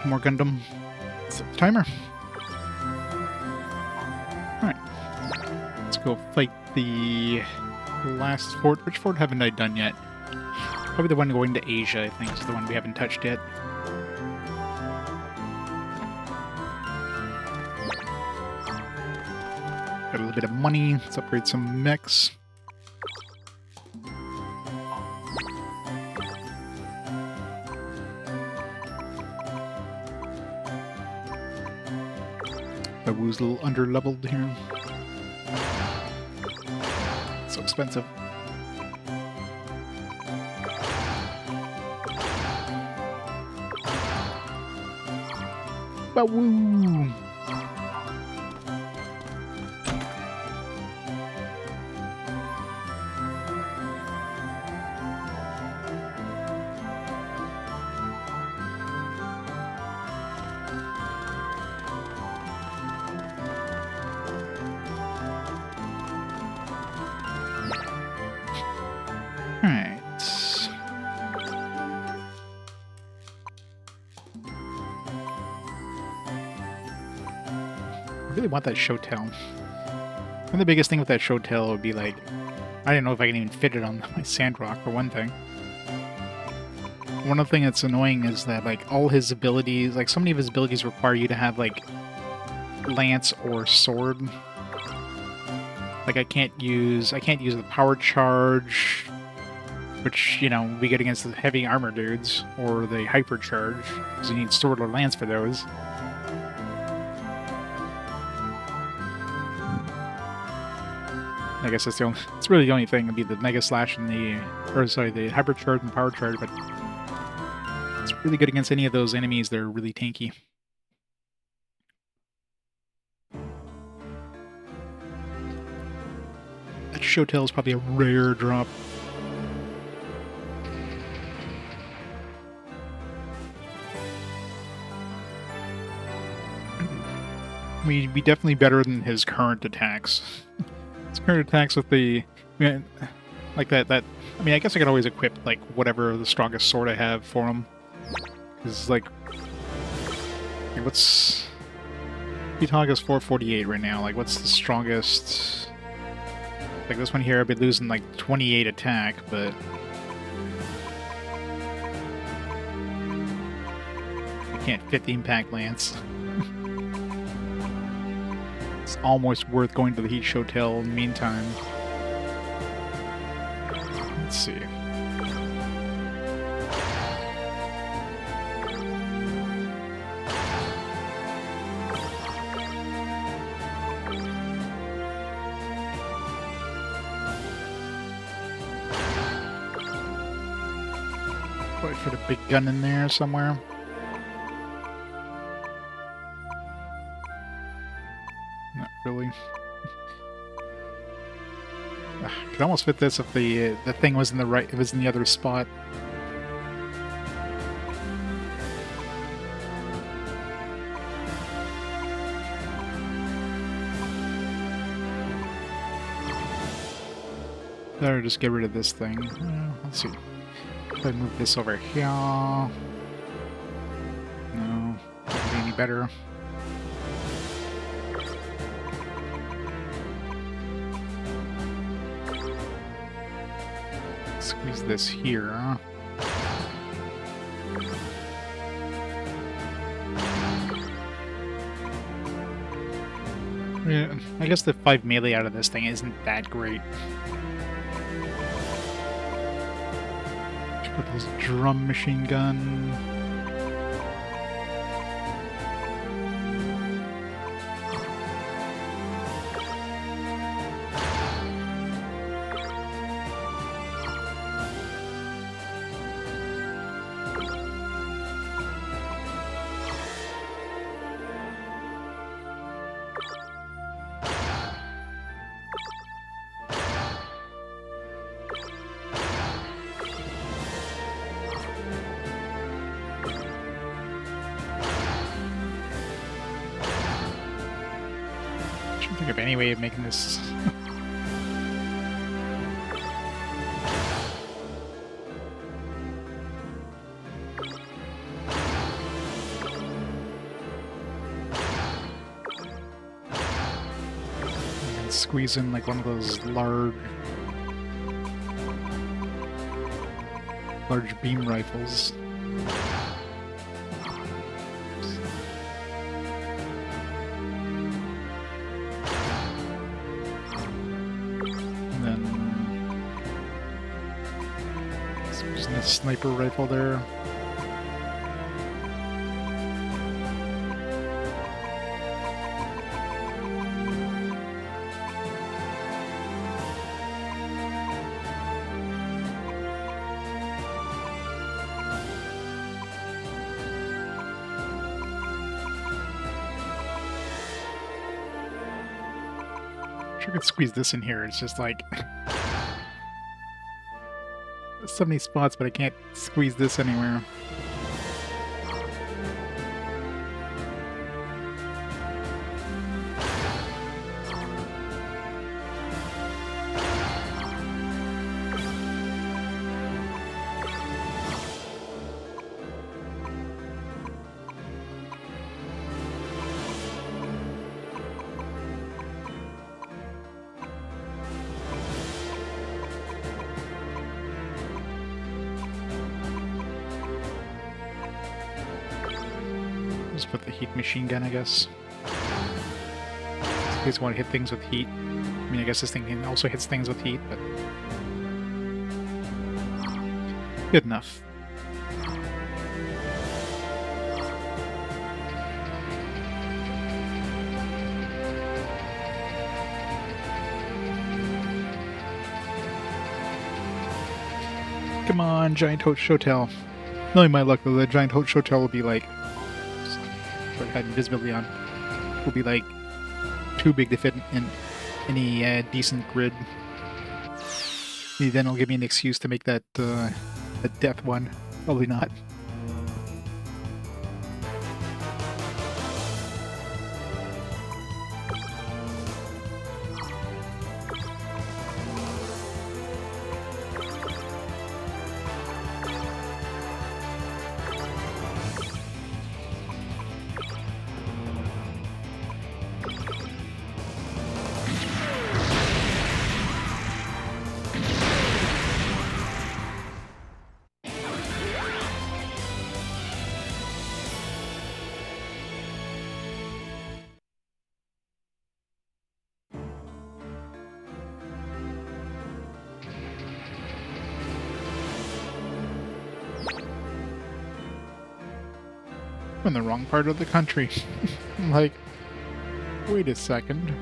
more Gundam. Set the timer. Alright. Let's go fight the last fort. Which fort haven't I done yet? Probably the one going to Asia, I think, is the one we haven't touched yet. Got a little bit of money. Let's upgrade some mechs. Babu's a little under-leveled here. So expensive. Babu! I really want that show tail. And the biggest thing with that show tail would be like, I don't know if I can even fit it on my sandrock for one thing. One of the things that's annoying is that like all his abilities, like so many of his abilities require you to have like lance or sword. Like I can't use the power charge, which, you know, we get against the heavy armor dudes, or the hyper charge, because you need sword or lance for those. I guess that's it's really the only thing would be the Mega Slash and the Hyper Charge and Power Charge, but it's really good against any of those enemies that are really tanky. That Showtail is probably a rare drop. We'd be definitely better than his current attacks. His current attacks with the... like that... I mean, I guess I could always equip, like, whatever the strongest sword I have for him. Because, like... what's... Pitog is 448 right now. Like, what's the strongest... Like, this one here, I've been losing, like, 28 attack, but... I can't fit the Impact Lance. It's almost worth going to the Heat Showtail in the meantime. Let's see. Wait for the big gun in there somewhere. Not really. Could almost fit this if the thing was in the right. It was in the other spot. Better just get rid of this thing. Let's see. If I move this over here. No, doesn't be any better. Squeeze this here. Yeah, I guess the 5 melee out of this thing isn't that great. Put this drum machine gun. Think of any way of making this. squeeze in like one of those large beam rifles. And then using a sniper rifle there. I could squeeze this in here. It's just like so many spots, but I can't squeeze this anywhere. Just put the heat machine gun, I guess. In case you want to hit things with heat. I mean, I guess this thing also hits things with heat, but good enough. Come on, giant Hotel. Knowing my luck, though, the giant Hotel will be like, if I had invisibility on, will be like too big to fit in any decent grid. Maybe then it'll give me an excuse to make that a death one. Probably not. I'm in the wrong part of the country. I'm like, wait a second.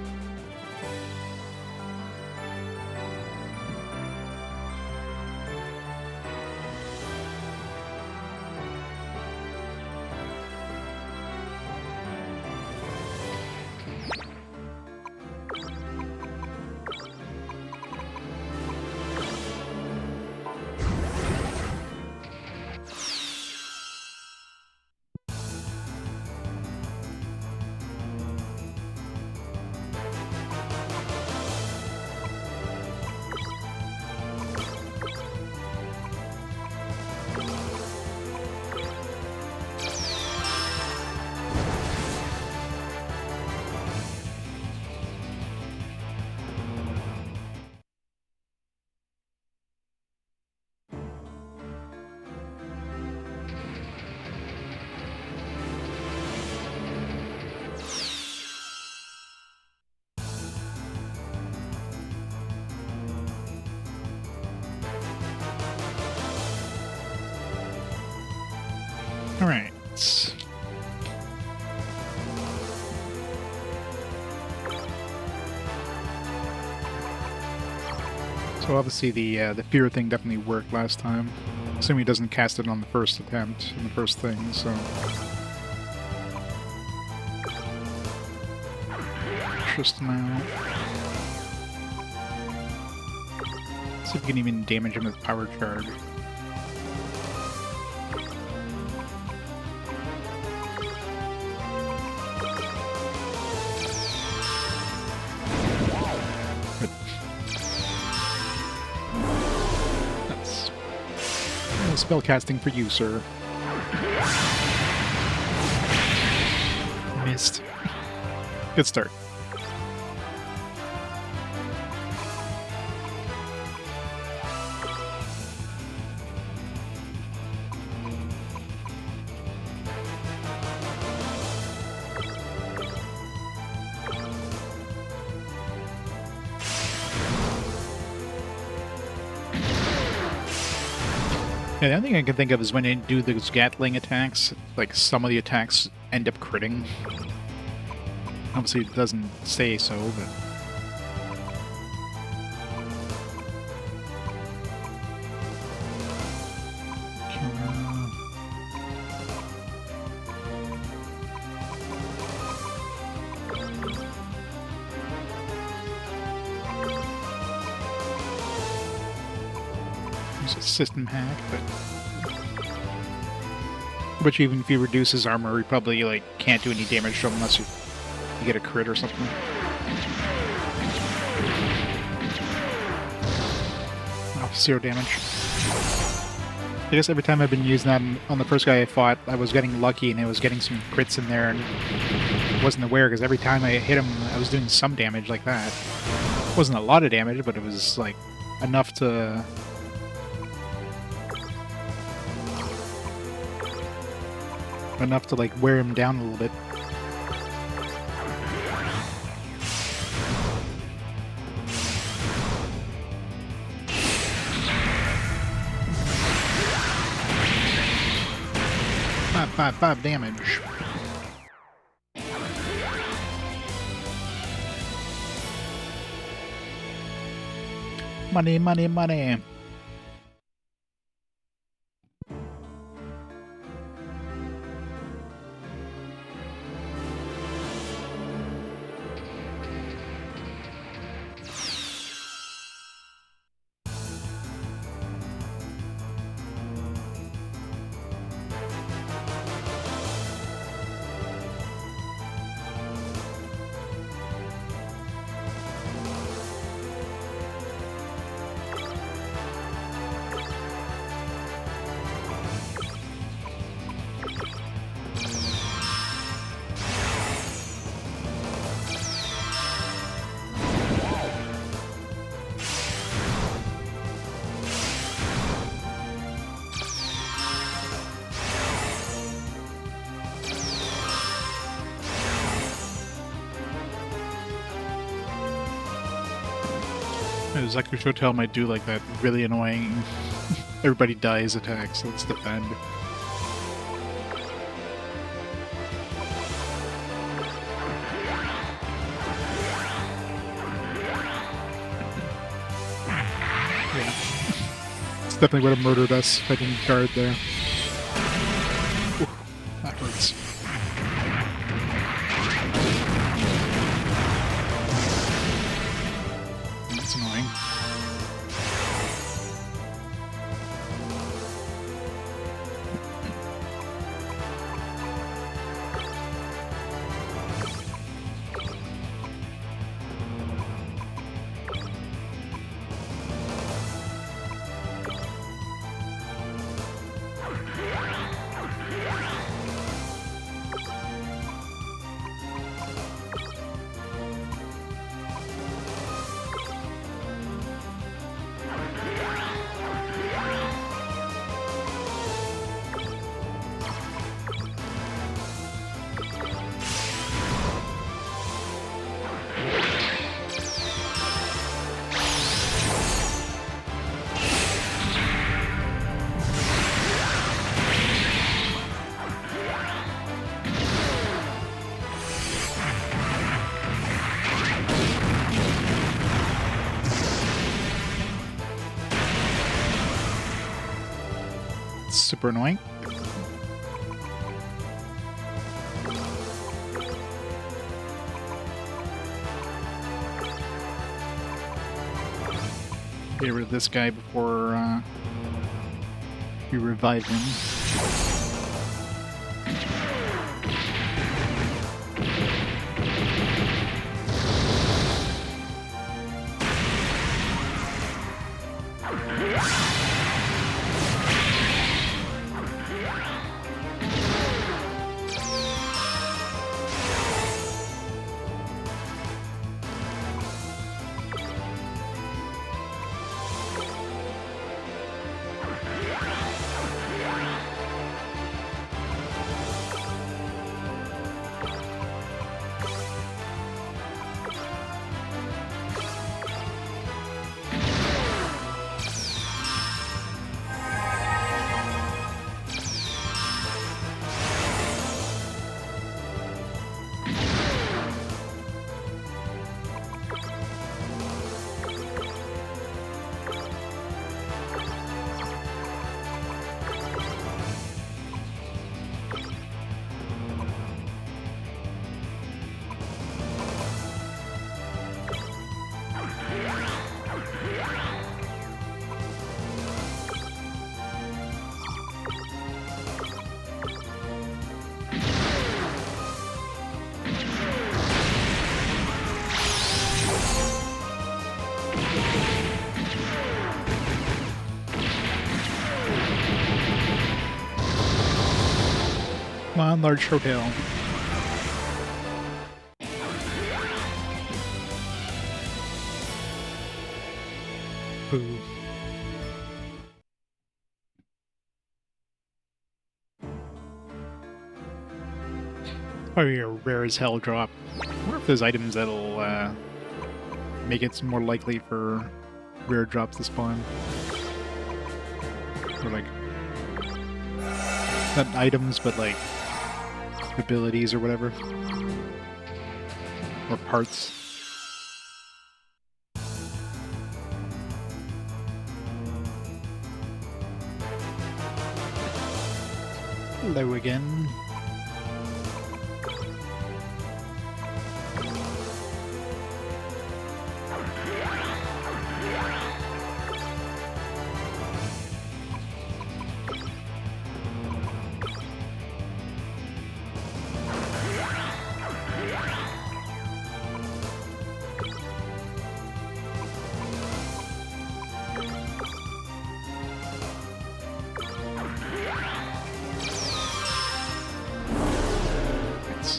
All right. So obviously the fear thing definitely worked last time. Assuming he doesn't cast it on the first attempt, on the first thing, so... Tristan out. See if we can even damage him with power charge. Spellcasting for you, sir. Missed. Good start. Yeah, the only thing I can think of is when they do those Gatling attacks, like some of the attacks end up critting. Obviously it doesn't say so, but... There's a system hack, but even if he reduces armor, he probably like can't do any damage to him unless you get a crit or something. Oh, 0 damage. I guess every time I've been using that on the first guy I fought, I was getting lucky and I was getting some crits in there and wasn't aware because every time I hit him, I was doing some damage like that. It wasn't a lot of damage, but it was like enough to... like wear him down a little bit. Five damage. Money, money, money. Zaku's Hotel might do like that really annoying everybody dies attack, so let's defend. Yeah. It's definitely would have murdered us if I didn't guard there. Ooh, that hurts. That's annoying. Super annoying. Get rid of this guy before we revive him. Come on, large showtail. Boo. Probably a rare as hell drop. I wonder if there's items that'll make it more likely for rare drops to spawn. Or like, not items, but like abilities or whatever. Or parts. Hello again.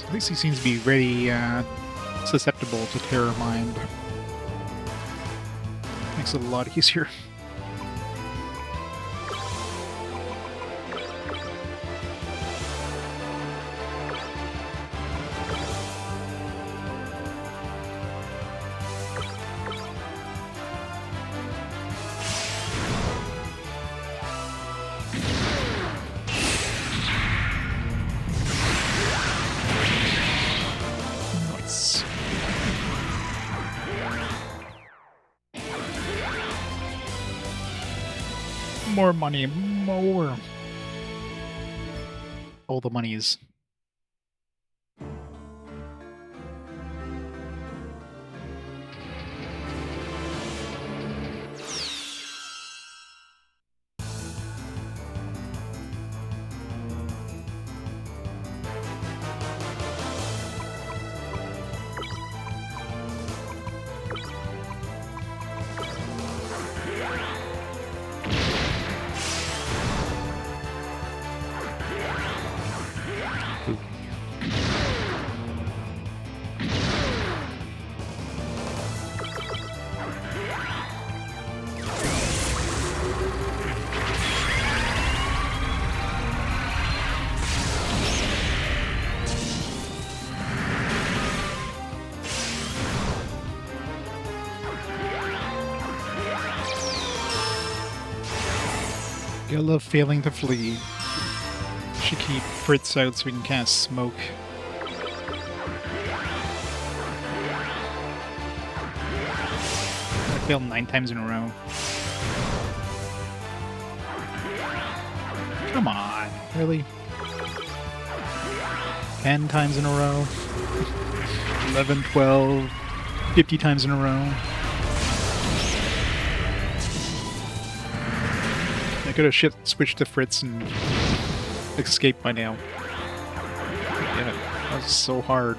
At least he seems to be very susceptible to Terror Mind. Makes it a lot easier. More money, more. All the monies. I love failing to flee. Should keep Fritz out so we can cast smoke. I failed 9 times in a row. Come on, really? 10 times in a row? 11, 12, 50 times in a row? I could have switched to Fritz and escaped by now. Yeah, that was so hard.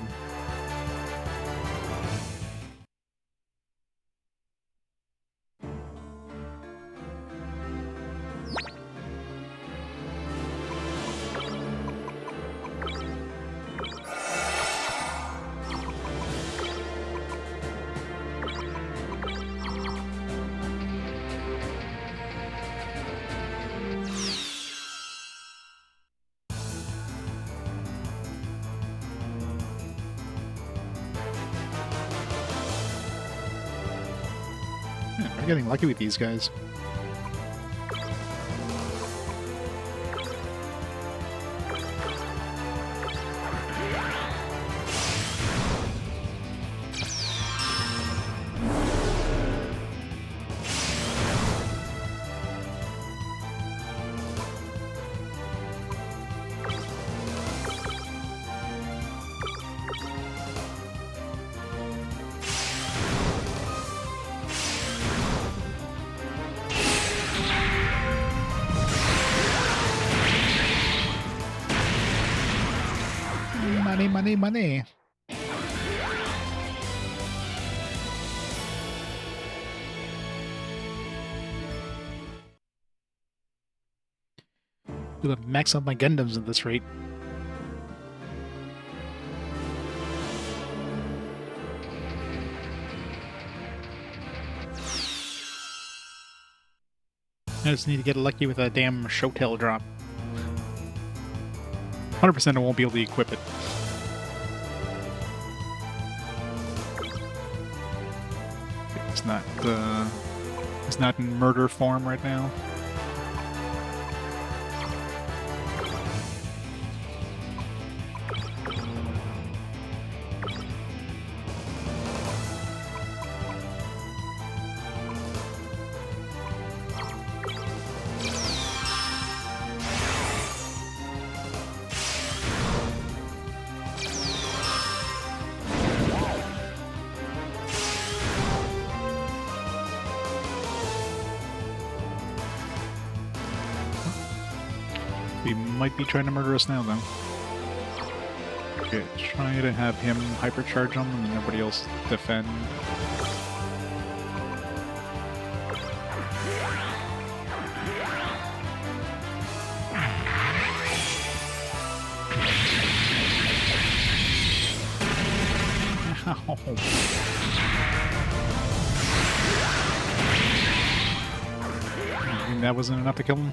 I'm getting lucky with these guys. Money, money, money. I'm gonna max out my Gundams at this rate. I just need to get lucky with a damn showtail drop. 100% I won't be able to equip it. It's not in murder form right now. He might be trying to murder us now, then. Okay, try to have him hypercharge on them and everybody else defend. Ow. I think that wasn't enough to kill him.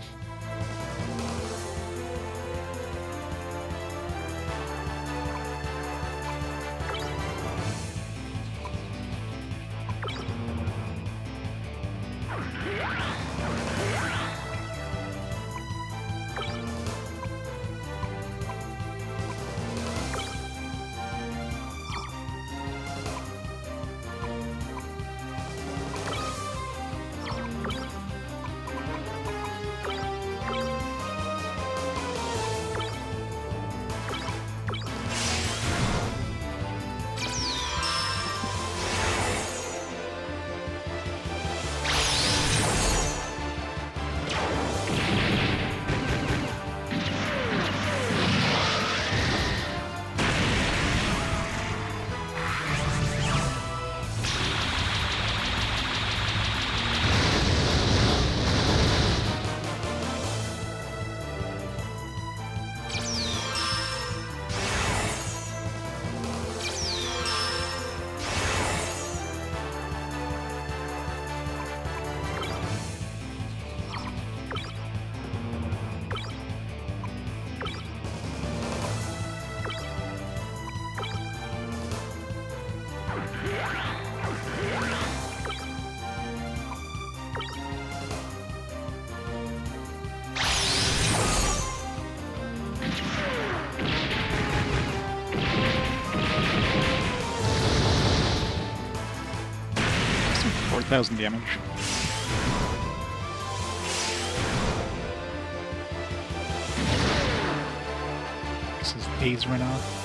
Thousand damage. This is days run off.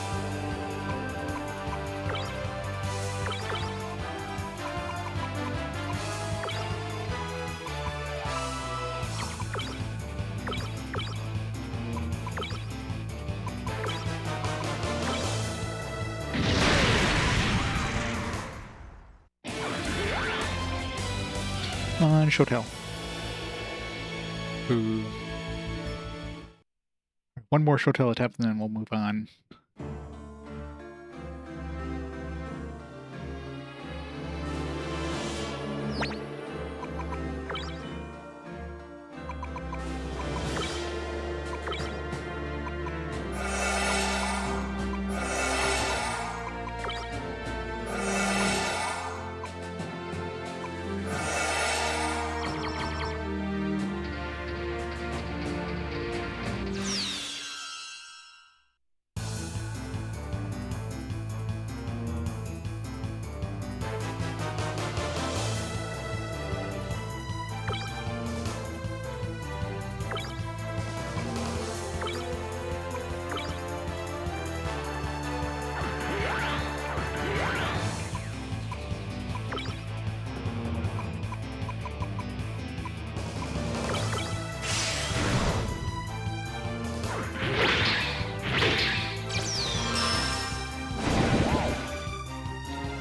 Come on, Shotel. Ooh. One more Shotel attempt and then we'll move on.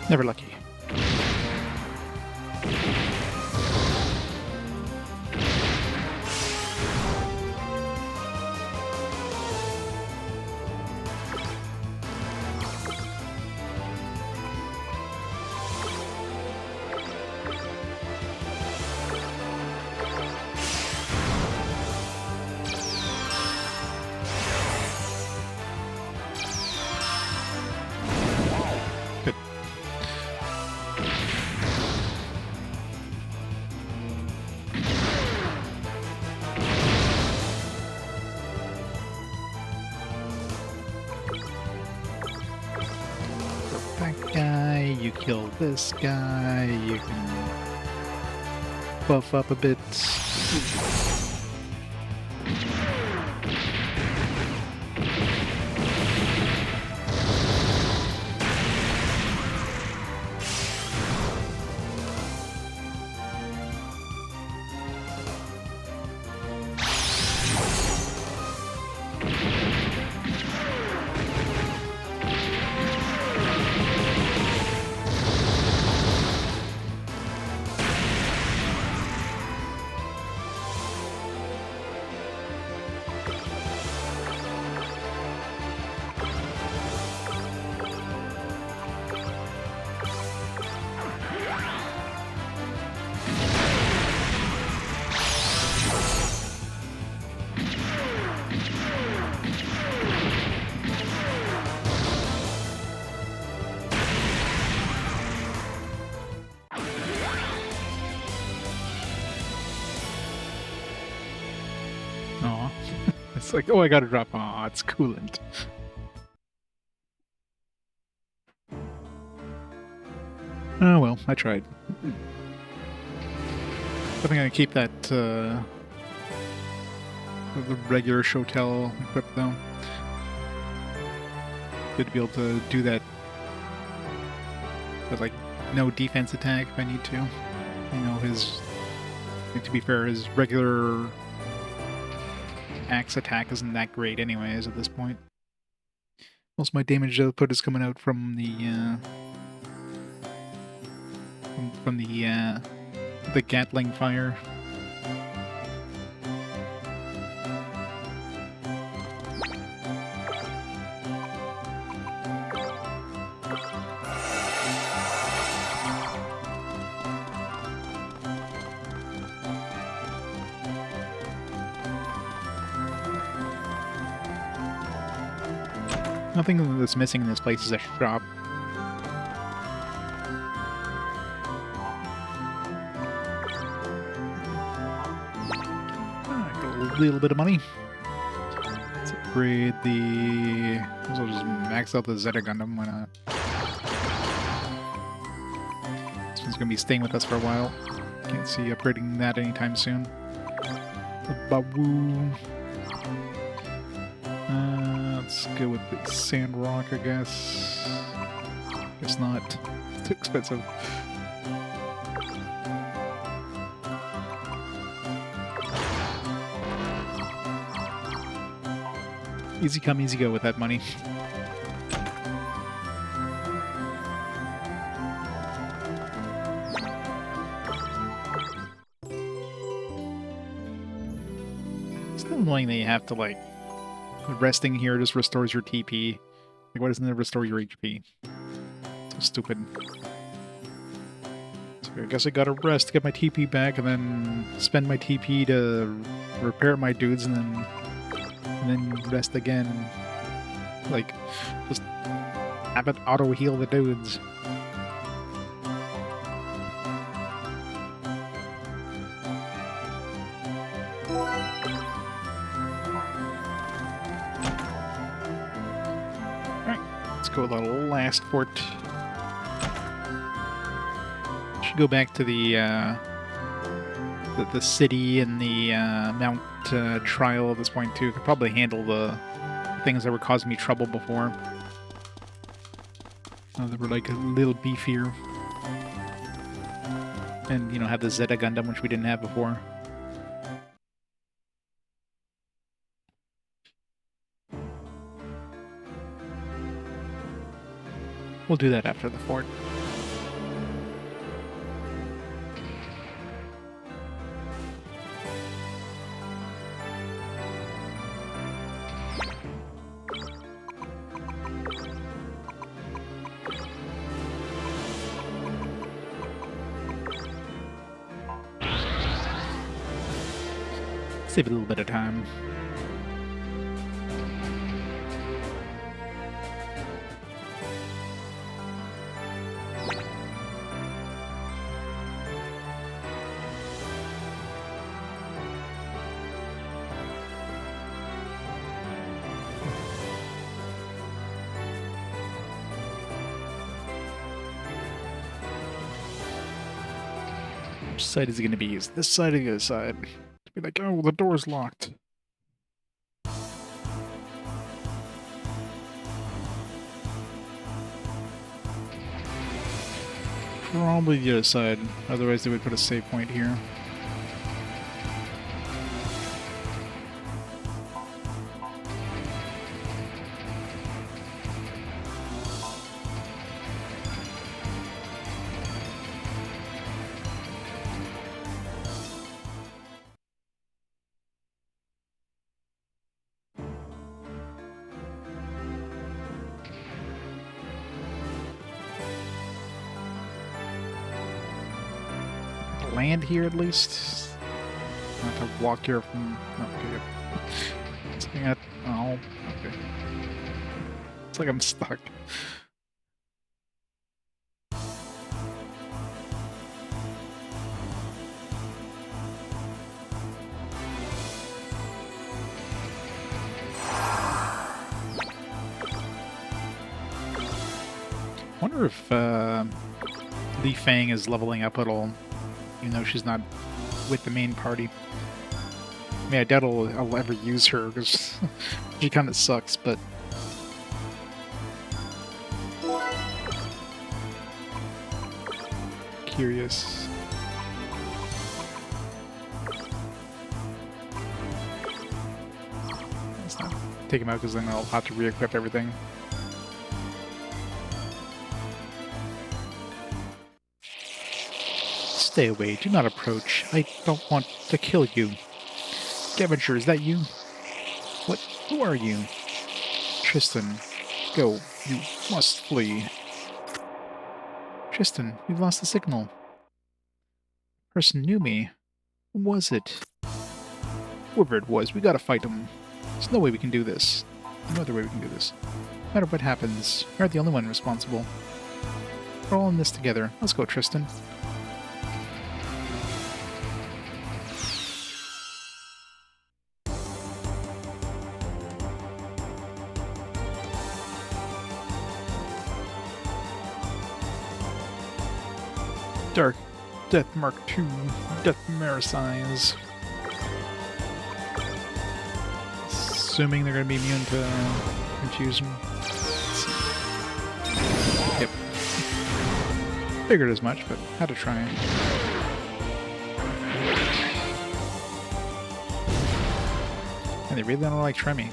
Never lucky. you kill this guy, you can buff up a bit. Aw. It's like, oh, I gotta drop. Aw, it's coolant. Oh well, I tried. I think I'm gonna keep that, the regular Shotel equipped though. Good to be able to do that with, like, no defense attack if I need to. You know, to be fair, his regular axe attack isn't that great anyways at this point. Most of my damage output is coming out from the the Gatling fire. Nothing that's missing in this place is a shop. Got a little bit of money. Let's upgrade the... I'll just max out the Zeta Gundam, why not? This one's gonna be staying with us for a while. Can't see upgrading that anytime soon. The Babu. Let's go with the Sand Rock, I guess. Guess not. It's too expensive. Easy come, easy go with that money. It's still annoying that you have to, like, resting here just restores your TP. Like, why doesn't it restore your HP? So stupid. So I guess I gotta rest to get my TP back, and then spend my TP to repair my dudes, and then rest again. Like, just have it auto heal the dudes. Go to the last fort. Should go back to the city and the Mount Trial at this point too. Could probably handle the things that were causing me trouble before. They were like a little beefier, and you know, have the Zeta Gundam, which we didn't have before. We'll do that after the fort. Save a little bit of time. Which side is it going to be? Is this side or the other side? To be like, oh, the door's locked. Probably the other side. Otherwise, they would put a save point here. Land here at least. I have to walk here from. Okay. It's looking at. Oh, okay. It's like I'm stuck. I wonder if Li Fang is leveling up at all. Even though she's not with the main party. I mean, I doubt I'll ever use her, because she kind of sucks, but... Curious. Let's not take him out, because then I'll have to re-equip everything. Stay away, do not approach. I don't want to kill you. Scavenger, is that you? What? Who are you? Tristan, go. You must flee. Tristan, we've lost the signal. Person knew me. Who was it? Whoever it was, we gotta fight him. There's no way we can do this. No other way we can do this. No matter what happens, you're the only one responsible. We're all in this together. Let's go, Tristan. Dark Death Mark II, Death Marisize. Assuming they're going to be immune to confusion. Yep. Figured as much, but had to try it. And they really don't like Tremmy.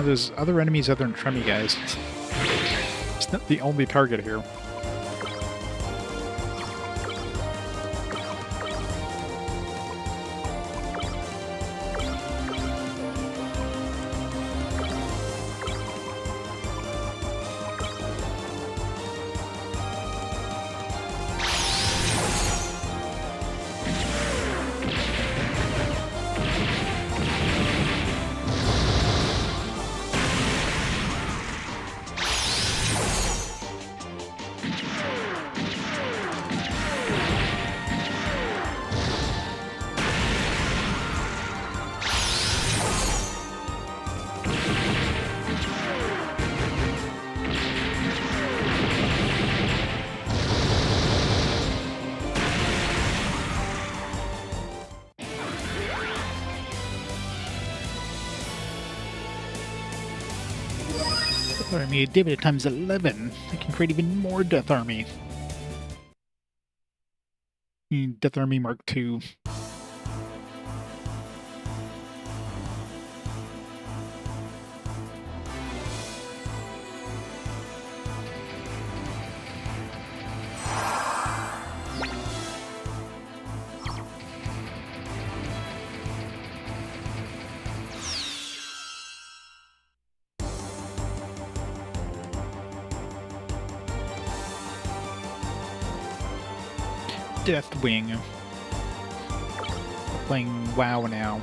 There's other enemies other than Tremmy guys. It's not the only target here. Army, David times 11. I can create even more Death Army. Death Army Mark II. Deathwing. Playing WoW now.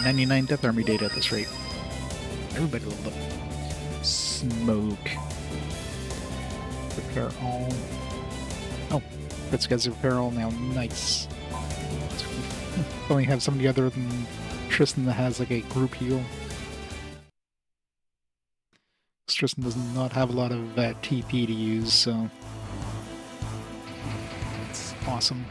99 Death Army data at this rate. Everybody will look. Smoke. Repair all. Oh, Fritz gets repair all now. Nice. Only have somebody other than Tristan that has like a group heal. Tristan does not have a lot of TP to use, so it's awesome.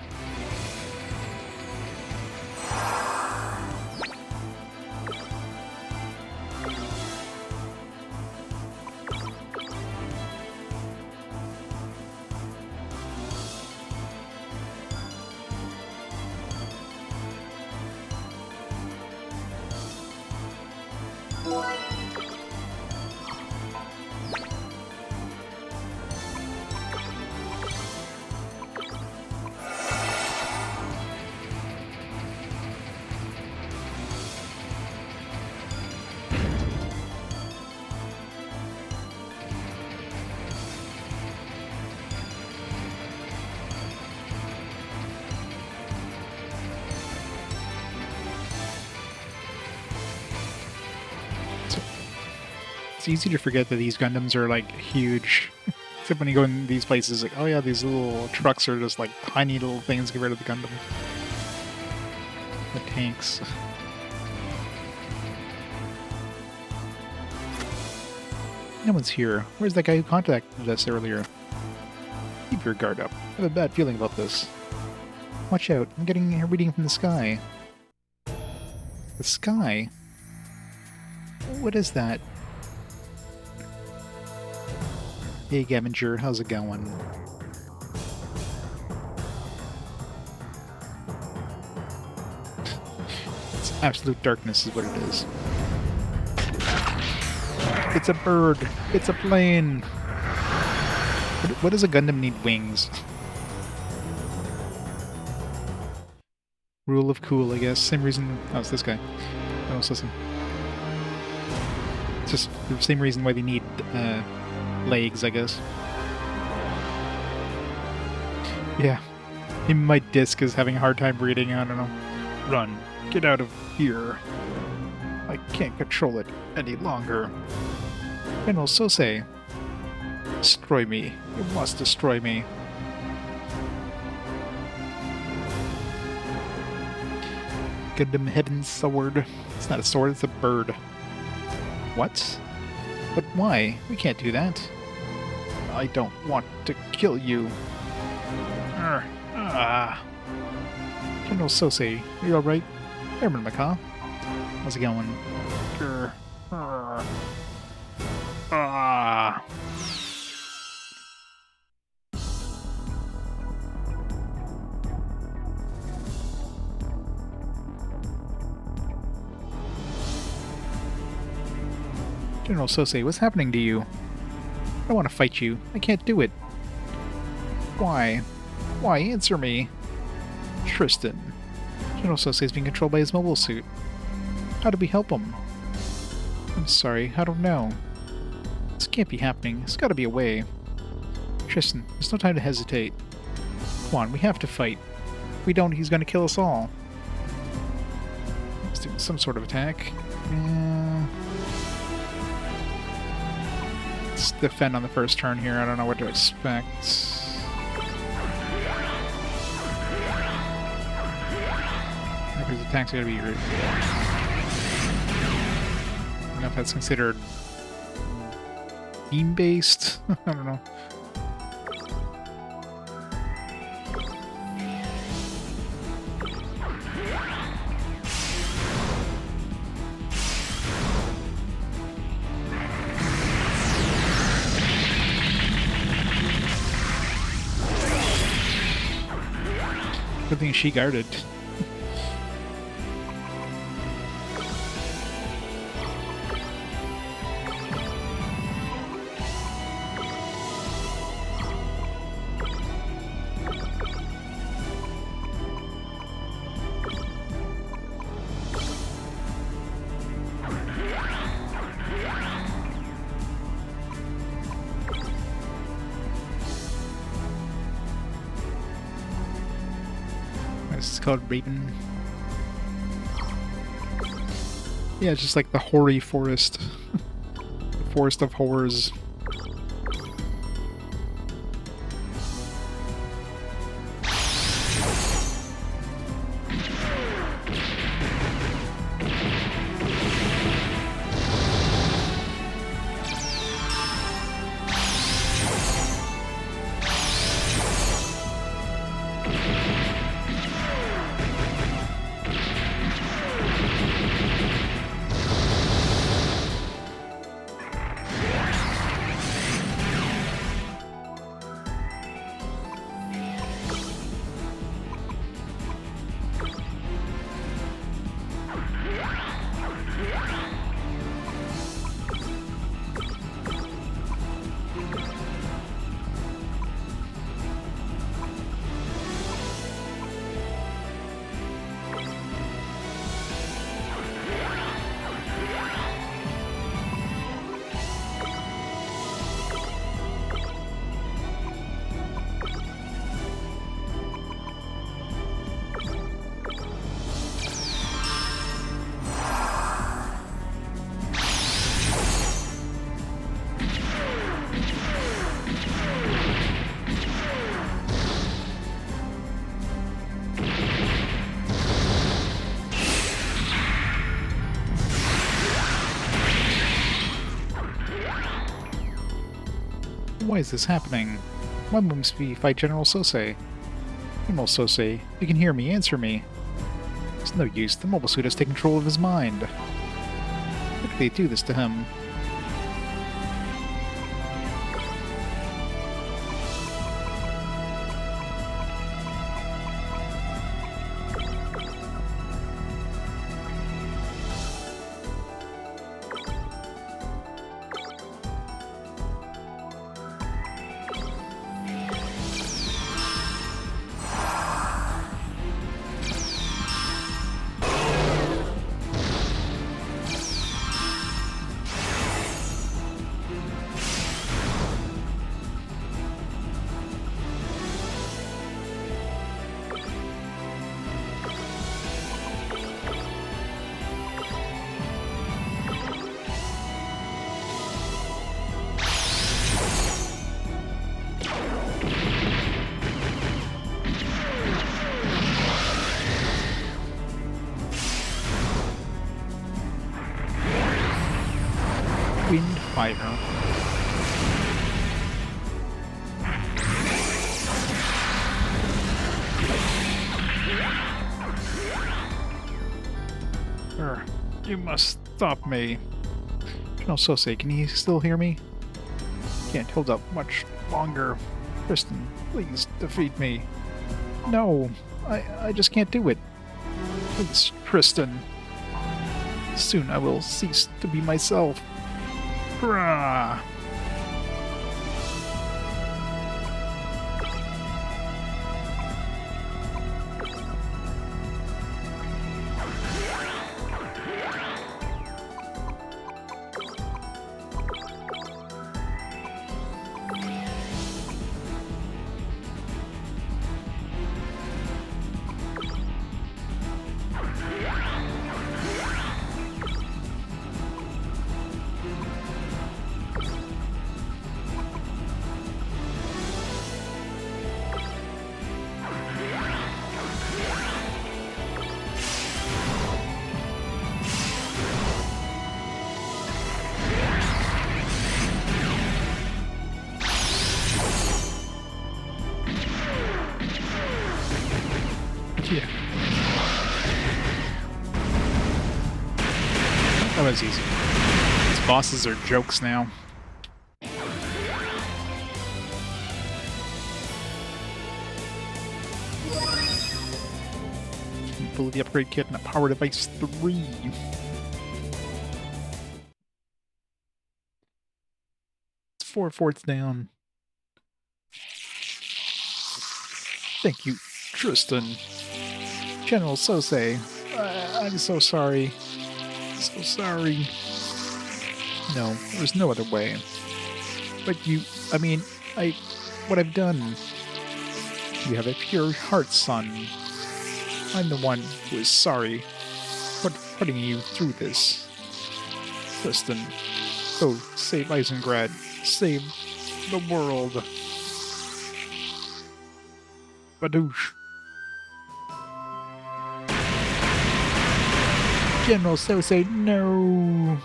It's easy to forget that these Gundams are like huge. Except when you go in these places, like, oh yeah, these little trucks are just like tiny little things compared to the Gundam. The tanks. No one's here. Where's that guy who contacted us earlier? Keep your guard up. I have a bad feeling about this. Watch out, I'm getting a reading from the sky. The sky? What is that? Hey Gavinger, how's it going? It's absolute darkness is what it is. It's a bird! It's a plane! What does a Gundam need wings? Rule of cool, I guess. Same reason... Oh, it's this guy. Oh, it's listen. It's just the same reason why they need, legs, I guess. Yeah. Maybe my disc is having a hard time reading, I don't know. Run. Get out of here. I can't control it any longer. General Sosei. Destroy me. You must destroy me. Gundam Heaven's Sword. It's not a sword, it's a bird. What? But why? We can't do that. I don't want to kill you. General Sosei, are you alright? Airman Macaw. How's it going? General Sosei, what's happening to you? I don't want to fight you. I can't do it. Why? Why? Answer me. Tristan. General Sosei is being controlled by his mobile suit. How do we help him? I'm sorry, I don't know. This can't be happening. There's gotta be a way. Tristan, there's no time to hesitate. Come on, we have to fight. If we don't, he's gonna kill us all. He's doing some sort of attack. Let's defend on the first turn here. I don't know what to expect. His attacks are gonna be rude. I don't know if that's considered beam-based. I don't know. Good thing she guarded. This is called Raven. Yeah, it's just like the hoary forest. The forest of horrors. Why is this happening? Why must we fight General Sosei? General Sosei, you can hear me, answer me. It's no use, the mobile suit has taken control of his mind. How could they do this to him? Wind Fire. You must stop me. General Sosei, can you still hear me? Can't hold up much longer. Tristan, please defeat me. No, I just can't do it. Please, Tristan. Soon I will cease to be myself. Hurrah! Yeah. That was easy. These bosses are jokes now. Ability upgrade kit and a power device 3. It's 4 fourths down. Thank you, Tristan. General Sosei, I'm so sorry. So sorry. No, there's no other way. But what I've done. You have a pure heart, son. I'm the one who is sorry for putting you through this. Tristan, go save Eisengrad. Save the world. Badoosh. General Sosei, no!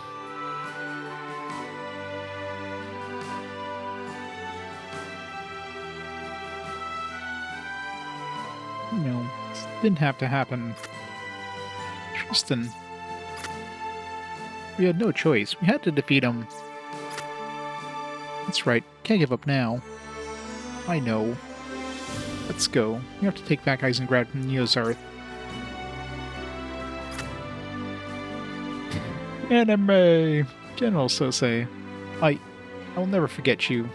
No, this didn't have to happen. Tristan. We had no choice. We had to defeat him. That's right. Can't give up now. I know. Let's go. We have to take back Eisengrad from Neozarth. Anime! General Sosei. I'll never forget you.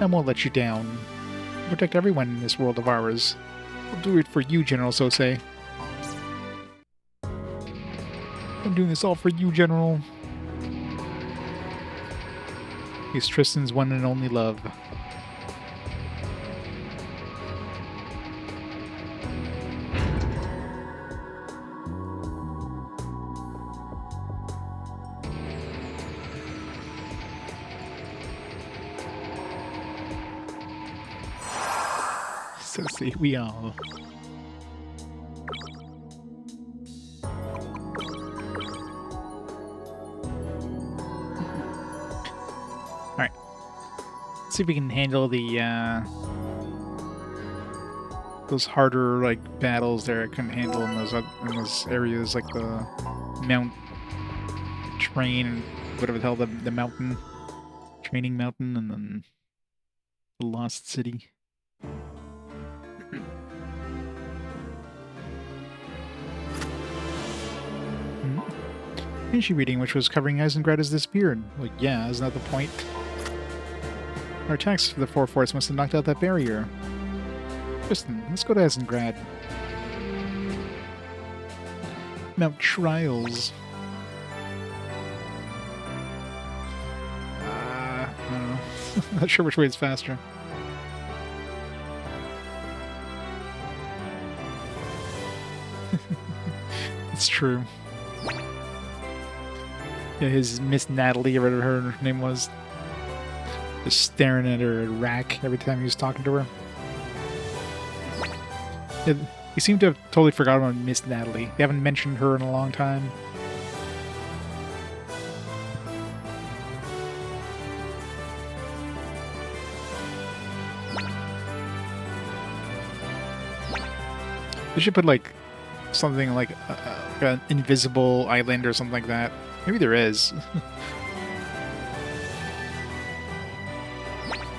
I won't let you down. I'll protect everyone in this world of ours. I'll do it for you, General Sosei. I'm doing this all for you, General. He's Tristan's one and only love. So see we all. Alright. See if we can handle the those harder like battles there I couldn't handle in those areas, like the Mount Train, whatever the hell, the mountain, training mountain, and then the Lost City. Is she reading which was covering Eisengrad has disappeared? Well, yeah, isn't that the point? Our attacks for the 4 forts must have knocked out that barrier. Tristan, let's go to Eisengrad. Mount Trials. I don't know. Not sure which way is faster. It's true. Yeah, his Miss Natalie, or whatever her name was, just staring at her rack every time he was talking to her. Yeah, he seemed to have totally forgotten about Miss Natalie. They haven't mentioned her in a long time. They should put like something like an invisible island or something like that. Maybe there is.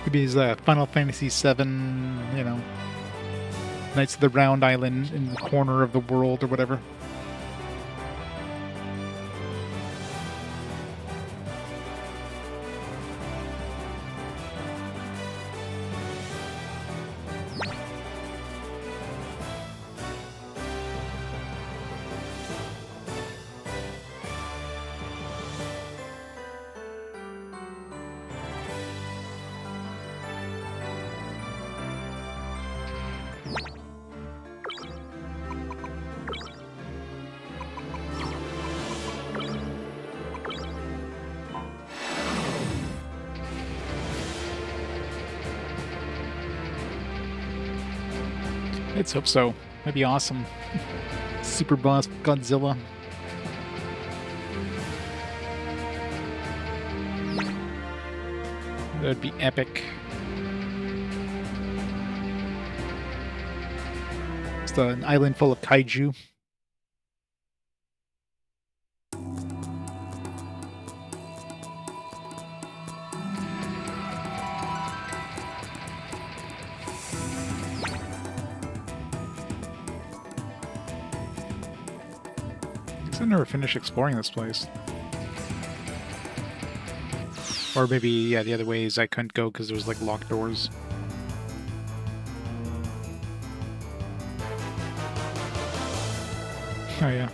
Maybe it's Final Fantasy VII, you know, Knights of the Round Island in the corner of the world or whatever. Let's hope so. That'd be awesome. Super boss Godzilla. That'd be epic. Just an island full of kaiju. I never finished exploring this place. Or maybe, yeah, the other way is I couldn't go because there was like locked doors. Oh yeah.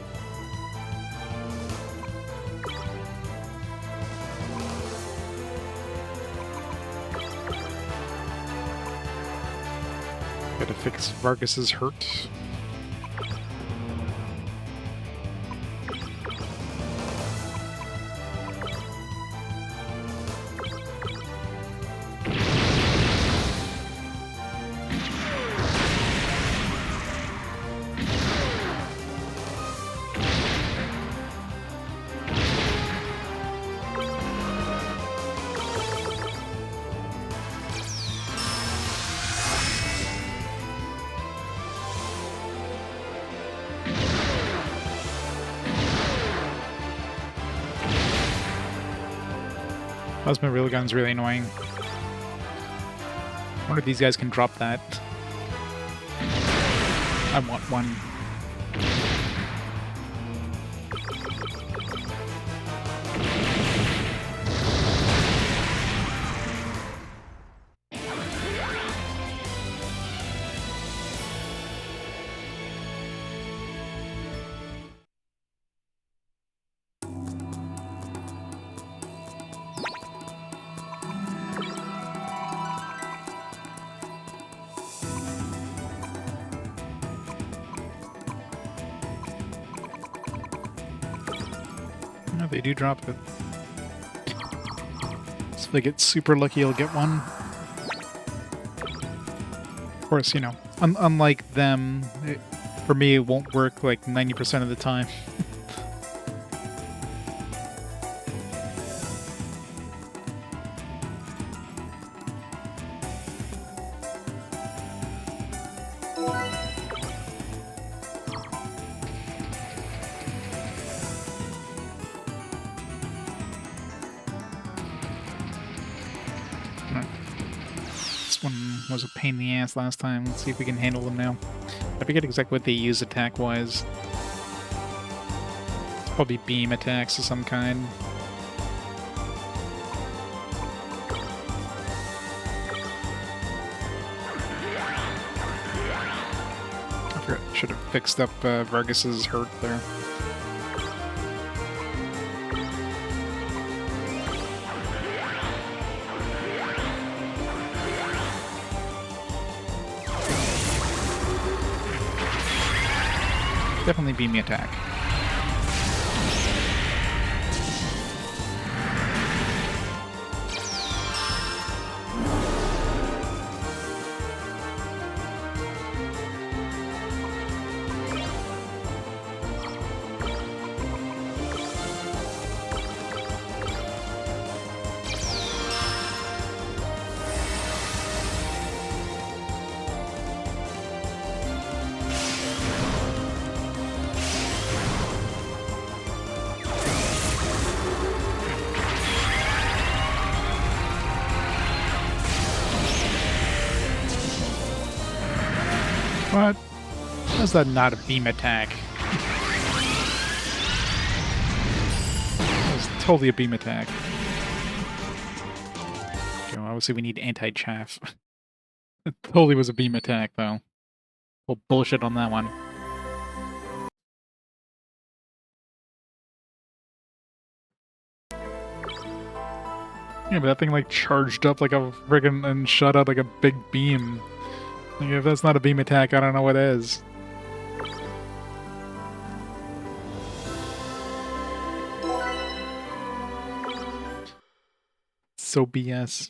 Gotta fix Vargas's hurt. Plasma railgun's really annoying. I wonder if these guys can drop that. I want one. No, they do drop it. So if they get super lucky, I'll get one. Of course, you know, unlike them, for me, it won't work like 90% of the time. Was a pain in the ass last time. Let's see if we can handle them now. I forget exactly what they use attack-wise. It's probably beam attacks of some kind. I forgot, should have fixed up Vargas's hurt there. Definitely beam me attack. What? How's that not a beam attack? That was totally a beam attack. Okay, well, obviously we need anti-chaff. It totally was a beam attack, though. Well, bullshit on that one. Yeah, but that thing like charged up like a friggin' and shot out like a big beam. Like, if that's not a beam attack, I don't know what is. So BS.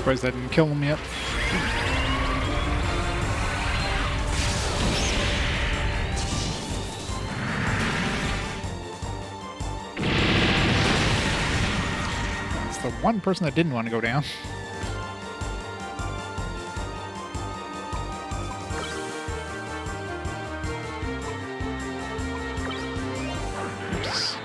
Surprised I didn't kill him yet. It's the one person that didn't want to go down. Oops.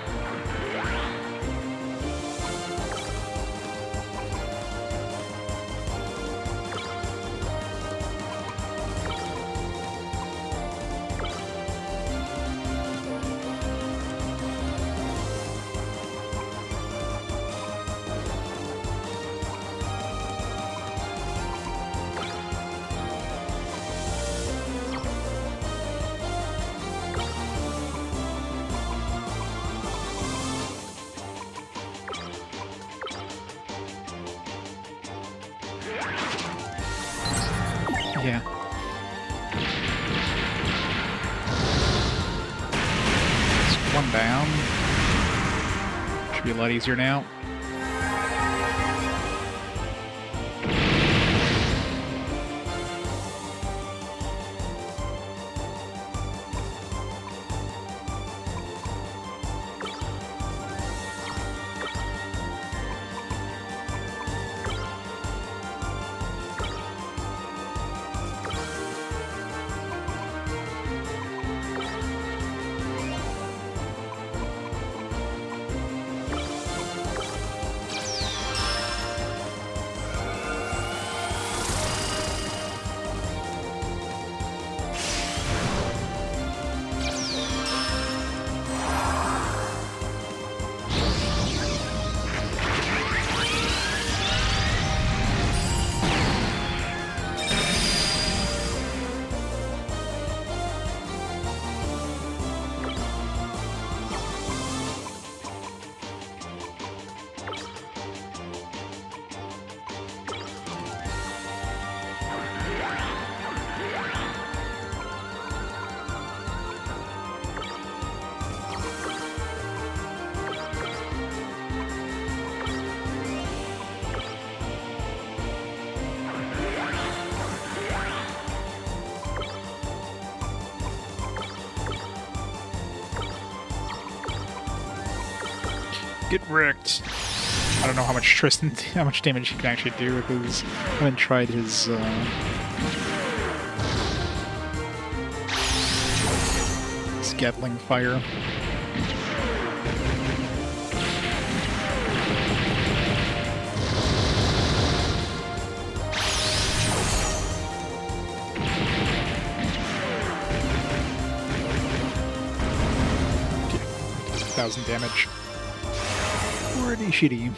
Yeah. It's one down. Should be a lot easier now. Get wrecked. I don't know how much how much damage he can actually do because I haven't tried his Gatling fire. Okay, 1,000 damage. Pretty shitty.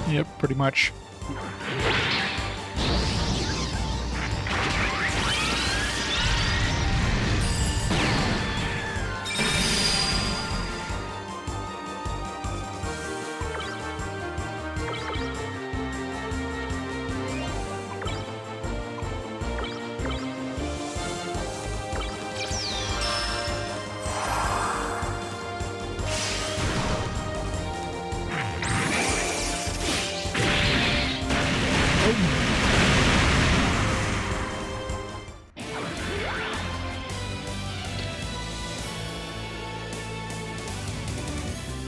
Yep, pretty much.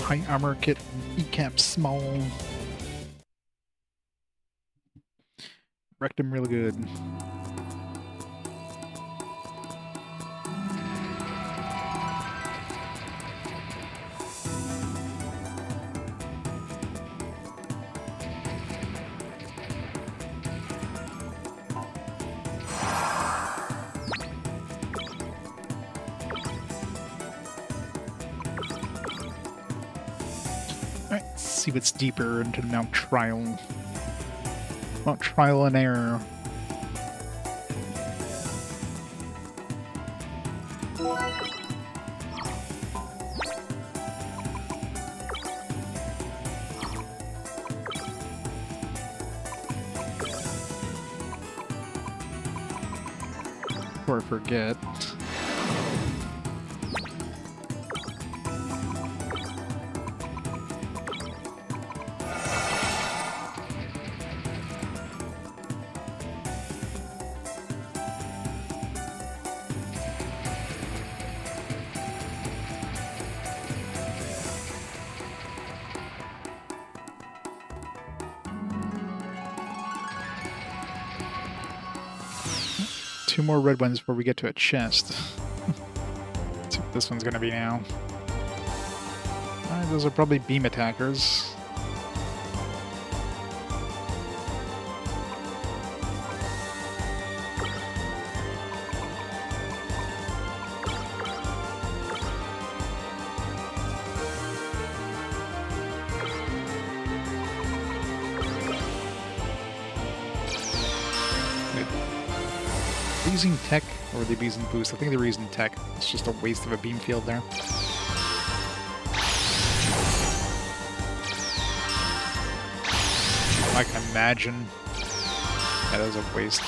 High armor kit, E-cap small. Wrecked him really good. see what's deeper into Mount Trial. Mount Trial and Error. Before I forget. Two more red ones before we get to a chest. Let's see what this one's gonna be now. Alright, those are probably beam attackers. Using tech, or are they using boost? I think they're using tech. It's just a waste of a beam field there. I can imagine. That was a waste.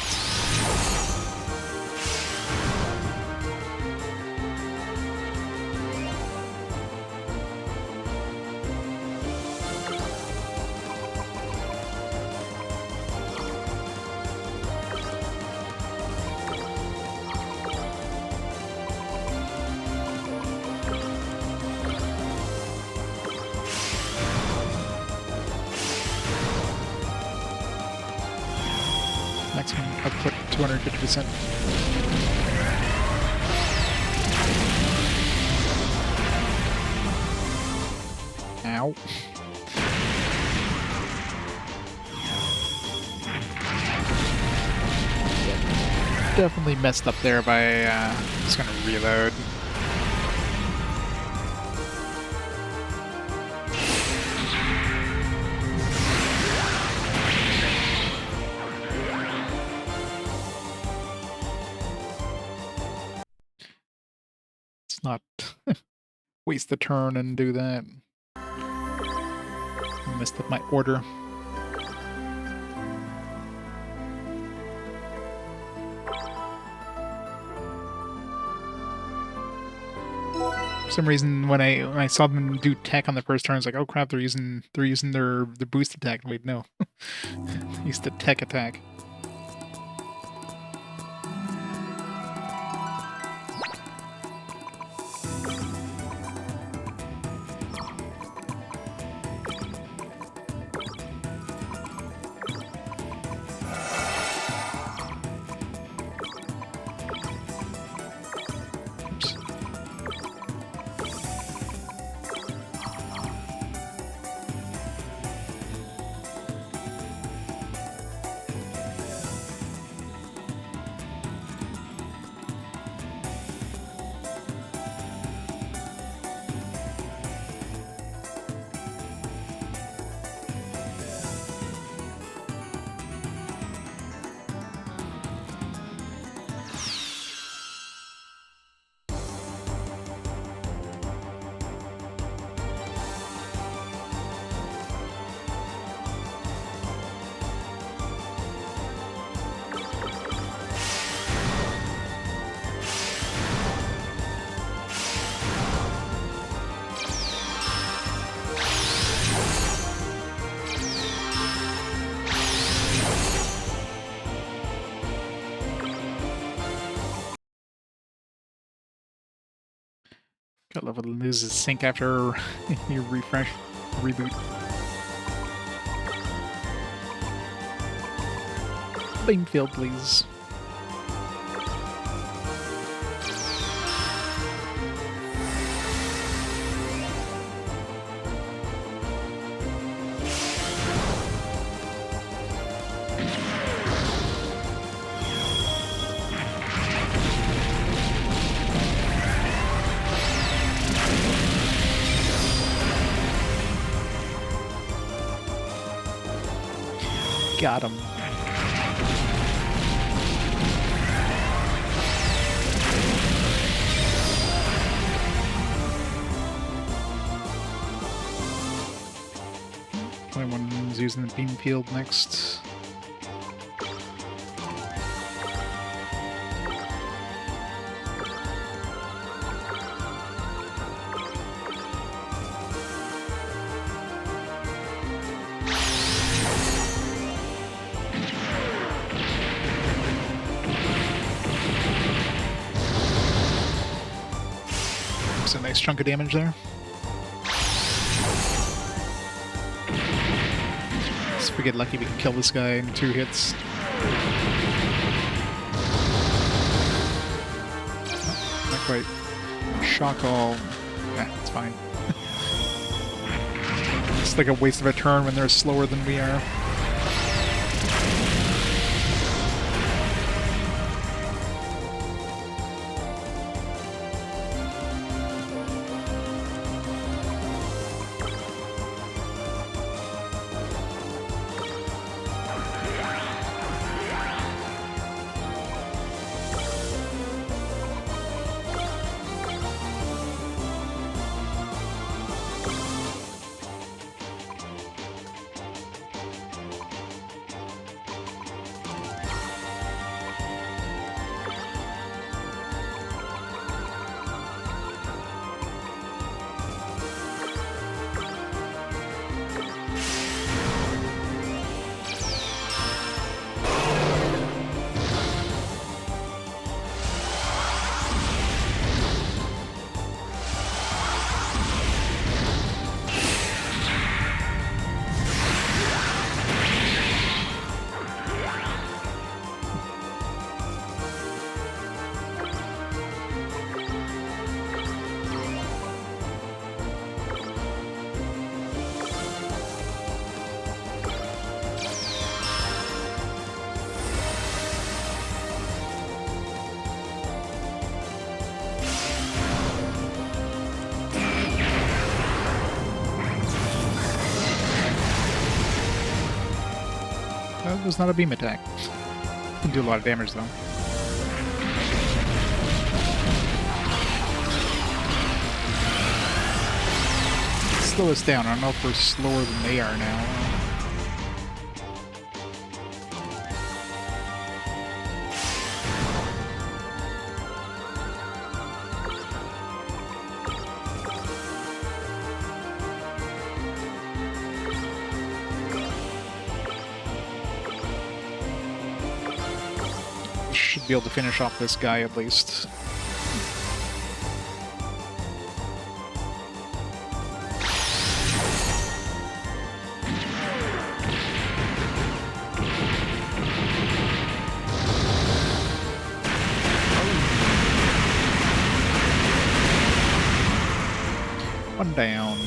Maximum output 250%. Ow. Definitely messed up there by just gonna reload. Not waste the turn and do that. I messed up my order. For some reason, when I saw them do tech on the first turn, I was like, "Oh crap! They're using their boost attack." Wait, no, they used the tech attack. Gotta love it loses sync after you refresh, reboot. Beam field, please. Got him. One's using the beam field next. That's a nice chunk of damage there. If we get lucky, we can kill this guy in 2 hits. Oh, not quite. Shock all. Yeah, it's fine. It's like a waste of a turn when they're slower than we are. That was not a beam attack. Can do a lot of damage though. Slow us down. I don't know if we're slower than they are now. Should be able to finish off this guy at least. One down.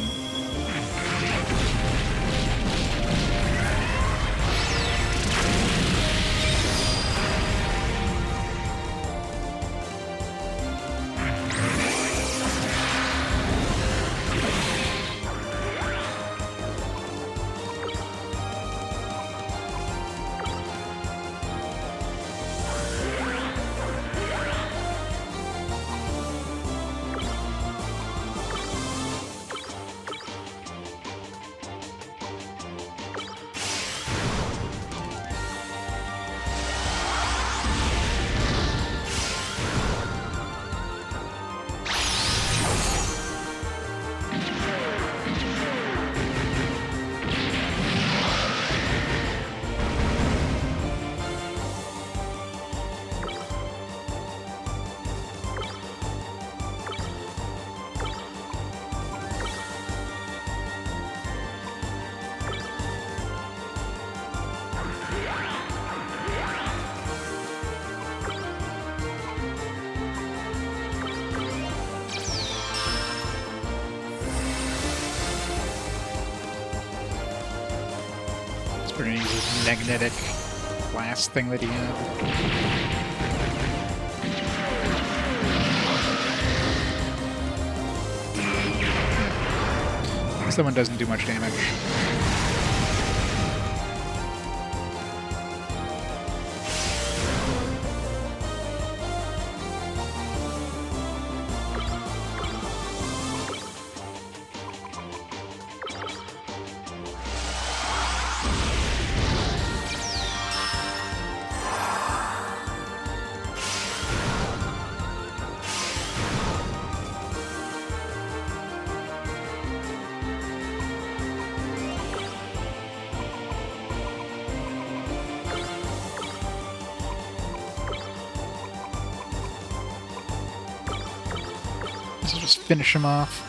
We're gonna use this magnetic blast thing that he had. This one doesn't do much damage. Let's just finish him off.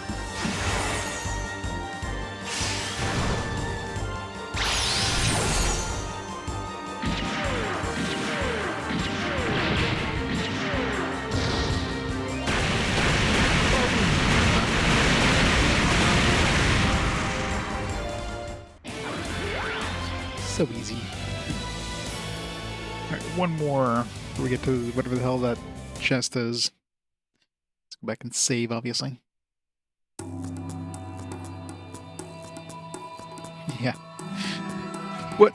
So easy. Alright, one more before we get to whatever the hell that chest is. Let's go back and save, obviously. Yeah. What?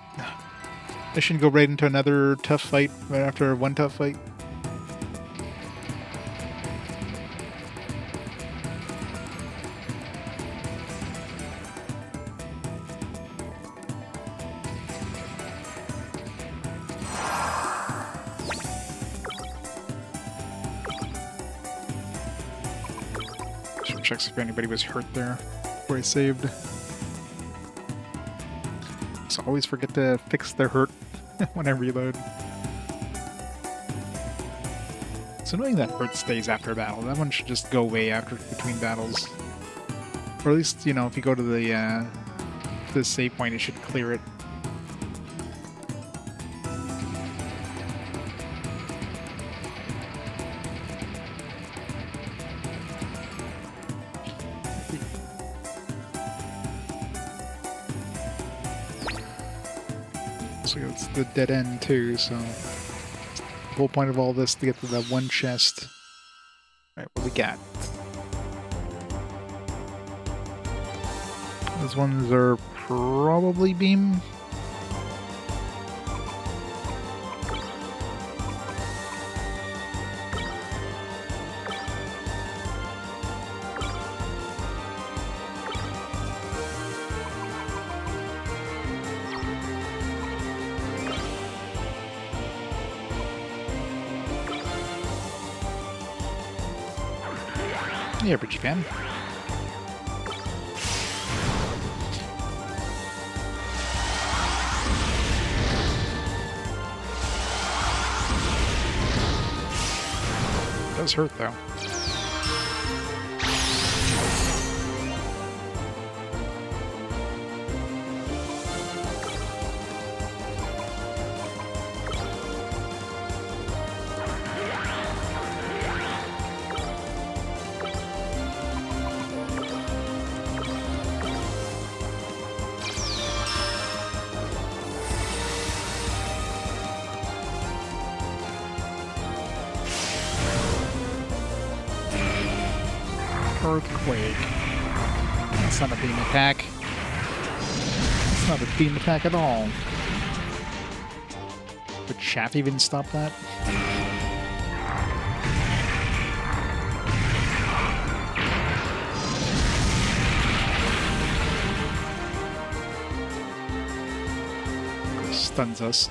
I shouldn't go right into another tough fight right after one tough fight? Checks if anybody was hurt there before I saved. So always forget to fix their hurt when I reload. It's annoying that hurt stays after a battle. That one should just go away after between battles. Or at least, you know, if you go to the save point, it should clear it. So it's the dead end too, so the whole point of all this to get to that one chest. Alright, what we got? Those ones are probably beam. JRPG fan. It does hurt though. Earthquake. That's not a beam attack. It's not a beam attack at all. Would Chaff even stop that? Stuns us.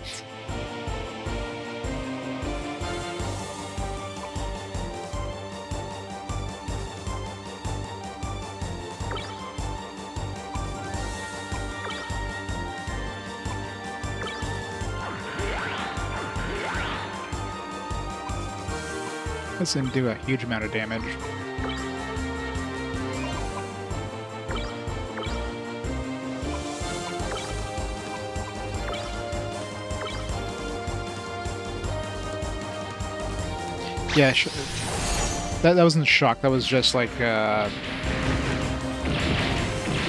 This didn't do a huge amount of damage. Yeah, that wasn't shock. That was just like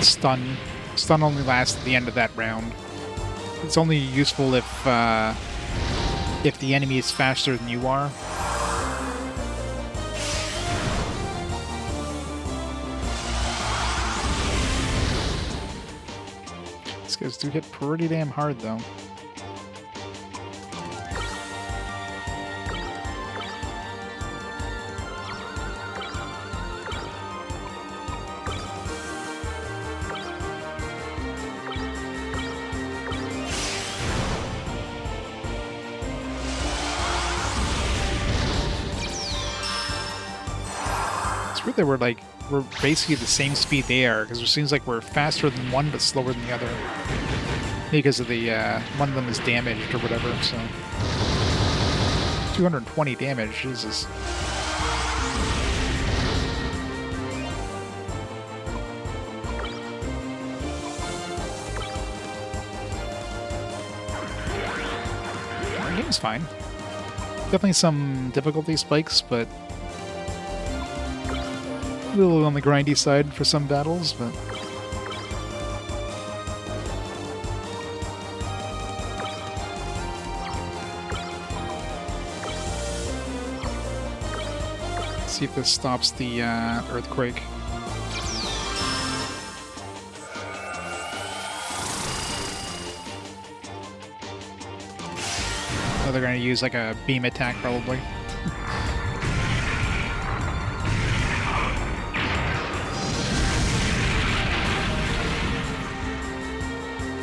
stun. Stun only lasts at the end of that round. It's only useful if the enemy is faster than you are. These guys do hit pretty damn hard, though. They were like, we're basically the same speed they are, because it seems like we're faster than one but slower than the other. Because of the, one of them is damaged or whatever, so. 220 damage, Jesus. game's fine. Definitely some difficulty spikes, but a little on the grindy side for some battles, but... See if this stops the earthquake. So they're going to use like a beam attack probably.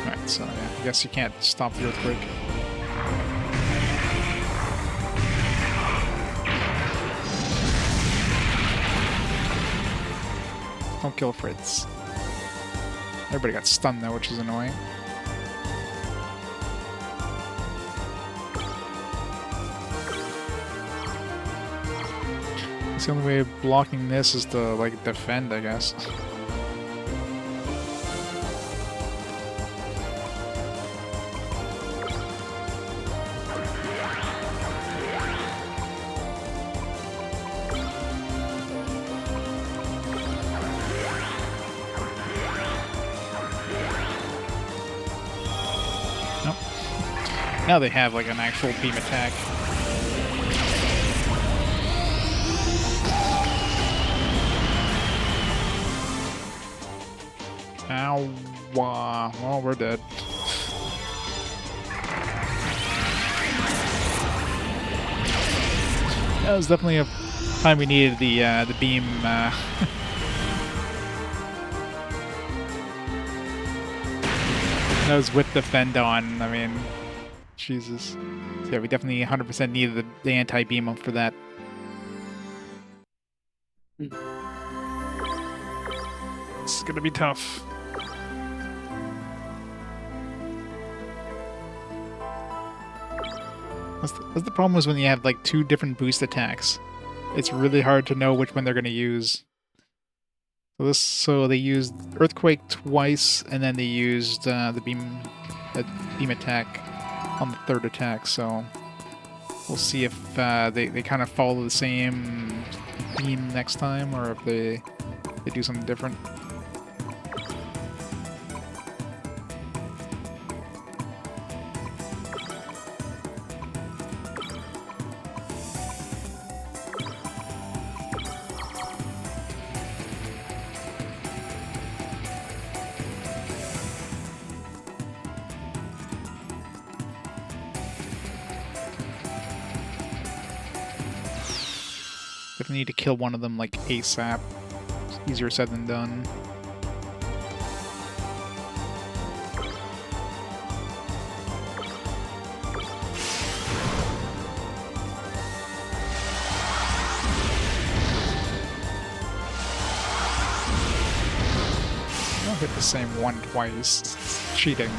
Alright, so yeah, I guess you can't stop the earthquake. Don't kill Fritz. Everybody got stunned though, which is annoying. The only way of blocking this is to, like, defend, I guess. Nope. Now they have, like, an actual beam attack. Ow. Well, we're dead. That was definitely a time we needed the beam. That was with the fend on. I mean, Jesus. So yeah, we definitely 100% needed the anti-beam up for that. This is gonna be tough. That's the problem is when you have like two different boost attacks. It's really hard to know which one they're gonna use. So they used Earthquake twice, and then they used the beam attack on the third attack. So we'll see if they kind of follow the same beam next time, or if they do something different. Definitely need to kill one of them like ASAP. It's easier said than done. I'll hit the same one twice. It's cheating.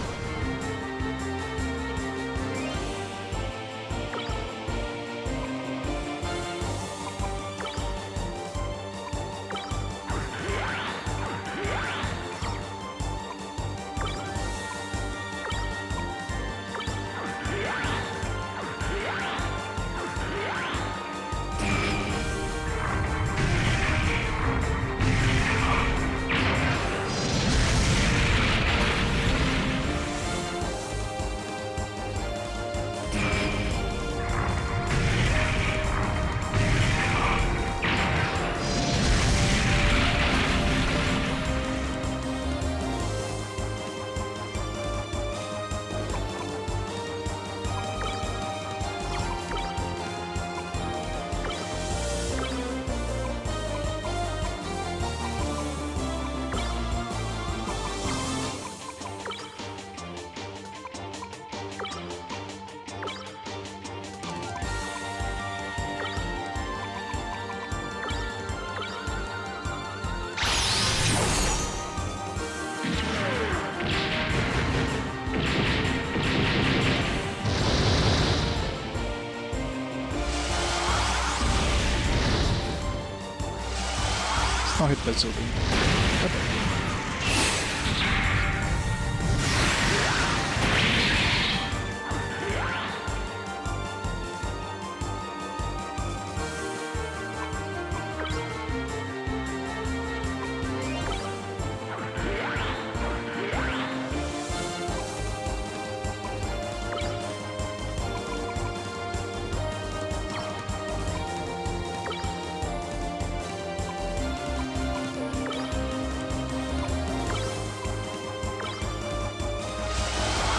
I'll hit that Zombie.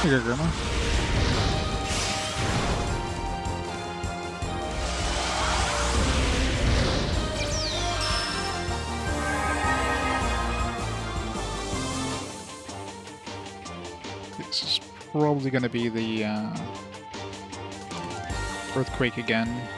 Here, Grandma. This is probably going to be the earthquake again.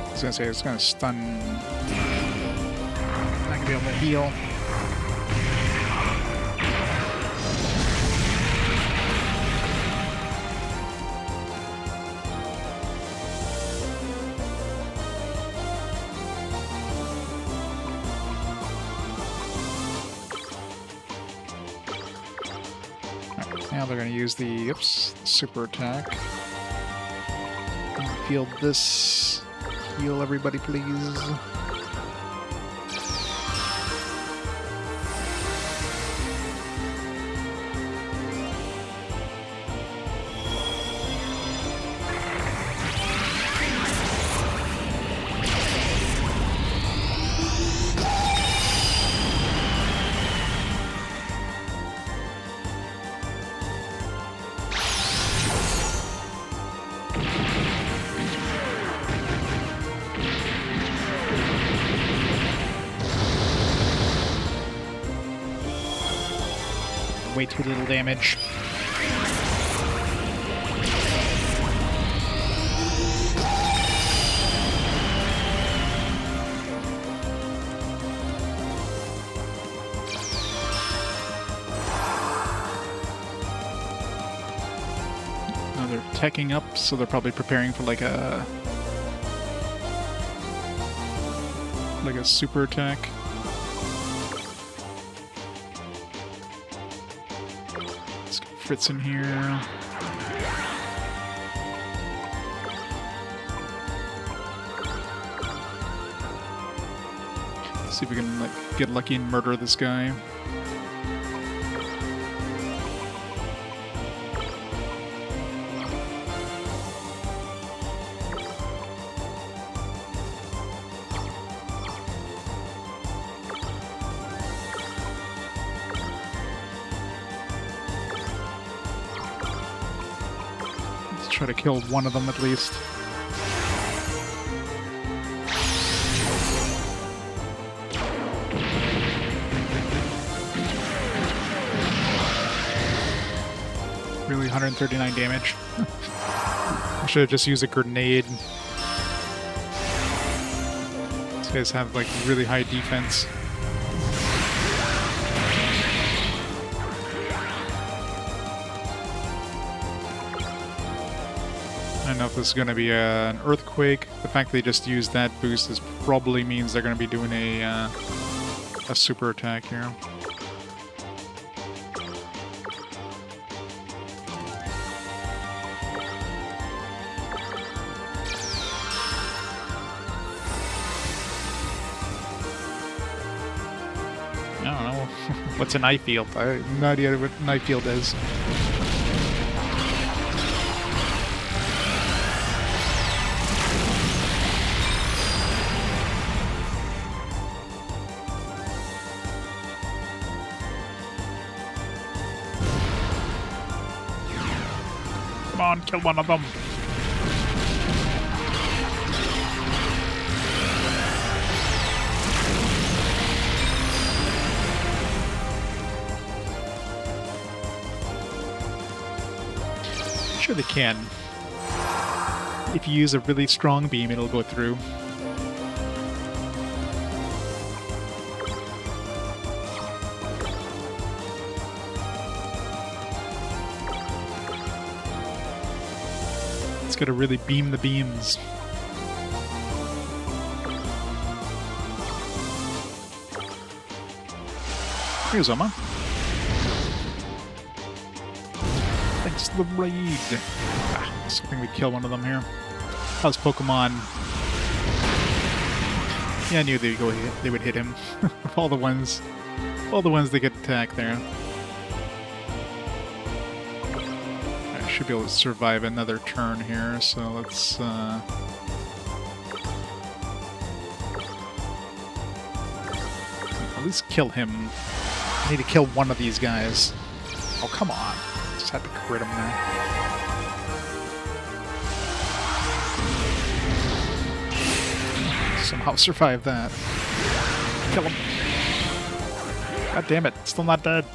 I was gonna say it's gonna stun. Not gonna be able to heal. Alright, now they're gonna use the super attack. Field this. Heal everybody, please. Way too little damage. Now they're teching up, so they're probably preparing for like a super attack. Fritz in here. See if we can like get lucky and murder this guy. Try to kill one of them at least. Really, 139 damage. I should have just used a grenade. These guys have like really high defense. I don't know if this is going to be an earthquake. The fact they just used that boost is probably means they're going to be doing a super attack here. I don't know. What's an ice field? I have no idea what an ice field is. Come on, kill one of them. Sure they can. If you use a really strong beam, it'll go through. Gotta really beam the beams. Here's Oma. Thanks to the raid. I was hoping we'd kill one of them here. How's Pokemon? Yeah, I knew they would hit him. all the ones that get attacked there. I should be able to survive another turn here, so let's at least kill him. I need to kill one of these guys. Oh, come on. Just had to crit him there. Somehow survive that. Kill him. God damn it. Still not dead.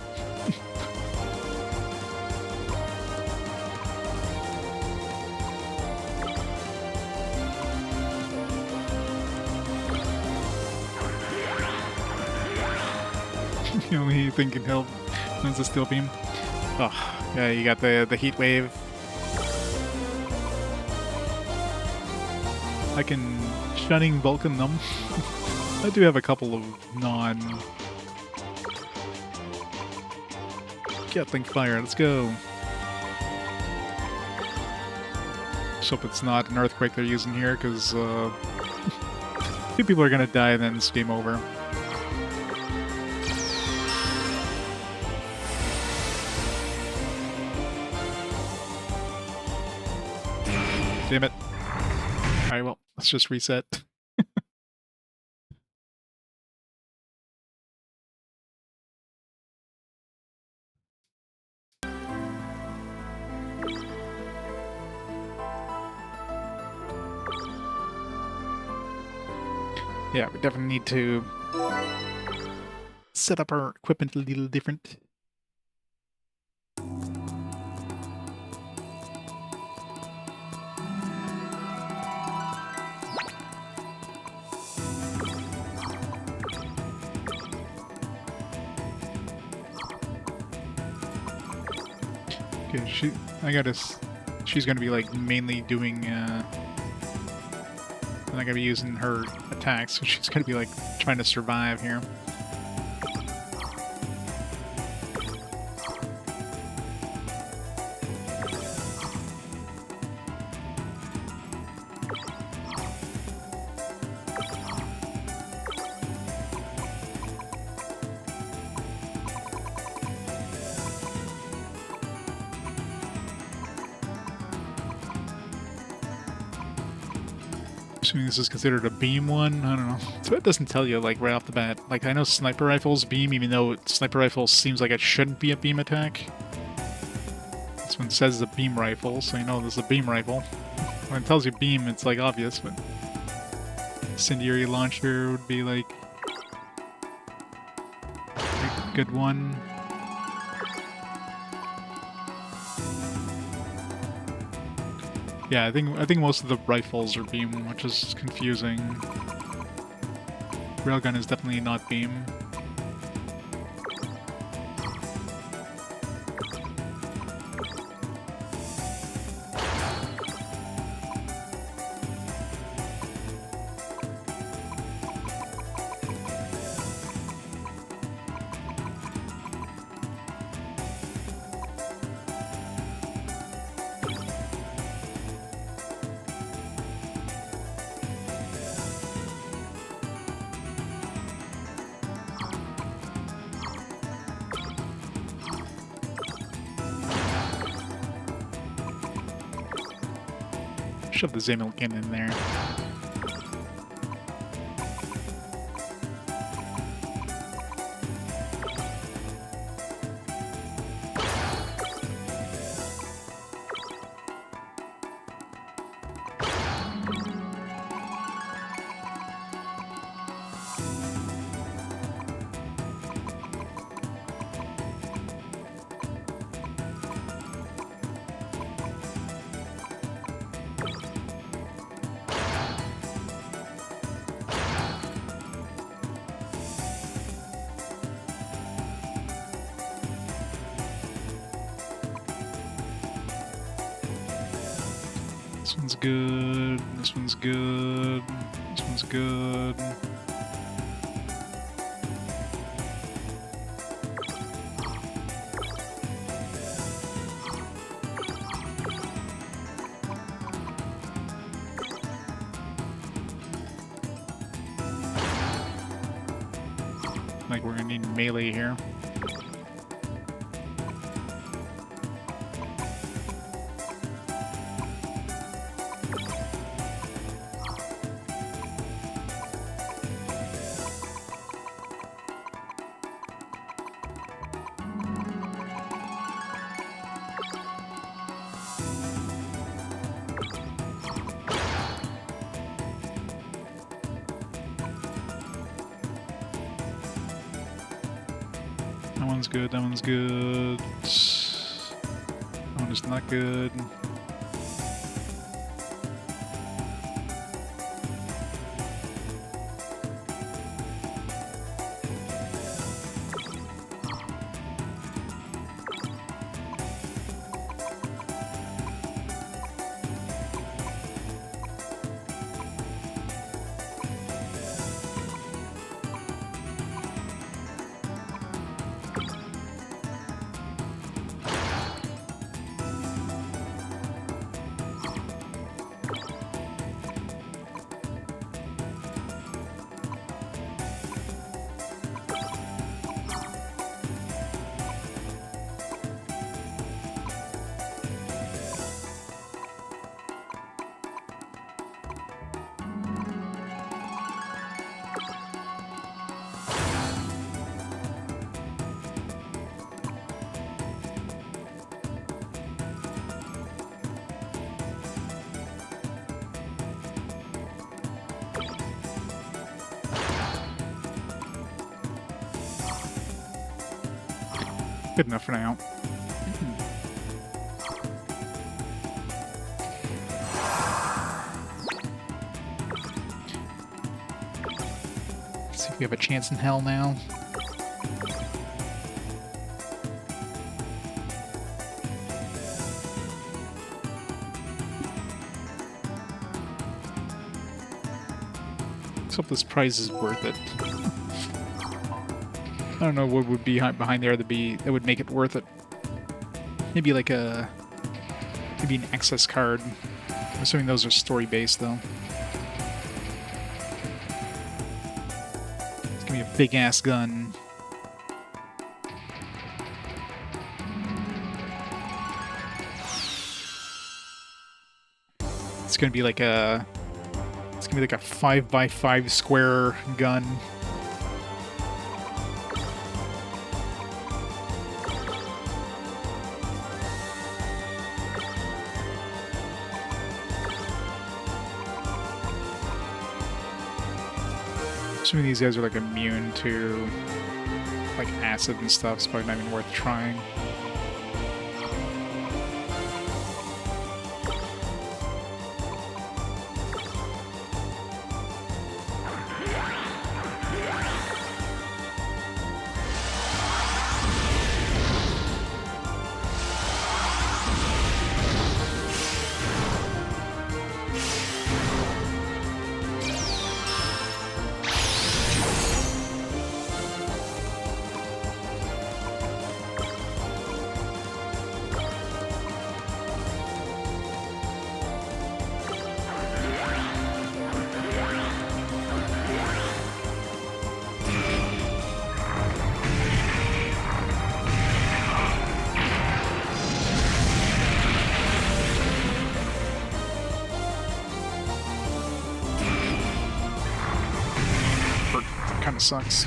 The only thing can help is the steel beam. Oh, yeah, you got the heat wave. I can Shunning Vulcan them. I do have a couple of Gatling fire. Let's go. Just hope it's not an earthquake they're using here, because 2 people are gonna die and then it's game over. Damn it. Alright, well, let's just reset. Yeah, we definitely need to set up our equipment a little different. Okay, she's gonna be like mainly doing, I'm not gonna be using her attacks, so she's gonna be like trying to survive here. Assuming this is considered a beam one, I don't know. So it doesn't tell you, like, right off the bat. Like, I know sniper rifles beam, even though sniper rifle seems like it shouldn't be a beam attack. This one says it's a beam rifle, so you know this is a beam rifle. When it tells you beam, it's, like, obvious, but... Incendiary launcher would be, like... a good one. Yeah, I think most of the rifles are beam, which is confusing. Railgun is definitely not beam. Shove the Zamilkin in there. This one's good. This one's good. This one's good. Like we're gonna need melee here. That one's good, that one's good. That one is not good. Good enough for now. Let's see if we have a chance in hell now. Let's hope this prize is worth it. I don't know what would be behind there that would make it worth it. Maybe like maybe an access card. I'm assuming those are story based though. It's gonna be a big ass gun. It's gonna be like a 5x5 square gun. Assuming these guys are like immune to like acid and stuff, it's probably not even worth trying. Kind of sucks.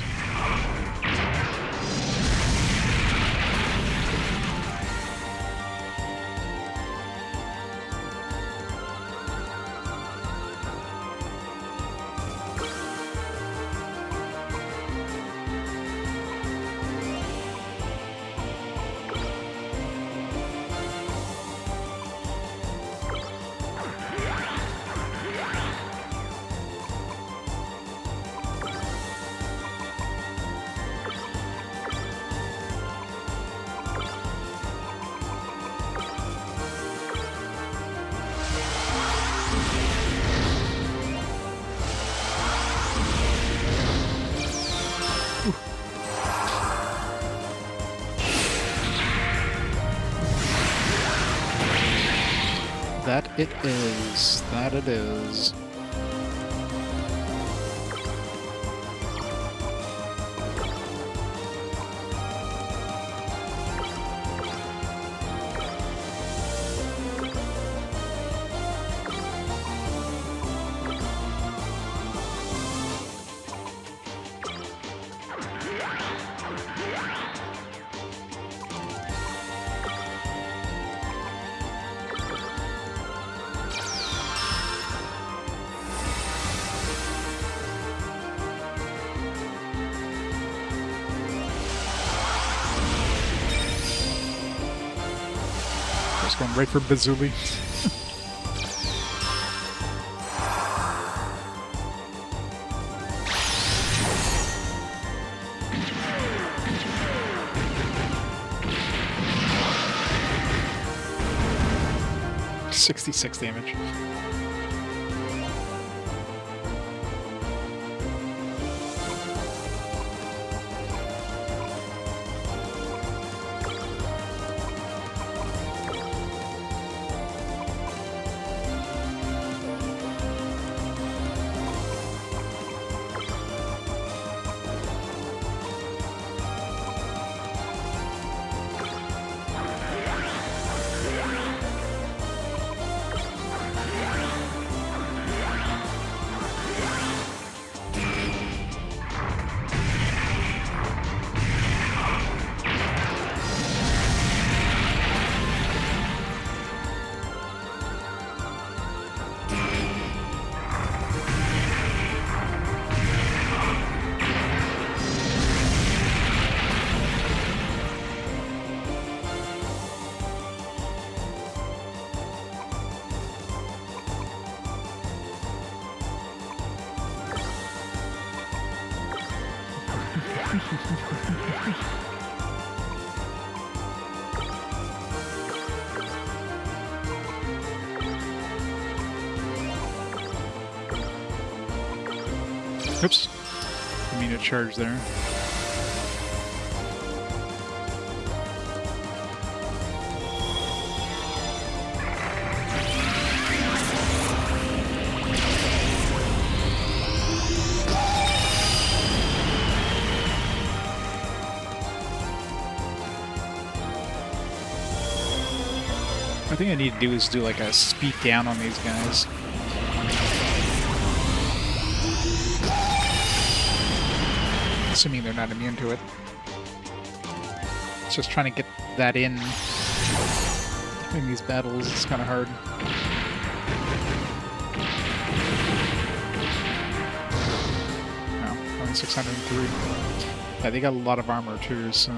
That it is. That it is. Going right for Bazooly. $66 damage. Oops. I mean to charge there. I think I need to do is do like a speed down on these guys. Assuming they're not immune to it. It's just trying to get that in these battles. It's kind of hard. No, only 603. Yeah, they got a lot of armor too, so...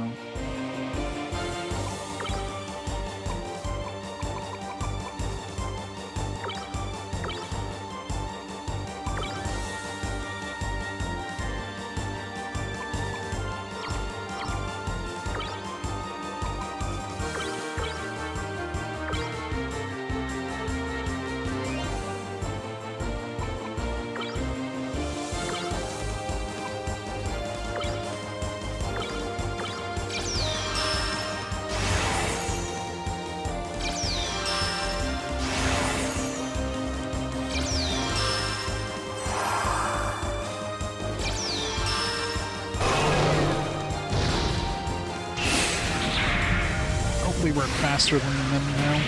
We're faster than them now.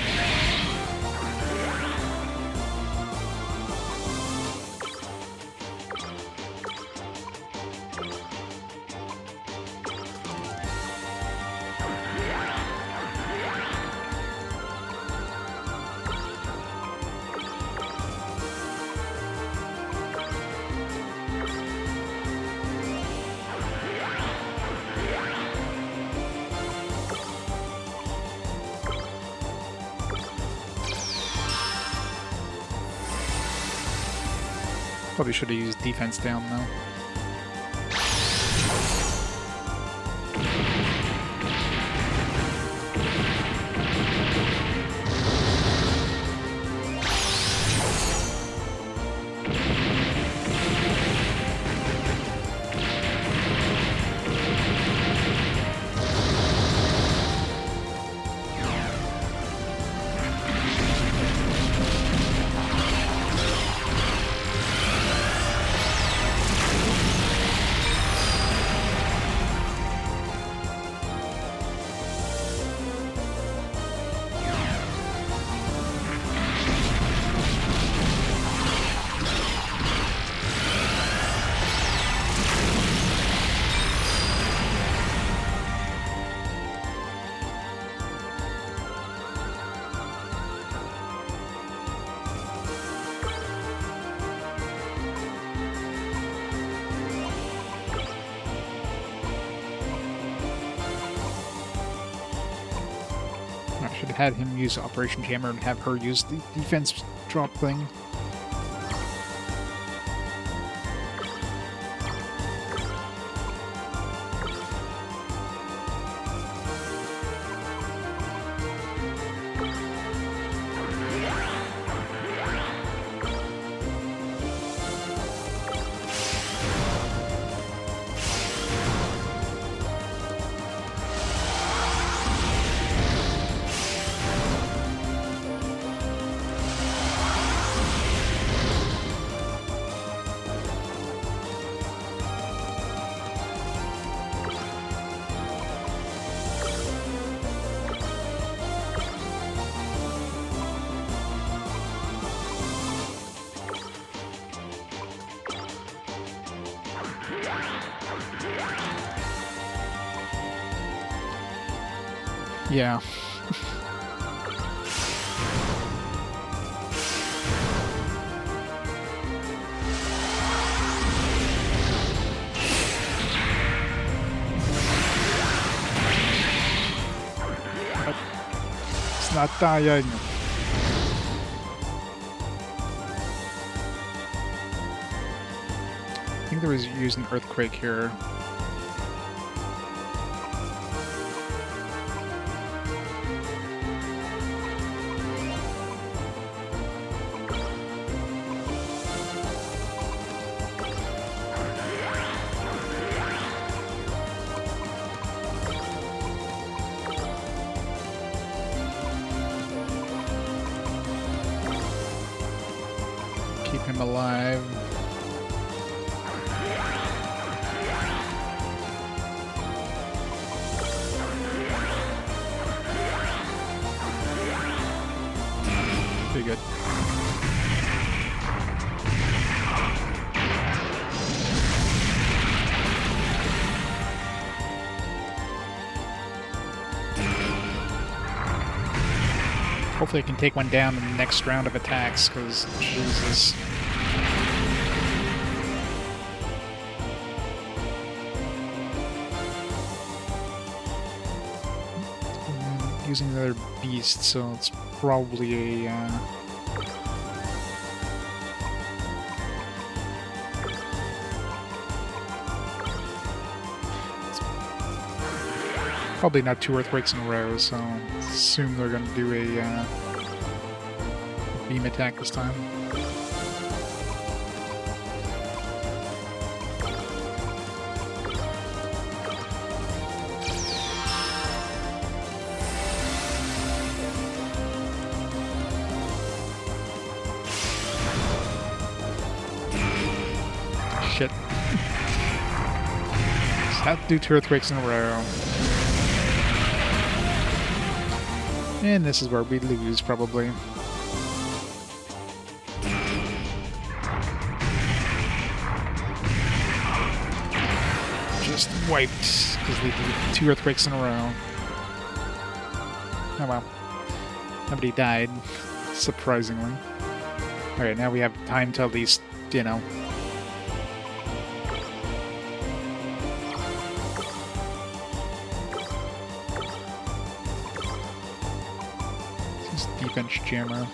Probably should have used defense down though. had him use Operation Jammer and have her use the defense drop thing. Yeah. It's not dying. I think there was used an earthquake here. Keep him alive. Pretty good. Hopefully I can take one down in the next round of attacks, because Jesus. Using another beast, so it's probably a it's probably not 2 earthquakes in a row, so I assume they're going to do a beam attack this time. Shit. Just have to do 2 earthquakes in a row. And this is where we lose, probably. Just wiped, because they did 2 earthquakes in a row. Oh well. Nobody died, surprisingly. Alright, now we have time to at least, you know... defense jammer.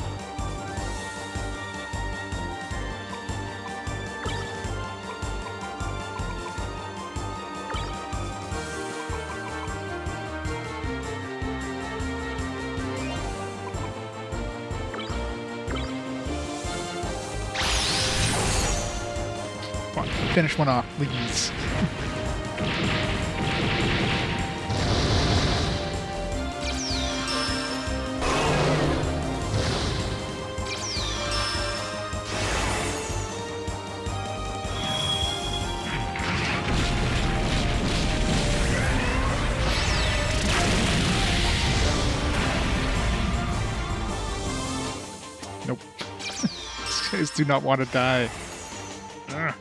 Come on, finish one off, please. Nope. These guys do not want to die. Ugh.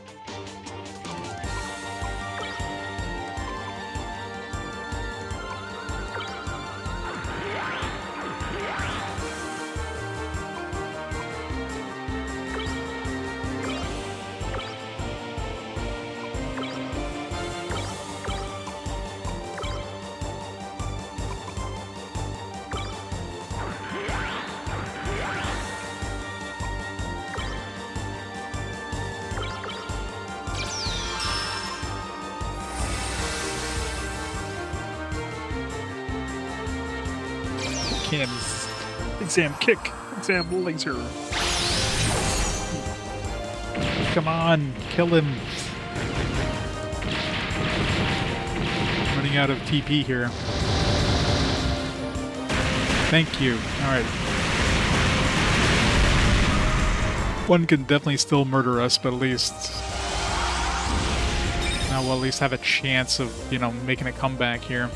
cannons. Exam kick. Exam laser. Come on, kill him. Running out of TP here. Thank you. Alright. One can definitely still murder us, but at least... now we'll at least have a chance of, you know, making a comeback here.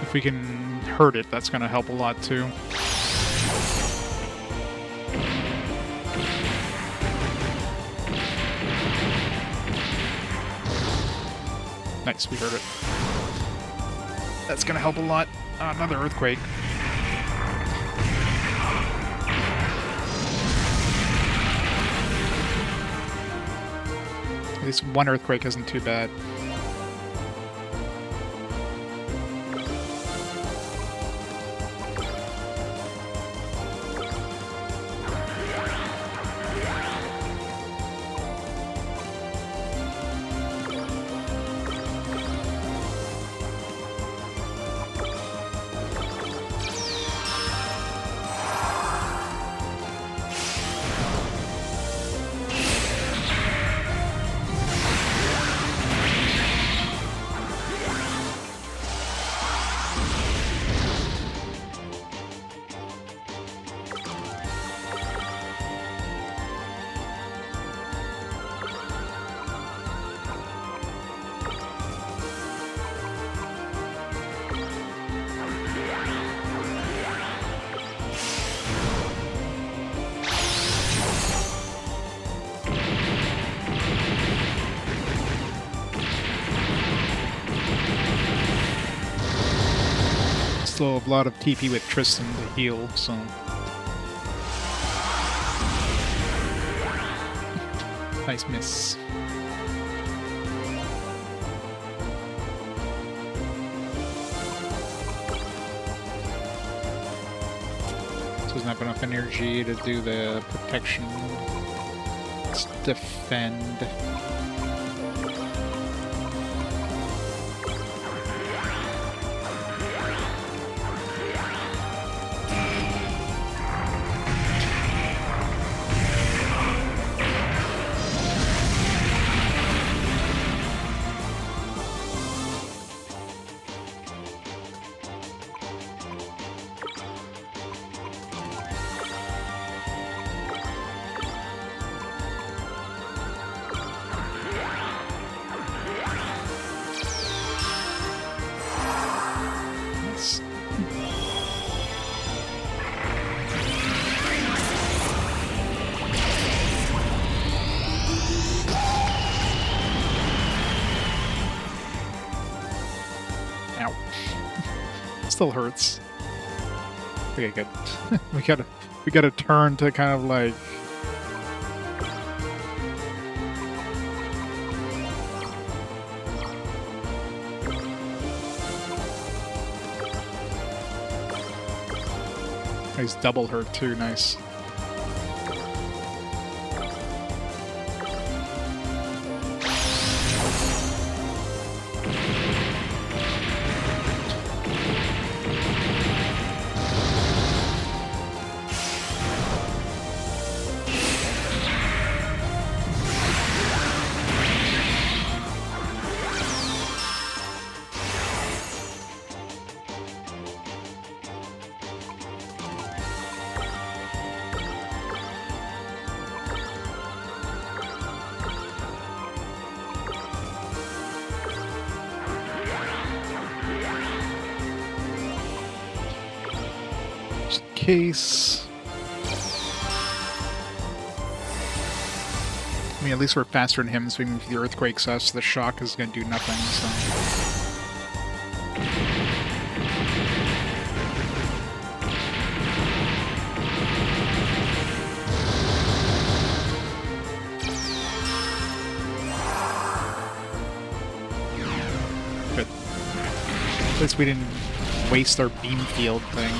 If we can hurt it, that's going to help a lot too. Nice, we heard it. That's going to help a lot. Another earthquake. At least one earthquake isn't too bad. Still a lot of TP with Tristan to heal, so... nice miss. So doesn't have enough energy to do the protection. Let's defend. Still hurts. Okay, good. we gotta turn to kind of like nice double hurt too, nice. Case. I mean, at least we're faster than him, so even if the earthquakes us, the shock is going to do nothing, so... least we didn't waste our beam field thing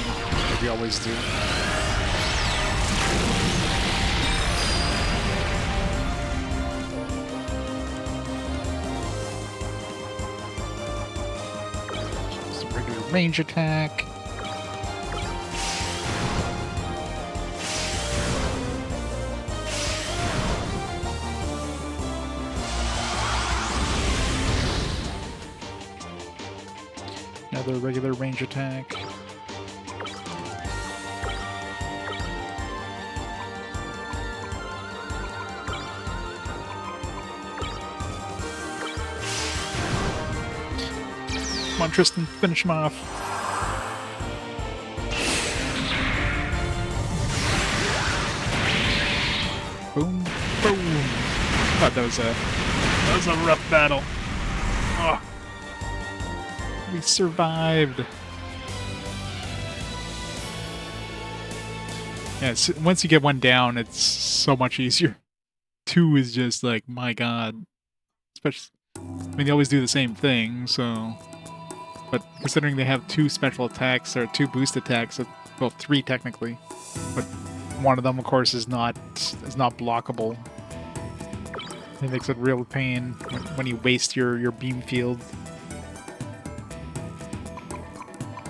like we always do. Just a regular range attack. Another regular range attack. Come on, Tristan, finish him off. Boom, boom. Thought that was a rough battle. Oh. We survived. Yeah, so once you get one down, it's so much easier. 2 is just like, my god. Especially, I mean, they always do the same thing, so... But considering they have 2 special attacks, or 2 boost attacks, well, 3 technically, but one of them, of course, is not blockable. It makes it real pain when you waste your beam field.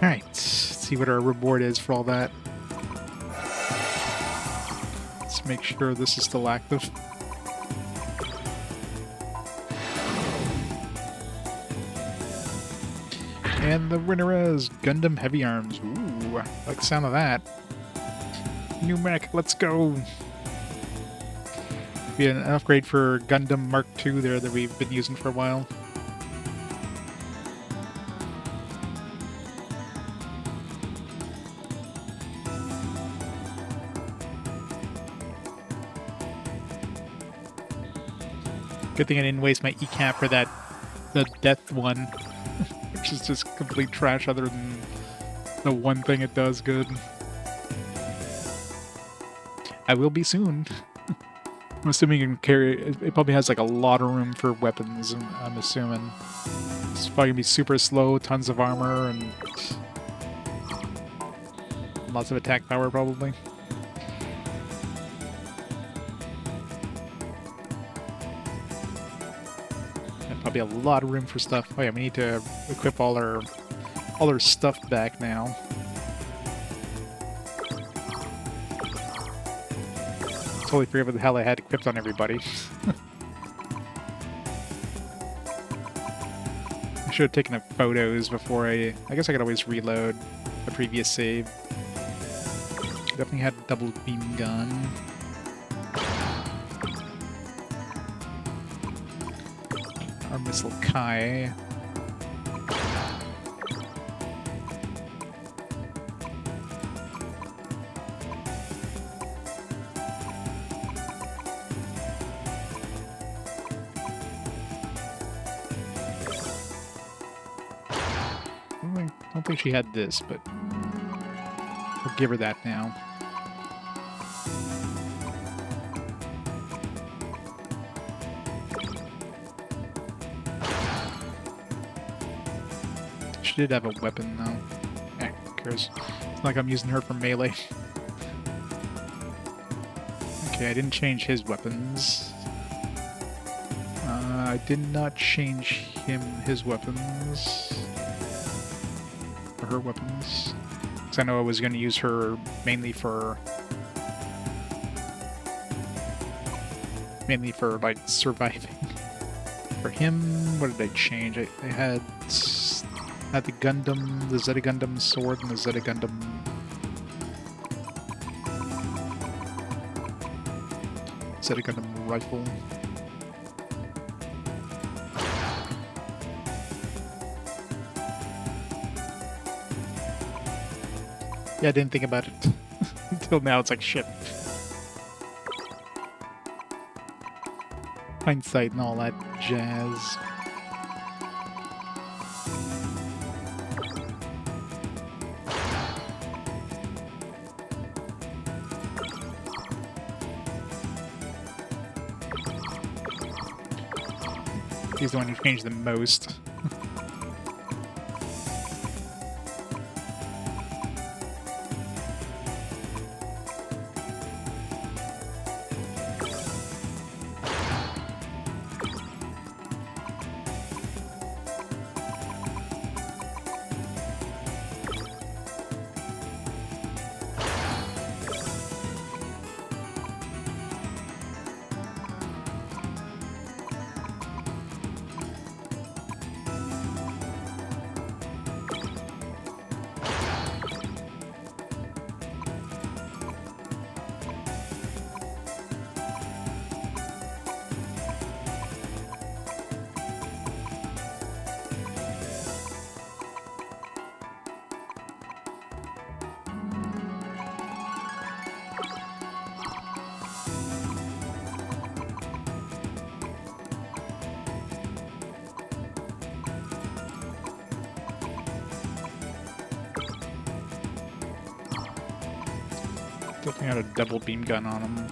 Alright, let's see what our reward is for all that. Let's make sure this is still active. And the winner is Gundam Heavy Arms. Ooh, I like the sound of that. New mech, let's go! Be an upgrade for Gundam Mark II there that we've been using for a while. Good thing I didn't waste my ECAP for the death one, which is just complete trash other than the one thing it does good. I will be soon. I'm assuming you can carry... It probably has like a lot of room for weapons, I'm assuming. It's probably gonna be super slow, tons of armor, and lots of attack power probably. Probably a lot of room for stuff. Oh yeah, we need to equip all our stuff back now. Totally forgot what the hell I had equipped on everybody. I should have taken up photos before I guess I could always reload the previous save. Definitely had a double beam gun. Our missile Kai. I don't think she had this, but we'll give her that now. She did have a weapon, though. Eh, who cares? It's not like I'm using her for melee. Okay, I didn't change his weapons. I did not change his weapons. Or her weapons. Because I know I was going to use her mainly for... like, surviving. For him, what did I change? I had the Gundam, the Zeta Gundam sword, and the Zeta Gundam... Zeta Gundam rifle. Yeah, I didn't think about it until now. It's like, shit. Hindsight and all that jazz. He's the one who changed the most. Definitely had a double beam gun on him.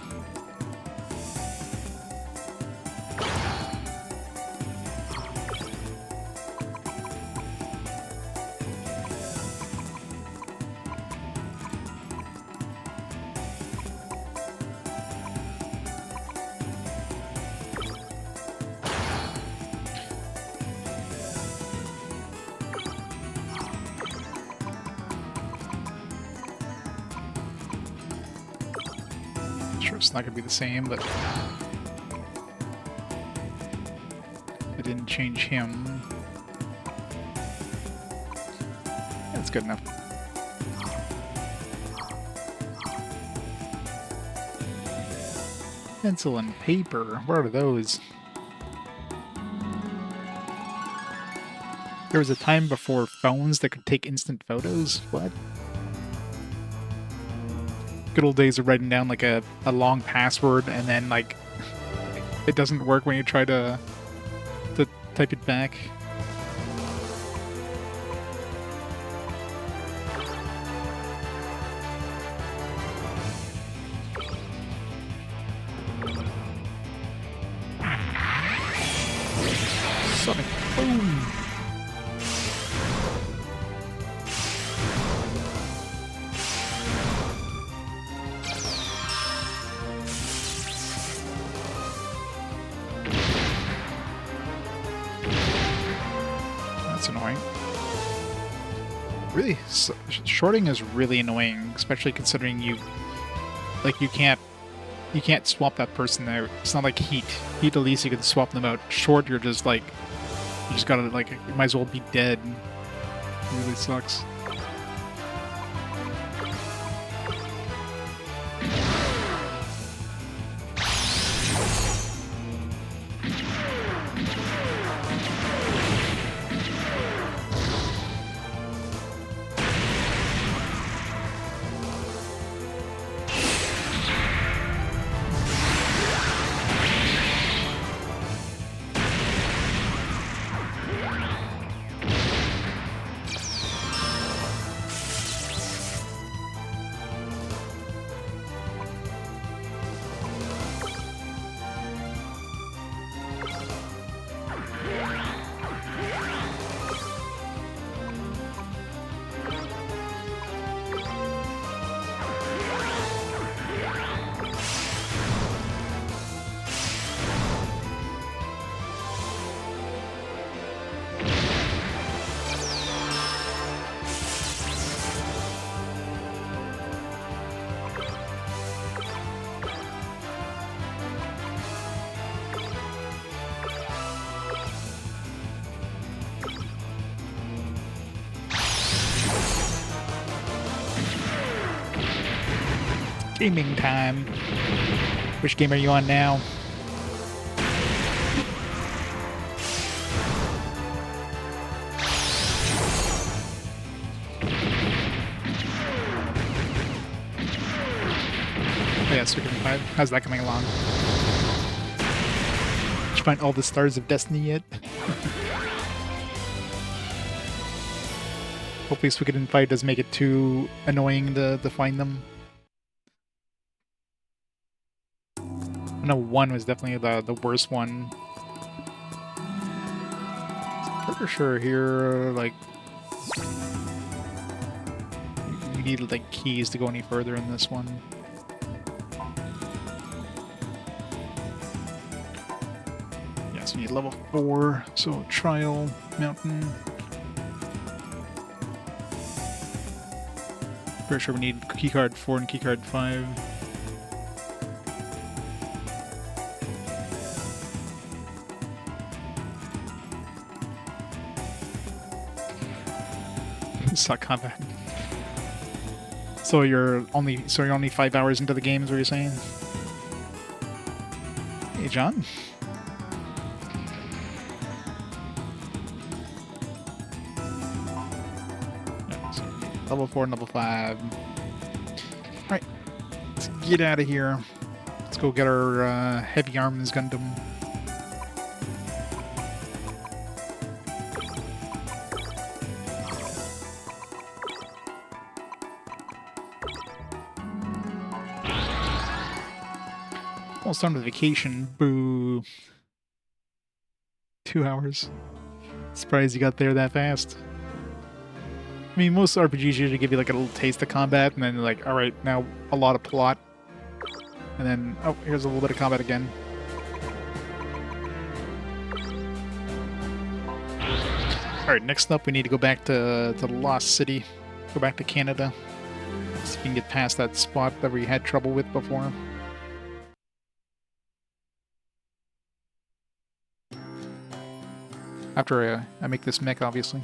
Sure, it's not gonna be the same, but it didn't change him. That's good enough. Pencil and paper. What are those? There was a time before phones that could take instant photos? What? Good old days of writing down like a long password and then like it doesn't work when you try to type it back. Sonic boom. That's annoying. Really, shorting is really annoying, especially considering you can't swap that person out. It's not like Heat. Heat, at least you can swap them out. Short, you're just like, you just gotta like, you might as well be dead. It really sucks. Gaming time. Which game are you on now? Oh yeah, Suikoden 5. How's that coming along? Did you find all the stars of Destiny yet? Hopefully Suikoden 5 doesn't make it too annoying to find them. I know 1 was definitely the worst one. Pretty sure here, like, you need like keys to go any further in this one. Yes, we need level 4, so Trial Mountain. Pretty sure we need keycard 4 and keycard 5. Suck combat. So you're only 5 hours into the game, is what you're saying? Hey, John. Yeah, so level 4 and level 5. Alright, let's get out of here. Let's go get our heavy arms Gundam. Almost done with vacation. Boo. 2 hours. Surprised you got there that fast. I mean, most RPGs usually give you like a little taste of combat, and then you're like, alright, now a lot of plot. And then, oh, here's a little bit of combat again. Alright, next up we need to go back to the Lost City. Go back to Canada. See if we can get past that spot that we had trouble with before. After I make this mech, obviously.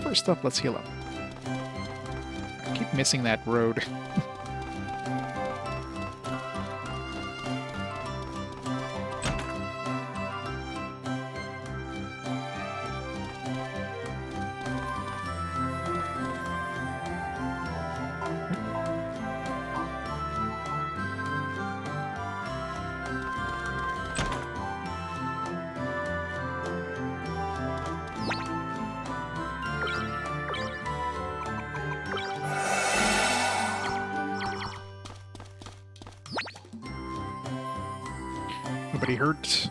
First up, let's heal up. I keep missing that road. Nobody hurt.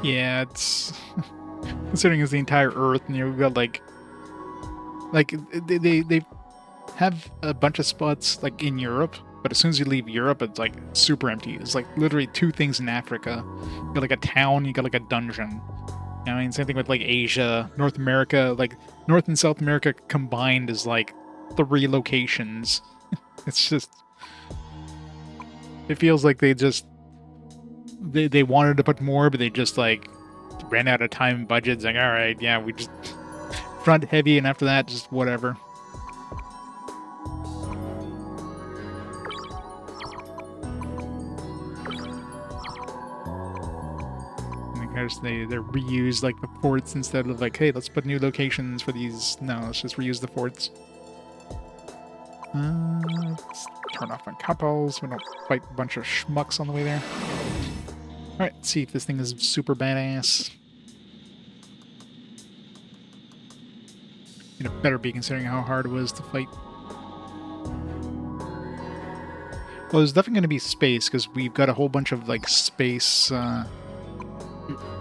Yeah, it's considering it's the entire Earth, and you've got like they have a bunch of spots like in Europe, but as soon as you leave Europe, it's like super empty. It's like literally 2 things in Africa. You got like a town, you got like a dungeon. You know what I mean? Same thing with like Asia, North America, like North and South America combined is like 3 locations. It's just, it feels like they wanted to put more, but they just like ran out of time and budget. It's like, all right, yeah, we just front heavy, and after that, just whatever. They reuse like the forts instead of like, hey, let's put new locations for these. No, let's just reuse the forts. Let's turn off on couples. We don't fight a bunch of schmucks on the way there. Alright, let's see if this thing is super badass. It better be, considering how hard it was to fight. Well, there's definitely going to be space, because we've got a whole bunch of like space...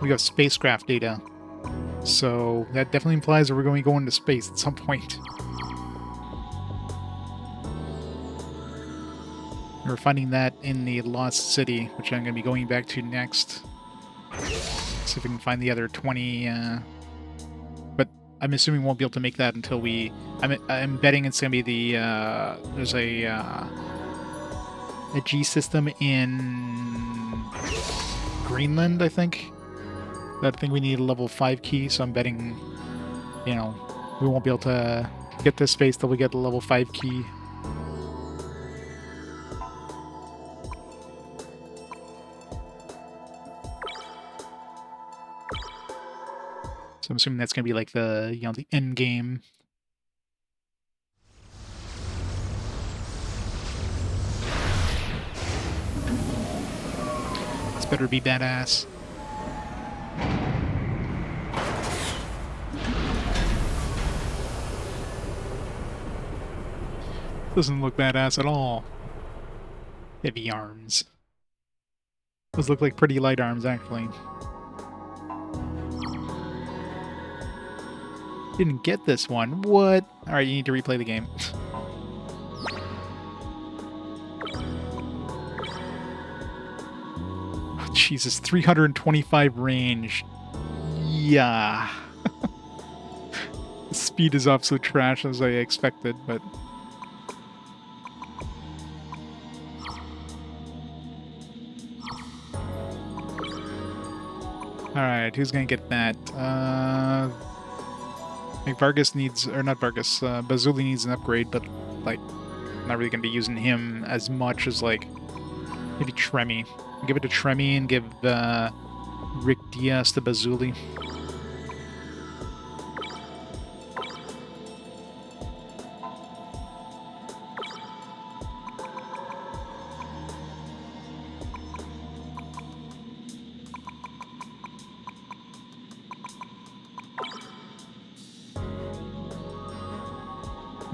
we got spacecraft data. So that definitely implies that we're going to go into space at some point. We're finding that in the Lost City, which I'm going to be going back to next. See if we can find the other 20, but I'm assuming we won't be able to make that until we... I'm betting it's going to be the, there's a G system in Greenland, I think. I think we need a level 5 key, so I'm betting, you know, we won't be able to get this space till we get the level 5 key. So I'm assuming that's going to be like the, the end game. This better be badass. Doesn't look badass at all. Heavy arms. Those look like pretty light arms, actually. Didn't get this one. What? Alright, you need to replay the game. Oh, Jesus, 325 range. Yeah. The speed is absolute trash as I expected, but... Alright, who's gonna get that? Like Vargas needs, or not Vargas, Bazuli needs an upgrade, but, like, not really gonna be using him as much as, like, maybe Tremi. Give it to Tremi and give, Rick Diaz to Bazuli.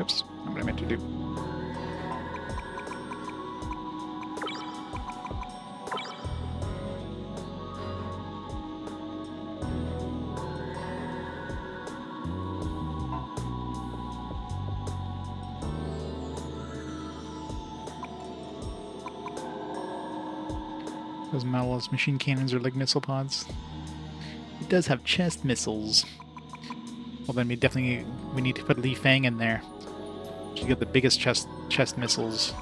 Oops, not what I meant to do. Those Malus machine cannons are like missile pods. It does have chest missiles. Well, then we need to put Li Fang in there. She got the biggest chest missiles.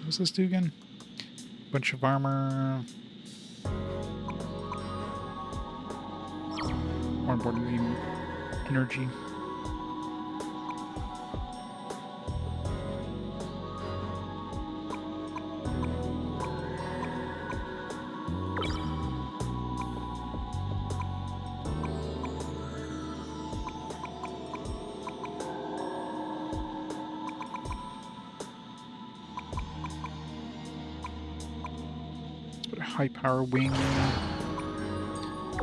What's this do again? Bunch of armor. More importantly, energy. High power wing,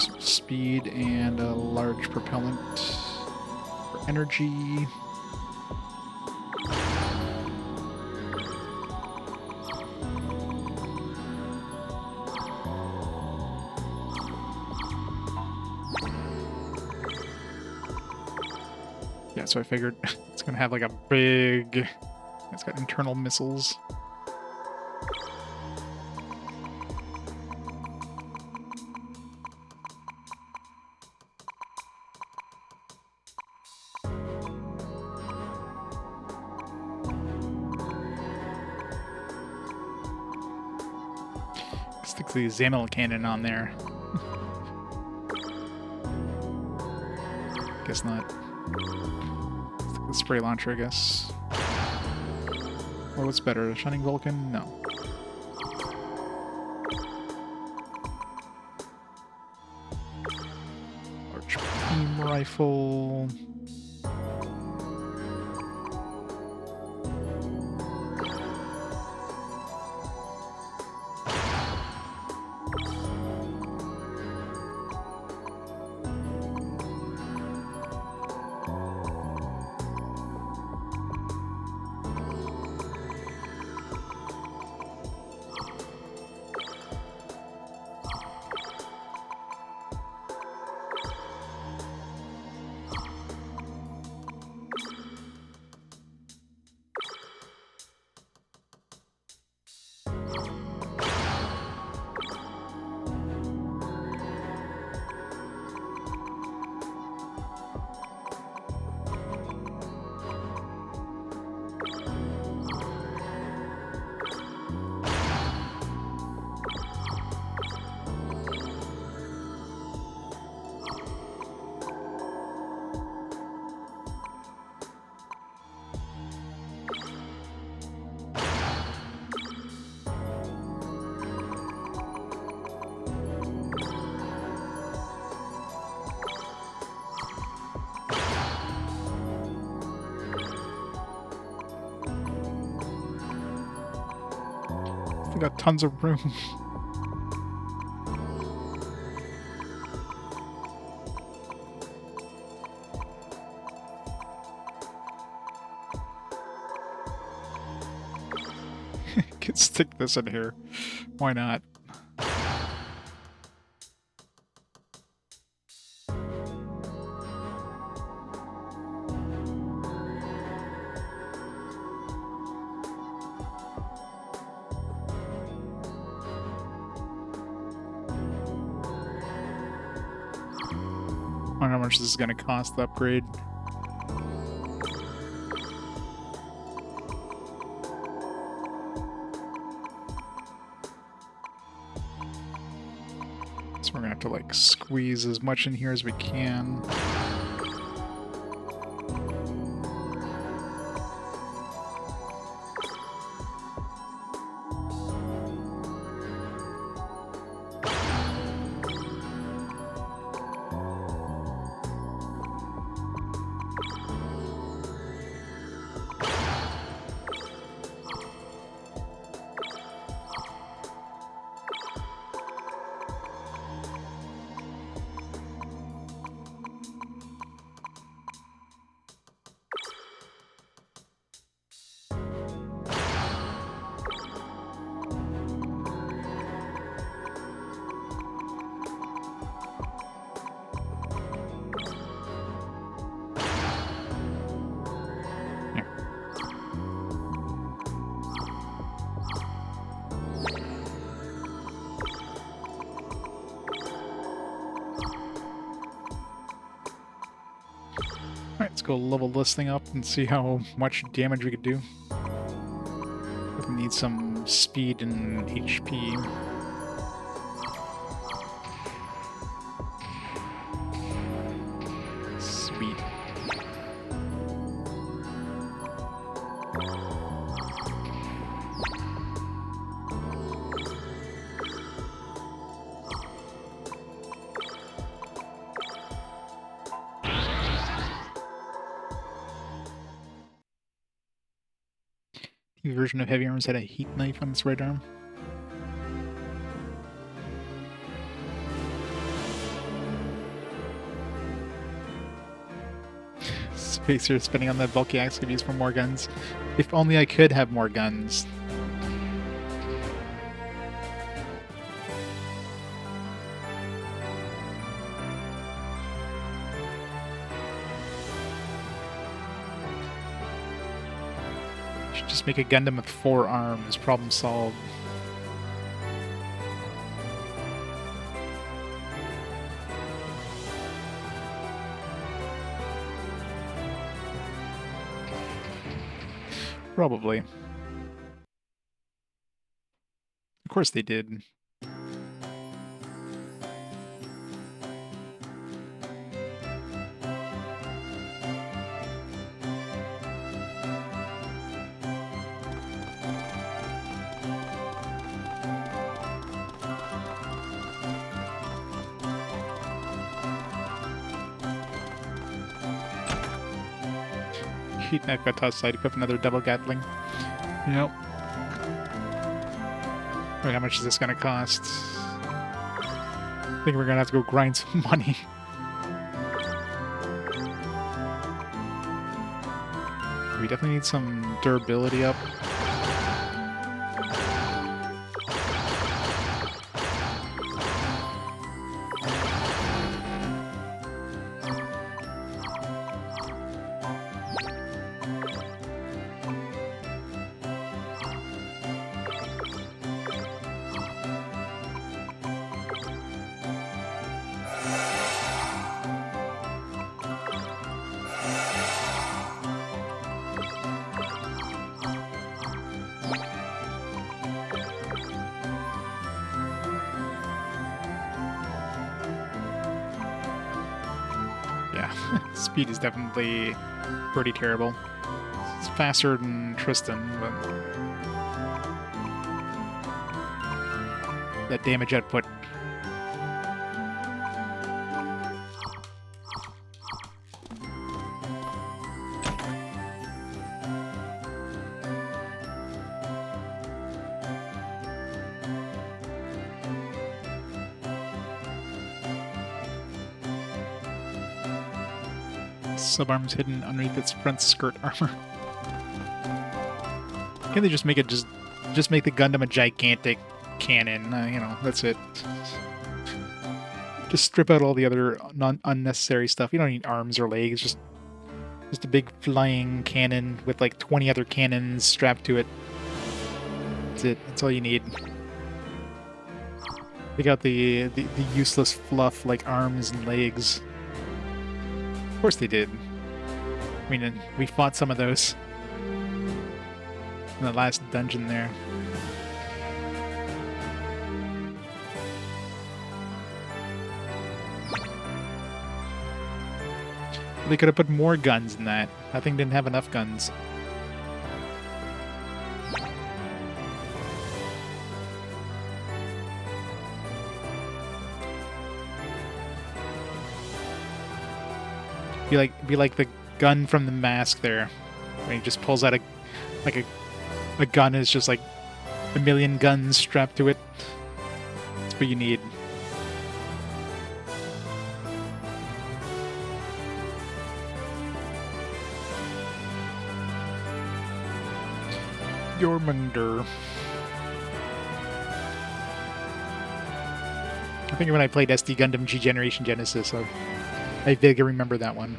some speed, and a large propellant for energy. Yeah, so I figured it's gonna have like a big. It's got internal missiles. Stick the Zamel cannon on there. Guess not. Stick the spray launcher, I guess. Or what's better, a Shining Vulcan? No. Large beam rifle. We got tons of room. Could stick this in here. Why not? I wonder how much this is going to cost the upgrade. So we're going to have to like squeeze as much in here as we can. Alright, let's go level this thing up and see how much damage we could do. We need some speed and HP. Sweet. The version of Heavy Arms had a heat knife on its right arm. Space you're spending on that bulky axe could be used for more guns. If only I could have more guns. Just make a Gundam with 4 arms. Problem solved. Probably. Of course they did. Heat knife got tossed aside, equip another double Gatling. Yep. Wait, how much is this gonna cost? I think we're gonna have to go grind some money. We definitely need some durability up. Speed is definitely pretty terrible. It's faster than Tristan, but that damage output. Subarms hidden underneath its front skirt armor. Can't they just make it just make the Gundam a gigantic cannon? You know, that's it. Just strip out all the other unnecessary stuff. You don't need arms or legs. Just a big flying cannon with like 20 other cannons strapped to it. That's it. That's all you need. They got the useless fluff like arms and legs. Of course they did. I mean, we fought some of those in the last dungeon there. They could have put more guns in that. That thing didn't have enough guns. Be like the gun from the mask there, when he just pulls out a gun is just like a million guns strapped to it. That's what you need. Yormunder. I think when I played SD Gundam G Generation Genesis, I vaguely remember that one.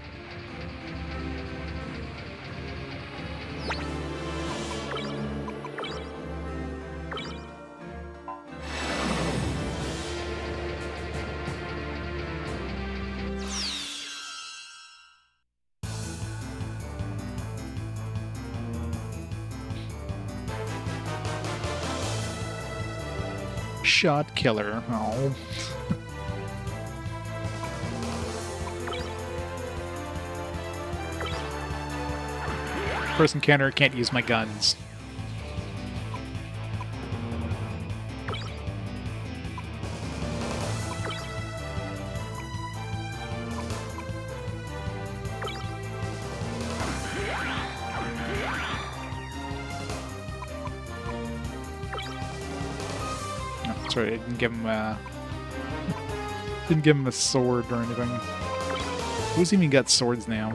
Shot killer. Oh. First encounter, can't use my guns. Sorry, I didn't give him a sword or anything. Who's even got swords now?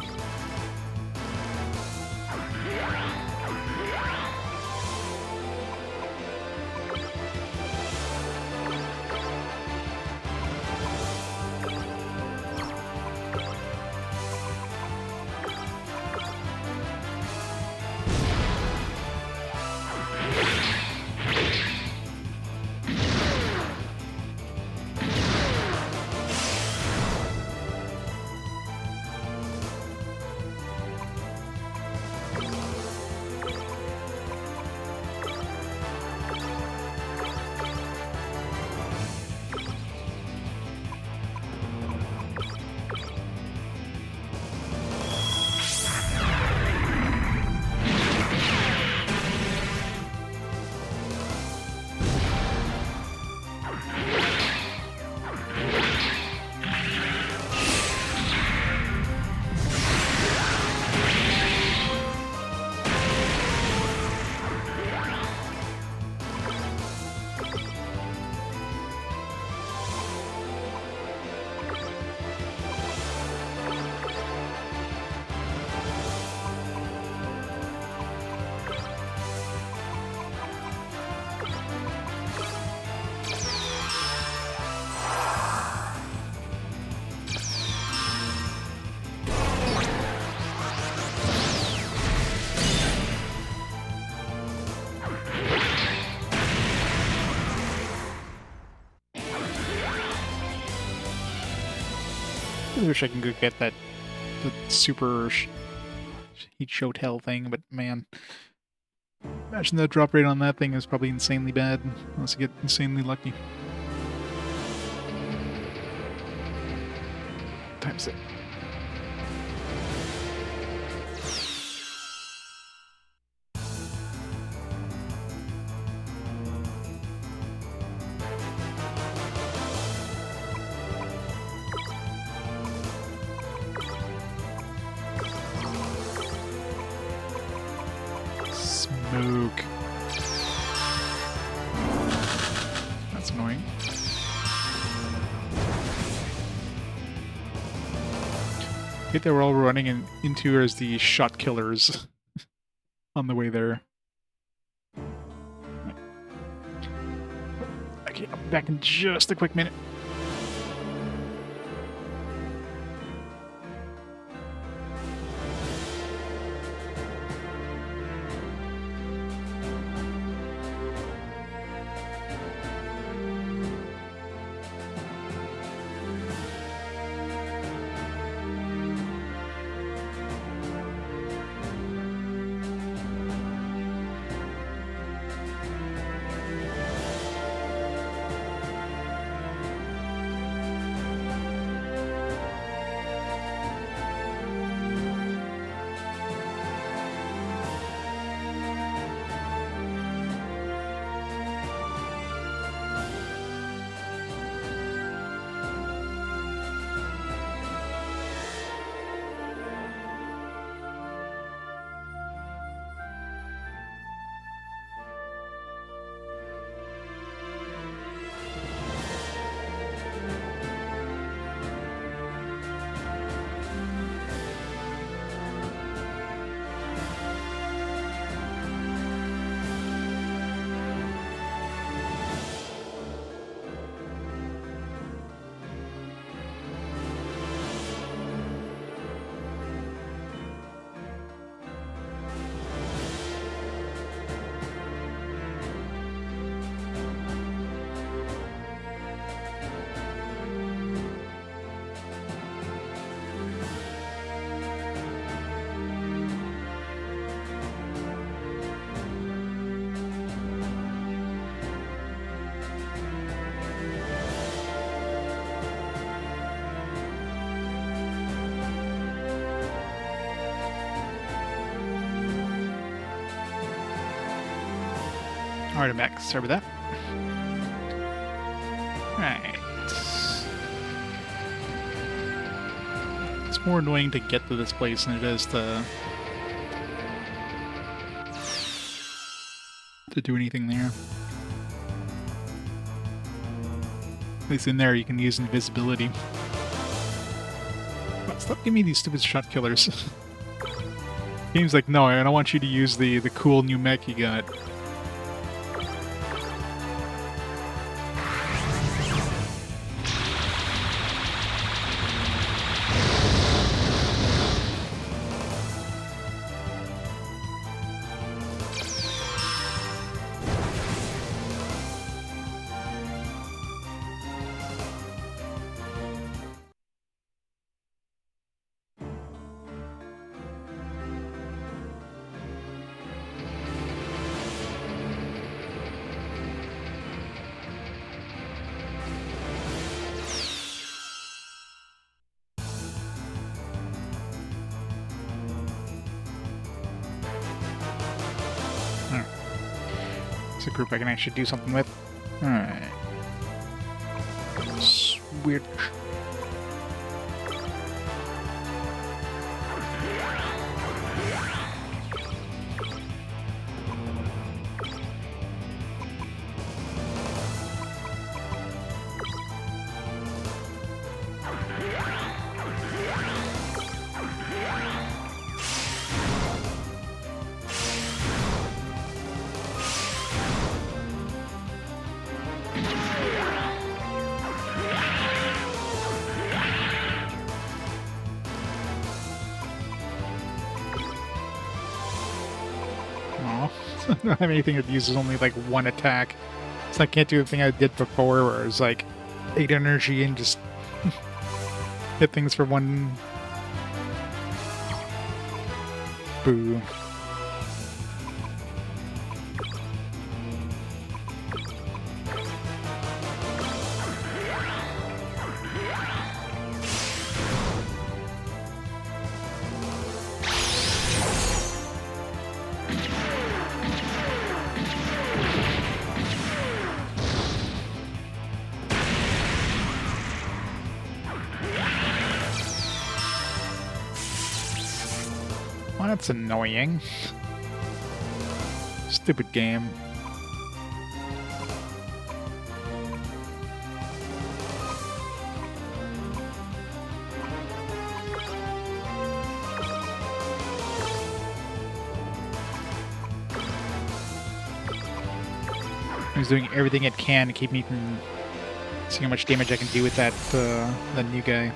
I wish I can go get the super heat show tell thing, but man, imagine the drop rate on that thing is probably insanely bad unless you get insanely lucky. Times it. Smoke. That's annoying. think they were all running into as the shot killers on the way there. Okay, I'll be back in just a quick minute. Alright, I'm back. Sorry about that. Alright. It's more annoying to get to this place than it is to do anything there. At least in there you can use invisibility. But stop giving me these stupid shot killers. Game's like, no, I don't want you to use the cool new mech you got. It's a group I can actually do something with. Alright. Weird. I don't have anything that uses only like one attack. So I can't do the thing I did before where it was like 8 energy and just hit things for one. Boo. Well, that's annoying. Stupid game. He's doing everything it can to keep me from seeing how much damage I can do with that new guy.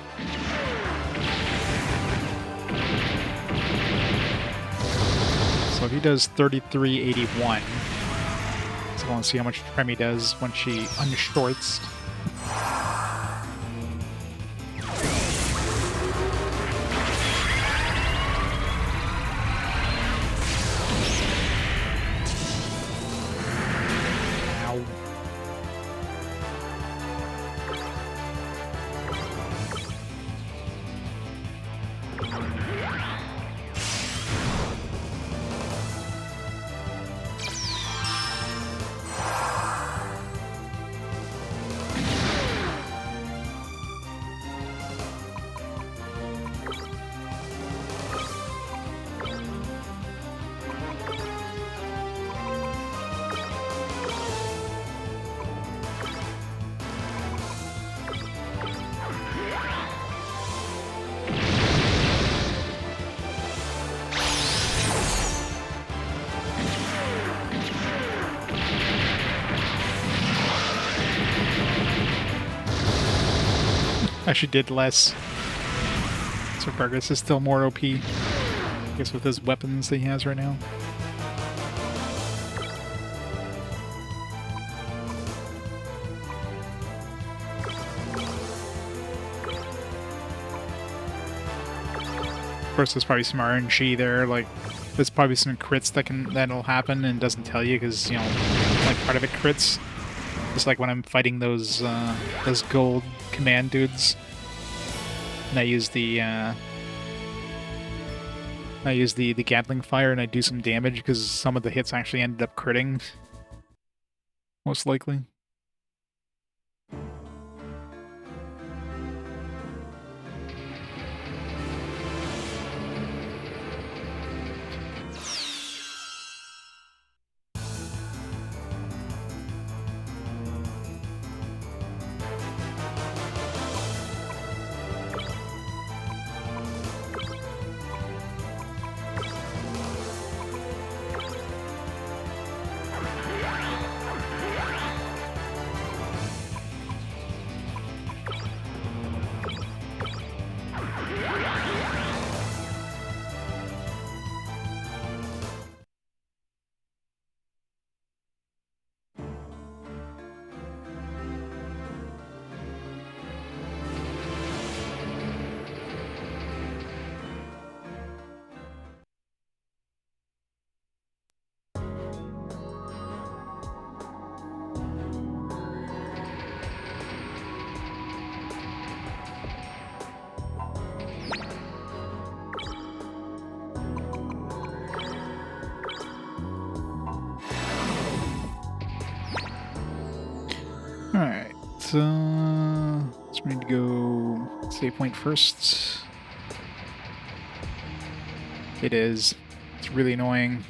So if he does 3381, so I want to see how much Tremi does when she unshorts. Actually did less. So Vargas is still more OP. I guess with his weapons that he has right now. Of course, there's probably some RNG there. Like, there's probably some crits that'll happen and doesn't tell you because, you know, like part of it crits. Just like when I'm fighting those gold command dudes, and I use the Gatling fire and I do some damage because some of the hits actually ended up critting, most likely. Alright, so we need to go save point first. It is. It's really annoying.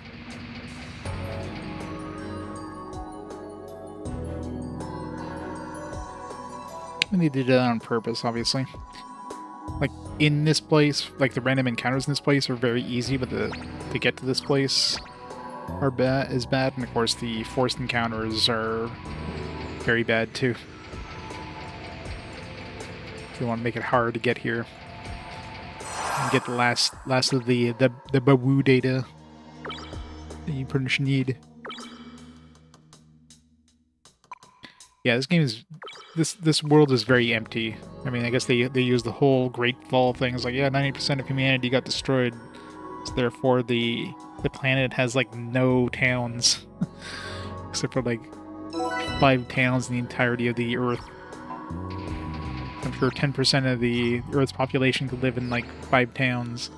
And they did that on purpose, obviously. Like, in this place, like the random encounters in this place are very easy, but to get to this place are bad, and of course the forced encounters are very bad too. If you want to make it hard to get here, and get the last of the Bawu data that you pretty much need. Yeah, this game is this world is very empty. I mean, I guess they use the whole Great Fall thing. It's like, yeah, 90% of humanity got destroyed, so therefore the planet has like no towns, except for like 5 towns in the entirety of the Earth. I'm sure 10% of the Earth's population could live in like 5 towns.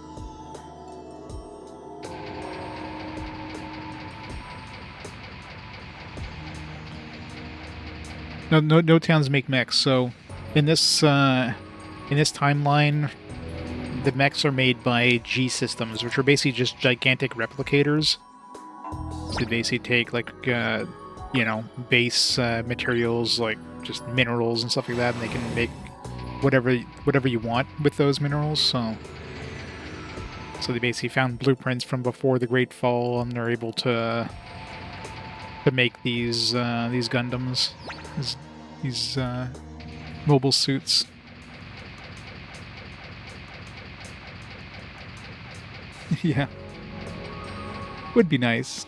No towns make mechs. So in this timeline, the mechs are made by G systems, which are basically just gigantic replicators. So they basically take like you know, base materials like just minerals and stuff like that, and they can make whatever you want with those minerals. So they basically found blueprints from before the Great Fall, and they're able to to make these Gundams, these mobile suits. Yeah, would be nice.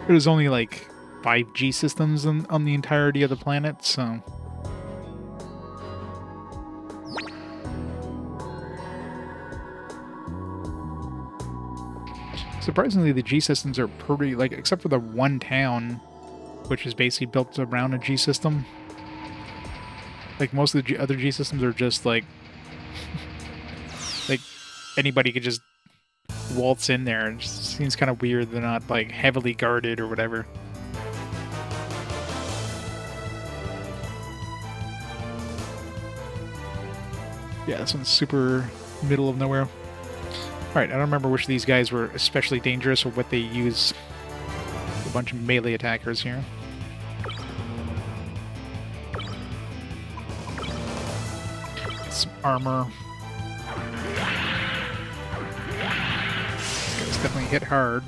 There's only like 5G systems on the entirety of the planet, so. Surprisingly, the G systems are pretty, like, except for the one town, which is basically built around a G system. Like, most of the other G systems are just, like anybody could just waltz in there. It just seems kind of weird they're not, like, heavily guarded or whatever. Yeah, this one's super middle of nowhere. Alright, I don't remember which of these guys were especially dangerous or what they use. A bunch of melee attackers here. Some armor. These guys definitely hit hard.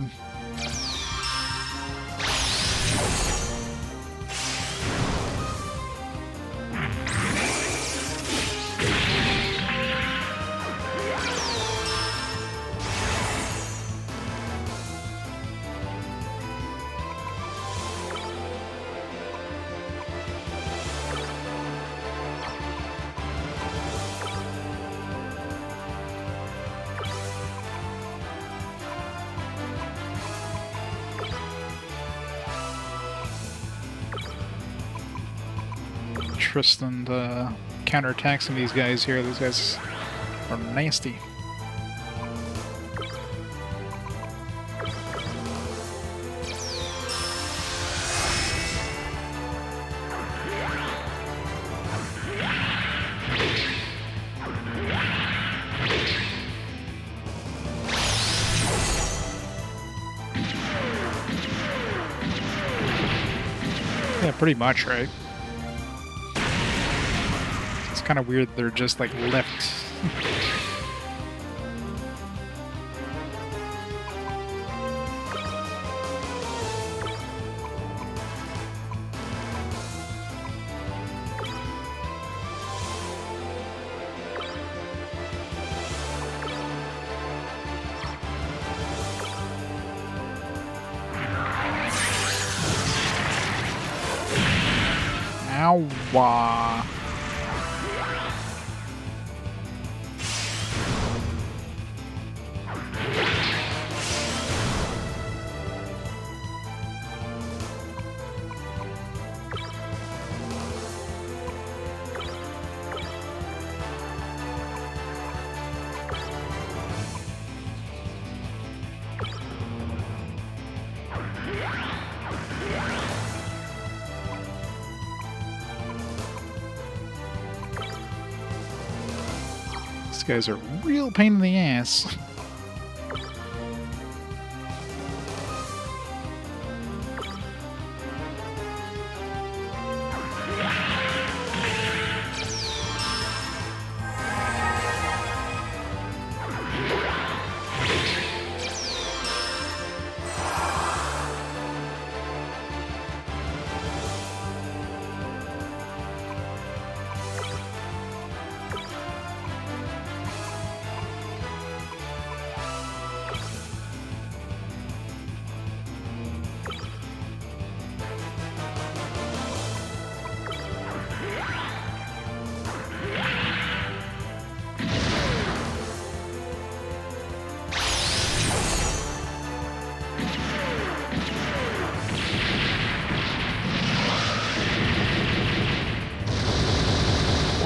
Tristan counterattack some of these guys here. These guys are nasty. Yeah, pretty much, right? Kind of weird they're just like left. Ow. These guys are a real pain in the ass.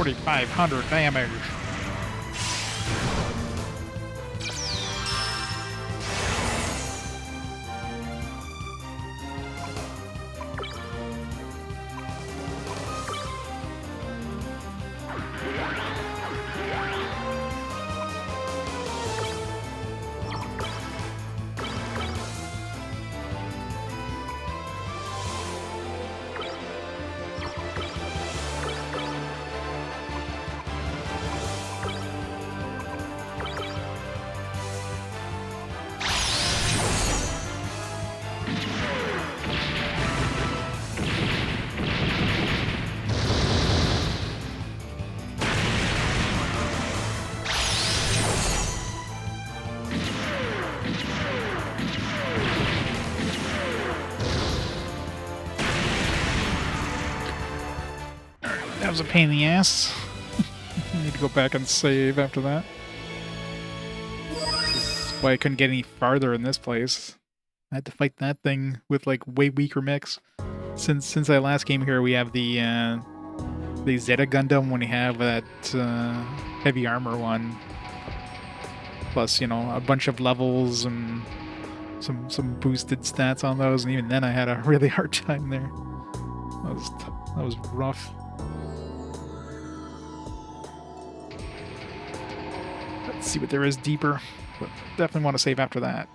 $4,500 damage. That was a pain in the ass. I need to go back and save after that. This is why I couldn't get any farther in this place. I had to fight that thing with like way weaker mechs. Since I last came here, we have the Zeta Gundam when you have that heavy armor one. Plus, you know, a bunch of levels and some boosted stats on those, and even then I had a really hard time there. That was rough. Let's see what there is deeper, but definitely want to save after that.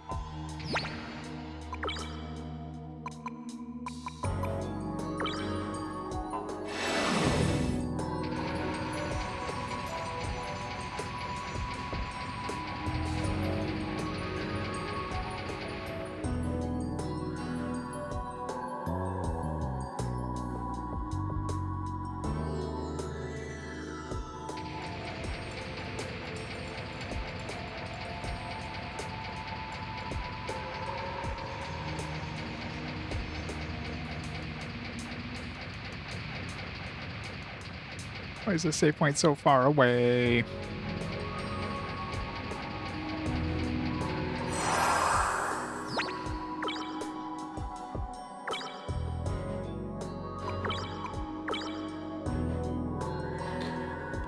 Why is the save point so far away?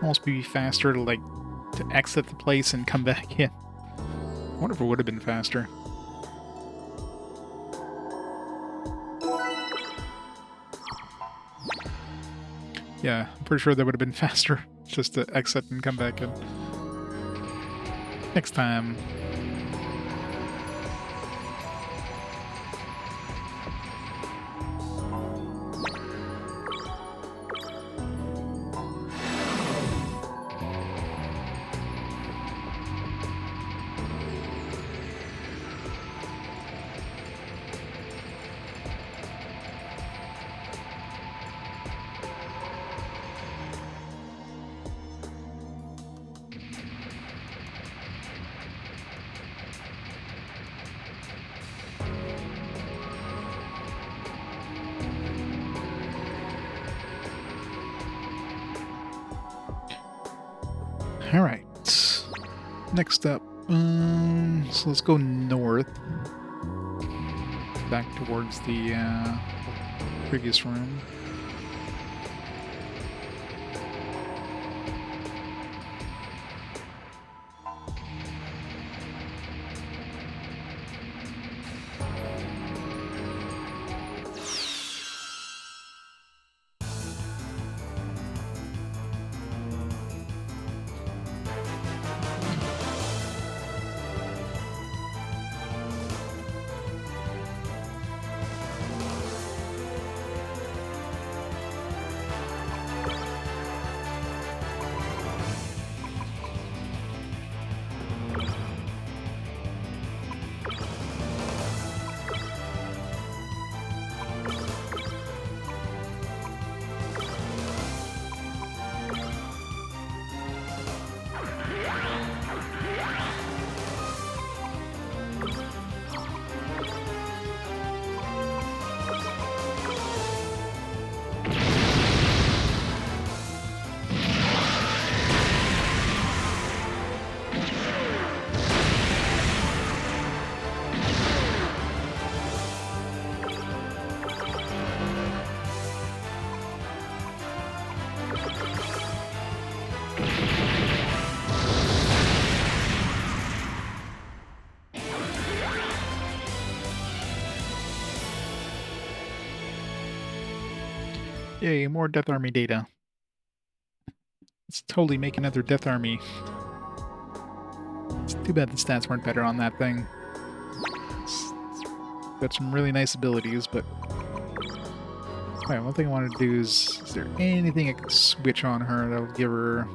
Almost be faster to like to exit the place and come back in. I wonder if it would have been faster. Yeah, I'm pretty sure that would have been faster just to exit and come back in. Next time. Alright. Next up, so let's go north. Back towards the previous room. Yay, more Death Army data. Let's totally make another Death Army. It's too bad the stats weren't better on that thing. It's got some really nice abilities, but... Alright, one thing I want to do is there anything I can switch on her that'll give her...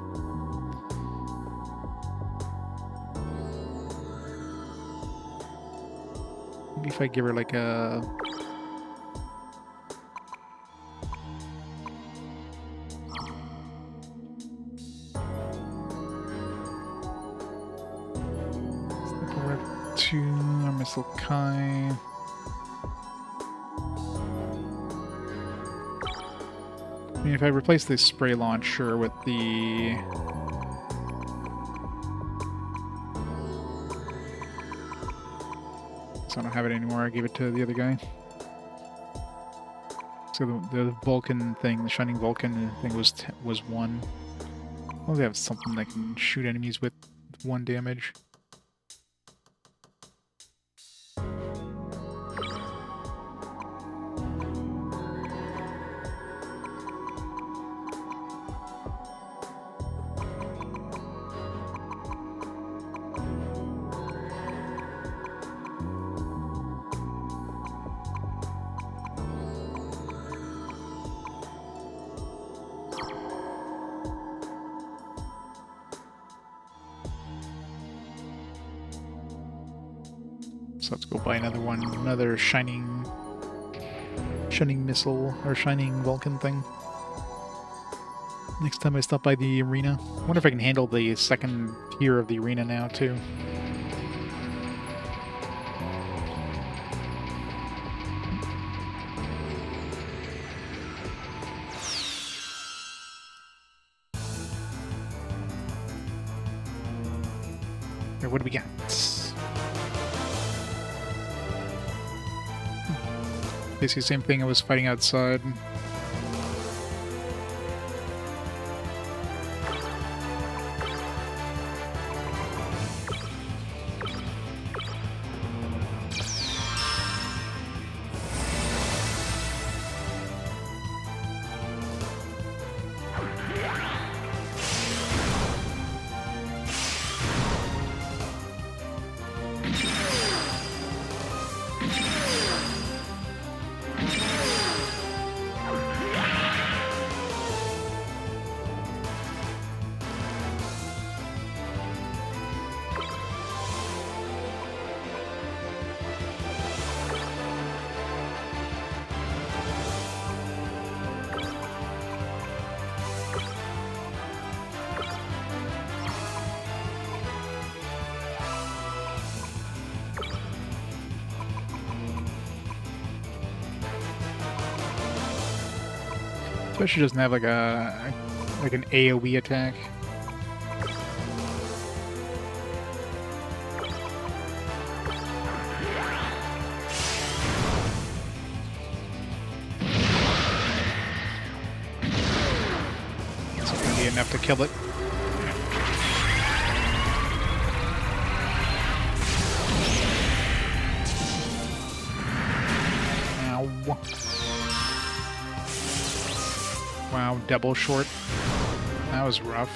Maybe if I give her like a... Missile Kai. I mean, if I replace the spray launcher with the... So I don't have it anymore, I gave it to the other guy. So the Vulcan thing, the Shining Vulcan thing was 1. Well, they have something that can shoot enemies with 1 damage. So let's go buy another one, another shining missile, or shining Vulcan thing. Next time I stop by the arena. I wonder if I can handle the second tier of the arena now, too. Okay, what do we got? Basically the same thing I was fighting outside. Especially doesn't have like an AoE attack. It's gonna be enough to kill it. Ow. Wow, double short. That was rough.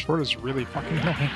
Sword is really fucking annoying.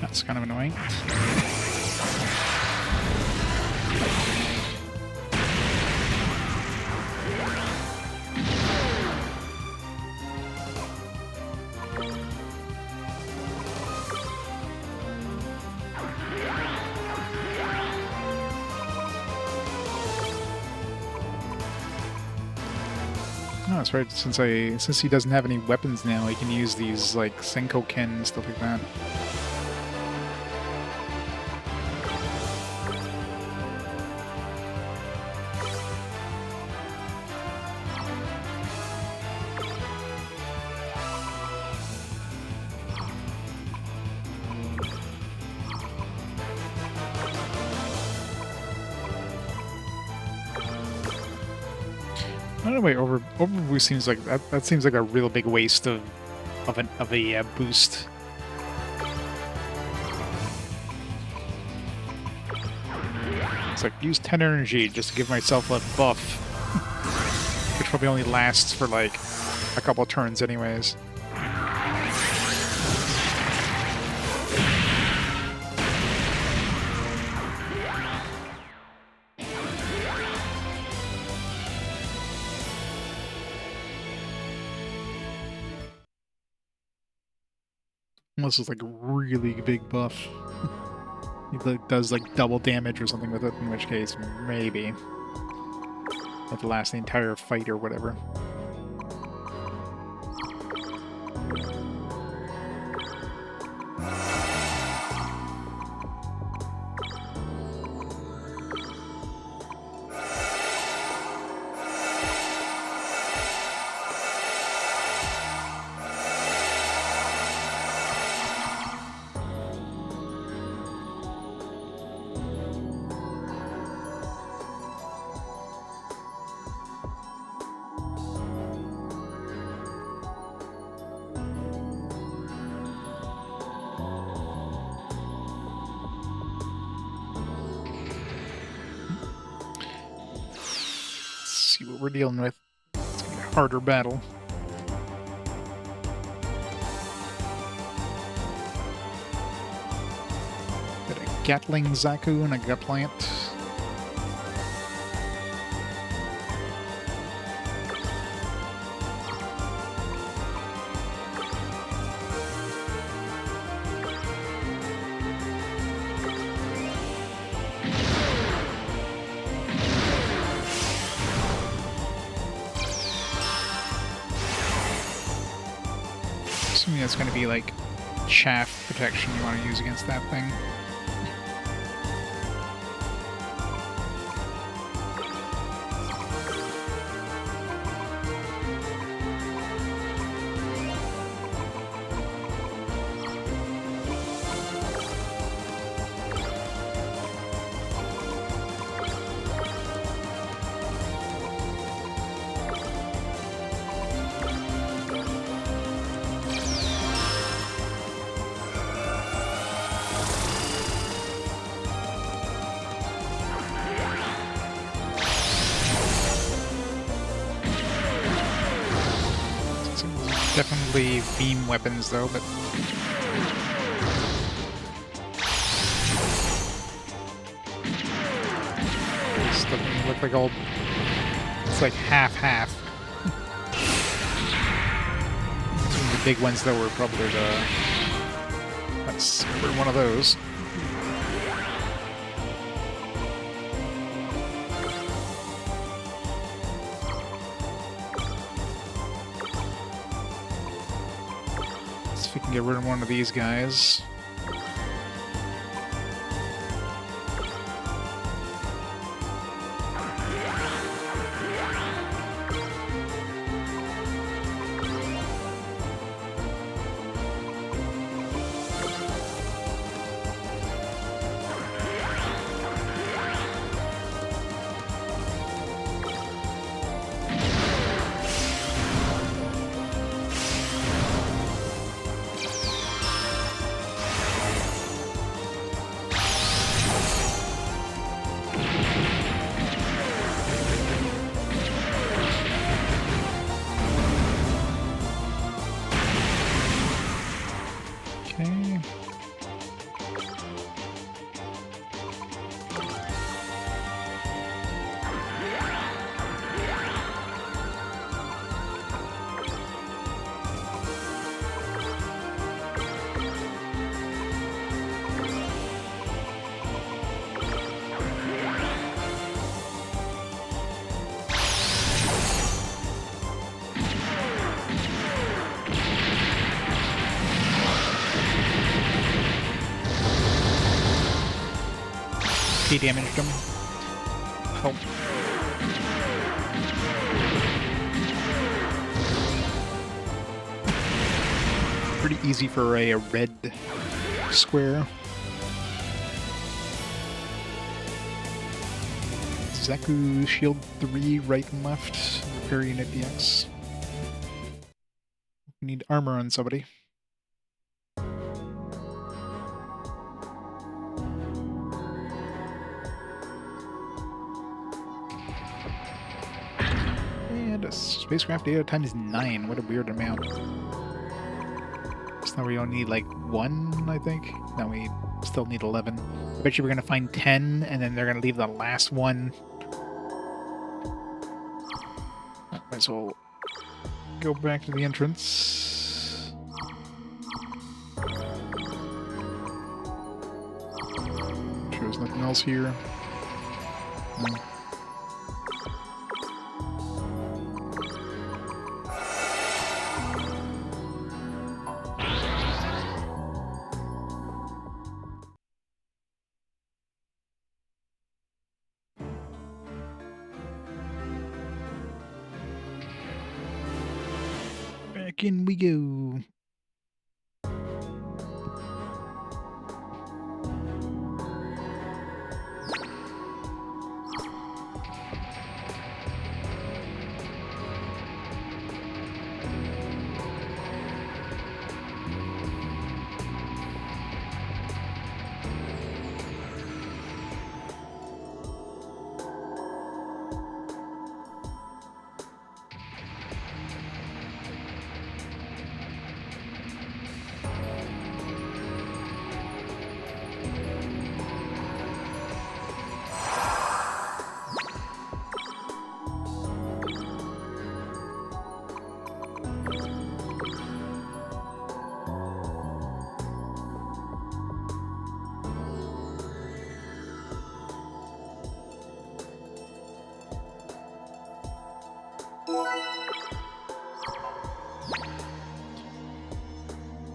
That's kind of annoying. No, that's right. Since he doesn't have any weapons now, he can use these like Senkoken and stuff like that. I don't know why overboost seems like that seems like a real big waste of a boost. It's like use 10 energy just to give myself a buff, which probably only lasts for like a couple turns anyways. Unless it's like a really big buff. He does like double damage or something with it, in which case maybe have to last the entire fight or whatever. See what we're dealing with. It's gonna be a harder battle. Got a Gatling Zaku and a Gutplant. Assuming that's going to be like chaff protection you want to use against that thing. Definitely beam weapons though, but this doesn't look like all. It's like half-half. Some of the big ones though were probably the. That's one of those. Get rid of one of these guys. Okay. He damaged him. Help. Pretty easy for a red square. Zaku shield 3 right and left. Repair unit DX. We need armor on somebody. Spacecraft data times 9. What a weird amount. So now we only need like 1, I think. Now we still need 11. I bet you we're gonna find 10, and then they're gonna leave the last one. Might as well go back to the entrance. Sure there's nothing else here. No. In we go.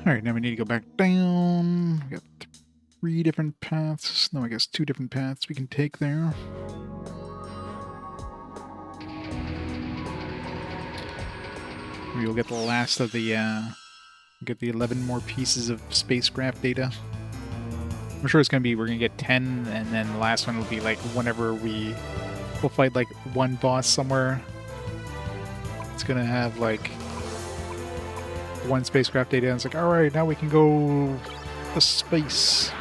Alright, now we need to go back down. We got 3 different paths. No, I guess 2 different paths we can take there. We'll get the last of the, get the 11 more pieces of spacecraft data. I'm sure it's gonna be, we're gonna get 10, and then the last one will be like whenever we'll fight like one boss somewhere. It's gonna have like 1 spacecraft data, and it's like, alright, now we can go to space.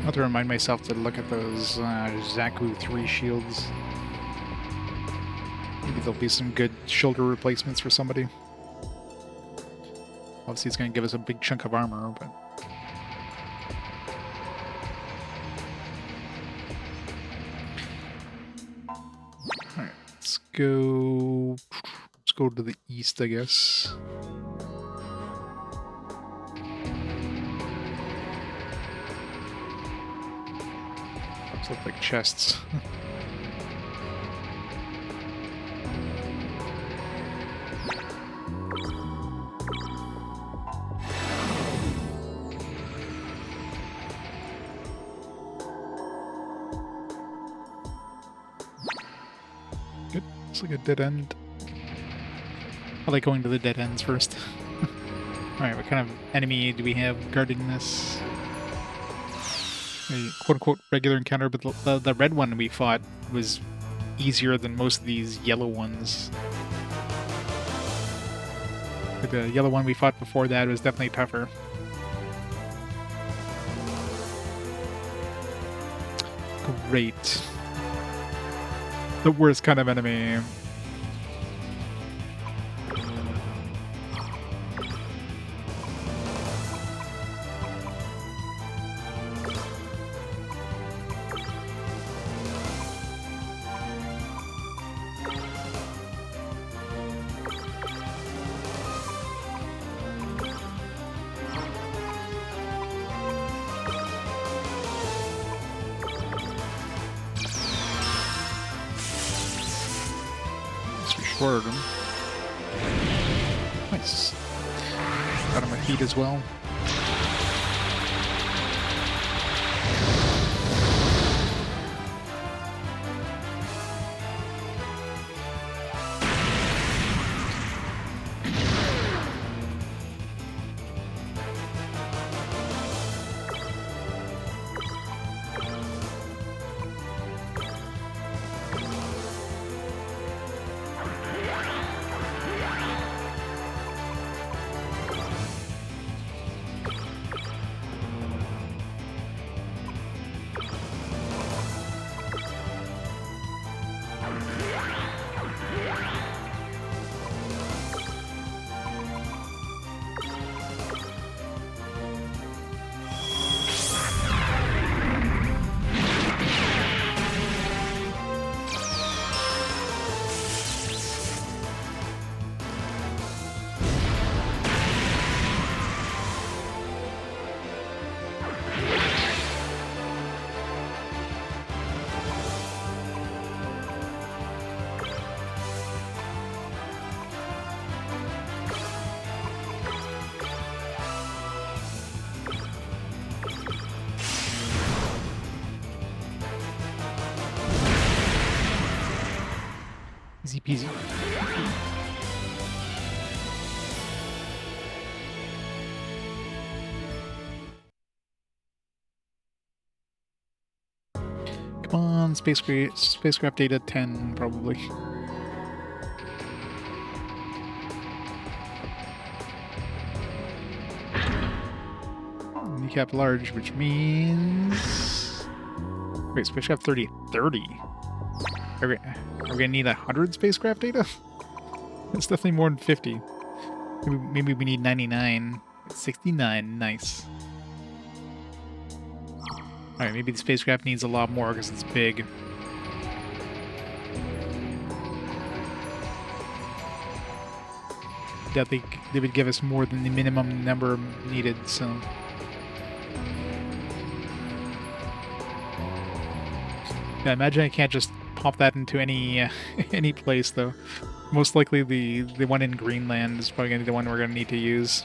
have to remind myself to look at those Zaku 3 shields. Maybe there'll be some good shoulder replacements for somebody. Obviously, it's going to give us a big chunk of armor, but... Alright, let's go... Let's go to the east, I guess. Those look like chests. Good. Looks like a dead end. I like going to the dead ends first. Alright, what kind of enemy do we have guarding this? A quote-unquote regular encounter, but the red one we fought was easier than most of these yellow ones. Like the yellow one we fought before that was definitely tougher. Great. The worst kind of enemy. Shorted him. Nice. Got him a heat as well. Easy peasy. Come on, spacecraft data 10, probably. Kneecap large, which means... Wait, spacecraft 30. 30? Are we gonna need 100 spacecraft data? That's definitely more than 50. Maybe we need 99. 69, nice. Alright, maybe the spacecraft needs a lot more because it's big. Yeah, they would give us more than the minimum number needed, so... Yeah, imagine I can't just pop that into any any place, though. Most likely the one in Greenland is probably going to be the one we're going to need to use.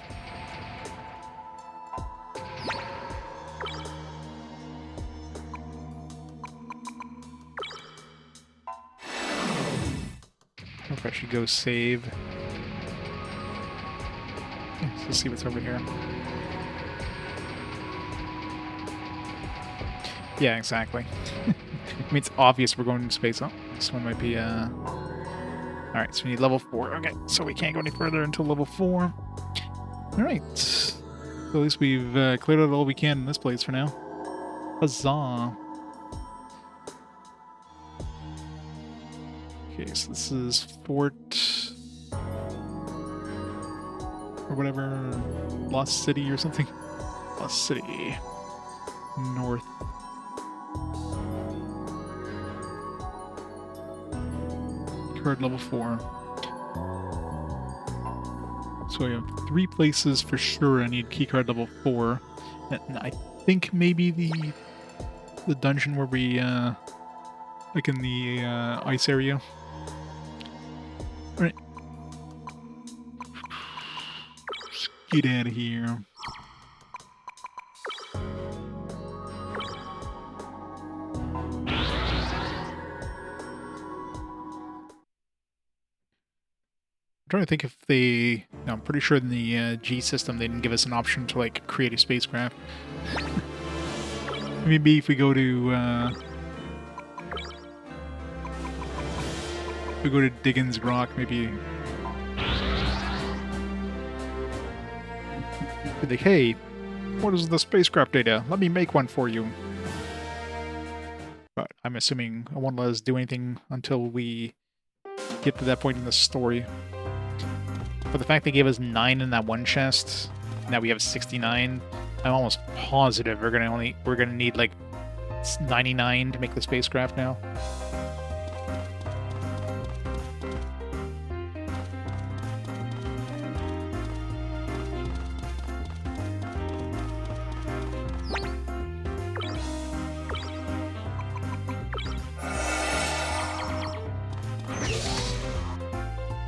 I if I should go save. Let's see what's over here. Yeah, exactly. I mean, it's obvious we're going into space. Oh, this one might be, Alright, so we need level 4. Okay, so we can't go any further until level 4. Alright. So at least we've cleared out all we can in this place for now. Huzzah. Okay, so this is Fort... or whatever... Lost City or something? Lost City. North. Card level 4. So we have 3 places for sure I need keycard level 4. And I think maybe the dungeon where we, like in the ice area. Alright. Let's get out of here. I'm trying to think if they... No, I'm pretty sure in the G system they didn't give us an option to, like, create a spacecraft. Maybe if we go to... if we go to Diggins Rock, maybe... Be like, hey, what is the spacecraft data? Let me make one for you. But I'm assuming it won't let us do anything until we get to that point in the story. But the fact they gave us 9 in that one chest, now we have 69, I'm almost positive we're gonna need like 99 to make the spacecraft now.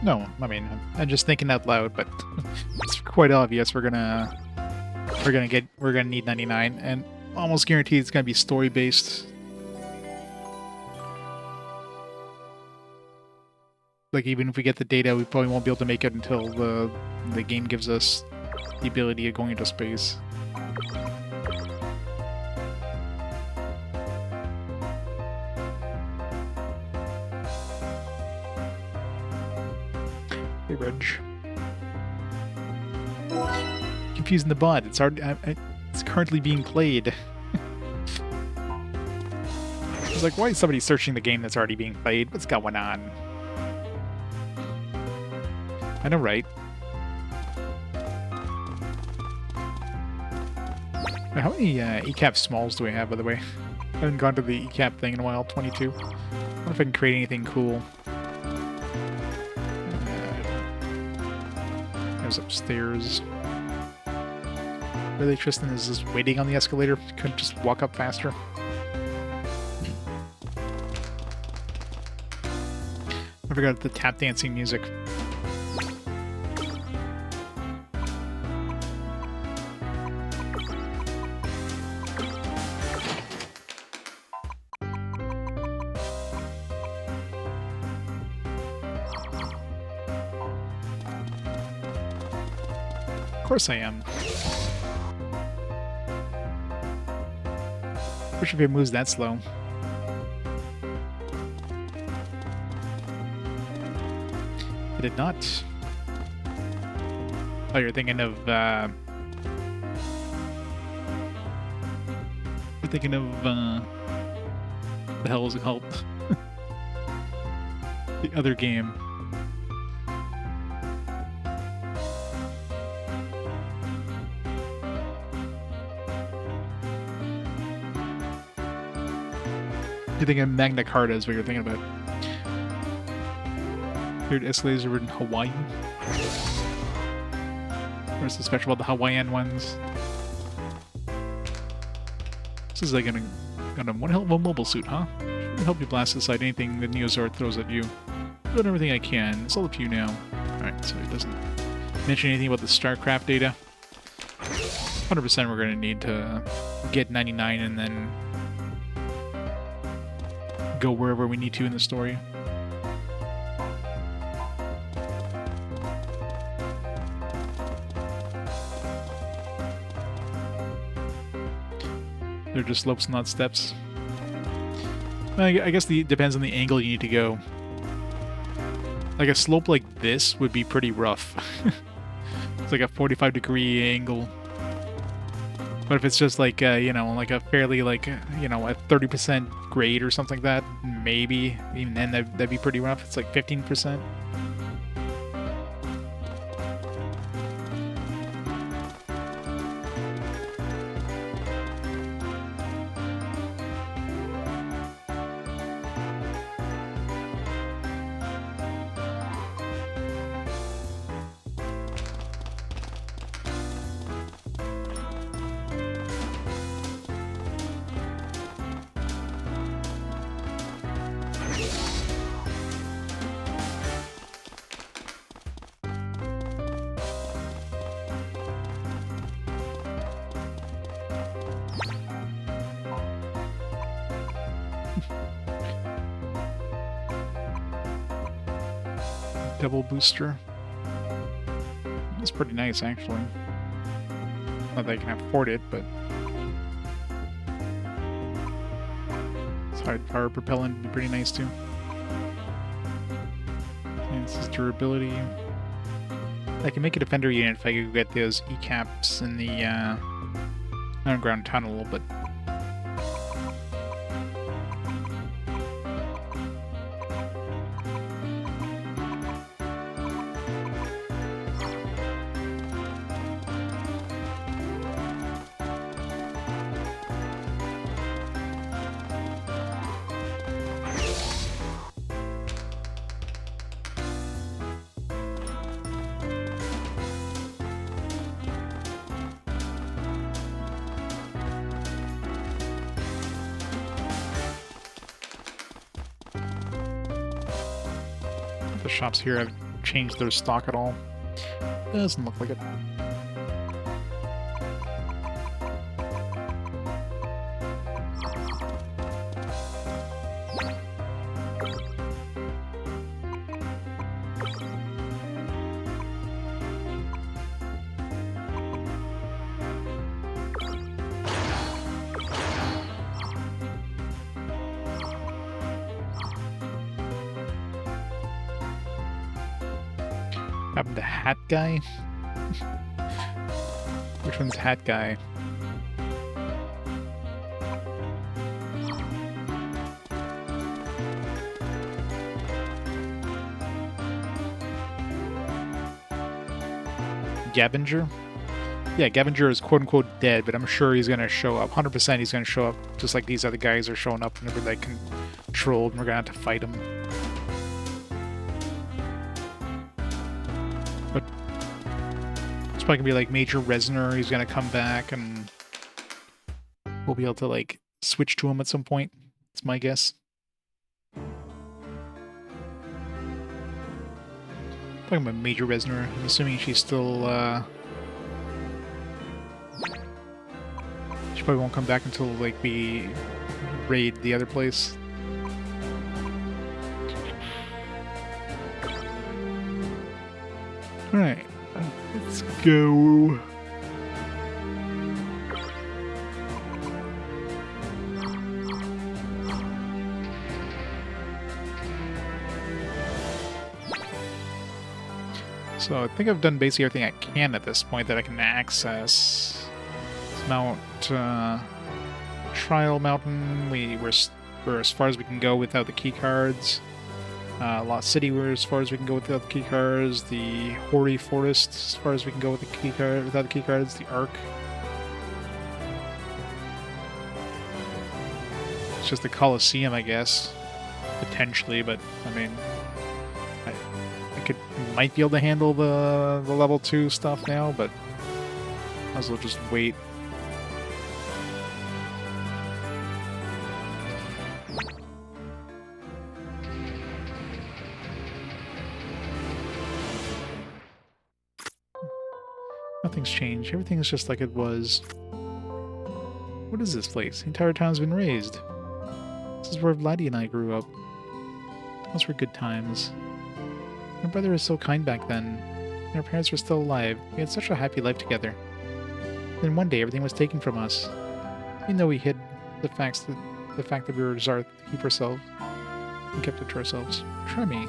No, I mean, I'm just thinking out loud, but it's quite obvious we're gonna need 99, and almost guaranteed it's gonna be story based. Like even if we get the data, we probably won't be able to make it until the game gives us the ability of going into space. Hey, Reg. Confusing the bot. It's currently being played. It's like, why is somebody searching the game that's already being played? What's going on? I know, right? How many ECAP smalls do we have, by the way? I haven't gone to the ECAP thing in a while. 22. I wonder if I can create anything cool. There's upstairs. Really, Tristan is just waiting on the escalator? Couldn't just walk up faster? I forgot the tap dancing music. Of course I am. Wish if it moves that slow. Did it not? Oh, you're thinking of, You're thinking of, the hell is it called? The other game. You're thinking Magna Carta is what you're thinking about. Weird escalators are in Hawaii. What's so special about the Hawaiian ones? This is like Gundam. One hell of a mobile suit, huh? Should help you blast aside anything the Neozord throws at you. I've done everything I can. It's all up to you now. Alright, so it doesn't mention anything about the StarCraft data. 100% we're going to need to get 99 and then go wherever we need to in the story. They're just slopes, not steps. I guess it depends on the angle you need to go. Like a slope like this would be pretty rough. It's like a 45-degree angle. But if it's just like, you know, like a fairly, like, you know, a 30% grade or something like that, maybe. Even then, that'd be pretty rough. It's like 15%. Double booster. It's pretty nice, actually. Not that I can afford it, but side power propellant would be pretty nice too. And this is durability. I can make a defender unit if I could get those E-caps in the underground tunnel, but the shops here have changed their stock at all. Doesn't look like it. Happened to Hat Guy? Which one's Hat Guy? Gavinger? Yeah, Gavinger is quote-unquote dead, but I'm sure he's going to show up. 100% he's going to show up, just like these other guys are showing up whenever they controlled, and we're going to have to fight him. But it's probably going to be like Major Resner, he's going to come back, and we'll be able to, like, switch to him at some point. That's my guess. Talking about Major Resner, I'm assuming she's still, she probably won't come back until, like, we raid the other place. Alright, let's go. So I think I've done basically everything I can at this point that I can access. Mount Trial Mountain, we're as far as we can go without the key cards. Lost City, we're as far as we can go without the key cards. The Hori Forest, as far as we can go with the key card without the key cards. The Ark. It's just the Colosseum, I guess, potentially, but I mean, I might be able to handle the level 2 stuff now, but might as well just wait. Nothing's changed. Everything's just like it was. What is this place? The entire town's been raised. This is where Vladdy and I grew up. Those were good times. My brother was so kind back then. And our parents were still alive. We had such a happy life together. Then one day everything was taken from us. Even though we hid the fact that we were Zarth to keep ourselves. We kept it to ourselves. Try me.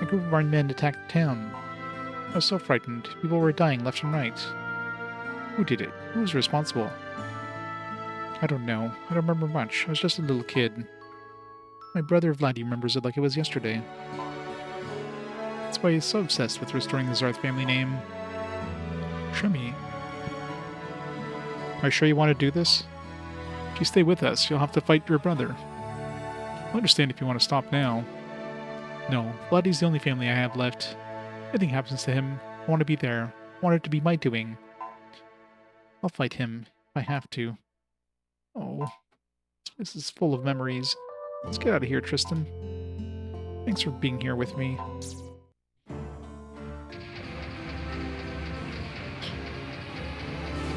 A group of armed men attacked the town. I was so frightened. People were dying left and right. Who did it? Who was responsible? I don't know. I don't remember much. I was just a little kid. My brother Vladdy remembers it like it was yesterday. That's why he's so obsessed with restoring the Zarth family name. Show me. Are you sure you want to do this? If you stay with us, you'll have to fight your brother. I'll understand if you want to stop now. No, Vladdy's the only family I have left. If anything happens to him, I want to be there. I want it to be my doing. I'll fight him if I have to. Oh, this is full of memories. Let's get out of here, Tristan. Thanks for being here with me.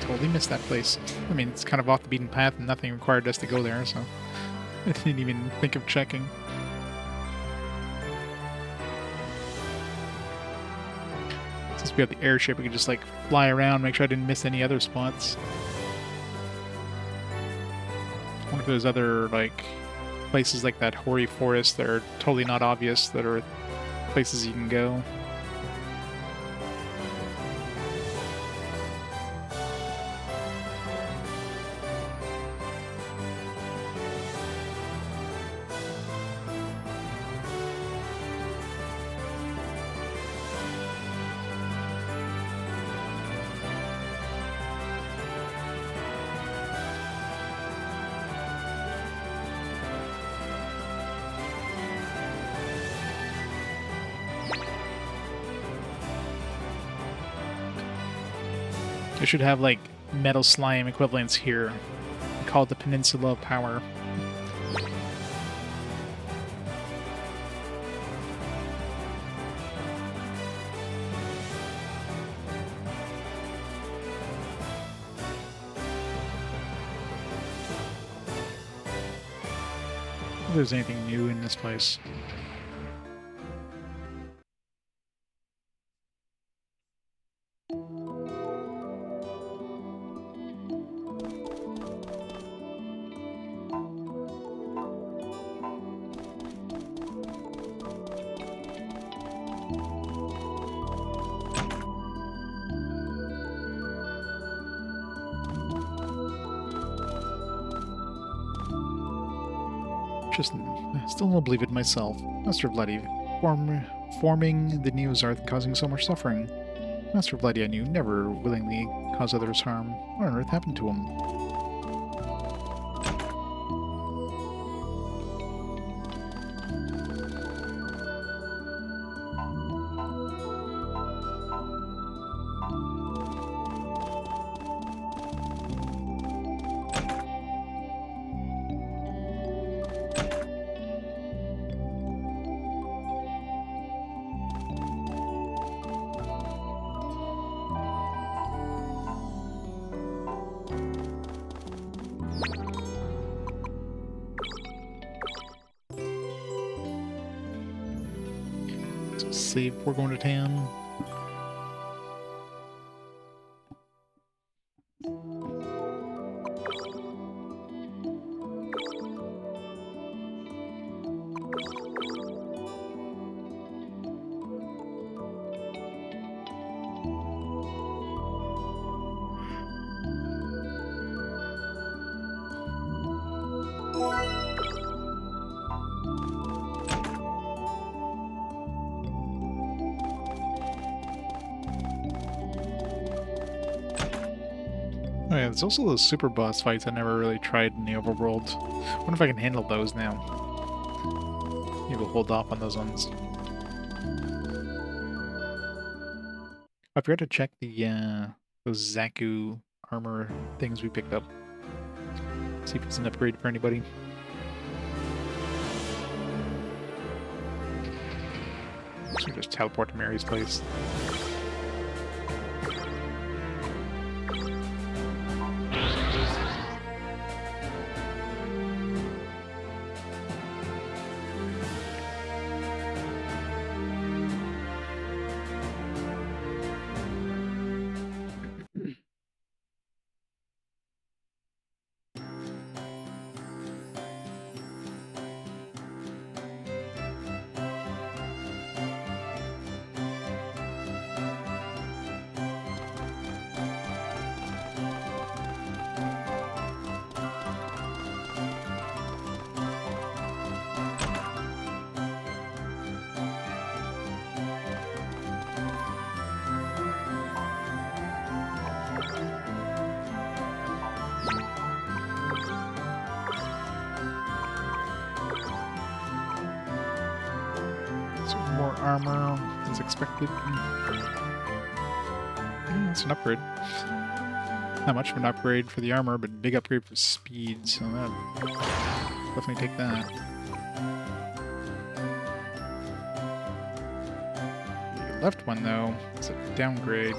Totally missed that place. I mean, it's kind of off the beaten path and nothing required us to go there, so I didn't even think of checking. Since we have the airship, we could just like fly around, make sure I didn't miss any other spots. I wonder if there's other like places like that hoary forest that are totally not obvious that are places you can go. They should have like metal slime equivalents here, called the Peninsula of Power. If there's anything new in this place. I still don't believe it myself. Master Vladdy, forming the new Zarth causing so much suffering. Master Vladdy I knew never willingly cause others harm. What on earth happened to him? See if we're going to town. Oh yeah, there's also those super boss fights I never really tried in the overworld. I wonder if I can handle those now. Maybe we'll hold off on those ones. I forgot to check the those Zaku armor things we picked up. See if it's an upgrade for anybody. So we just teleport to Mary's place. armor as expected. That's an upgrade. Not much of an upgrade for the armor, but big upgrade for speed, so that definitely take that. The left one, though, is a downgrade.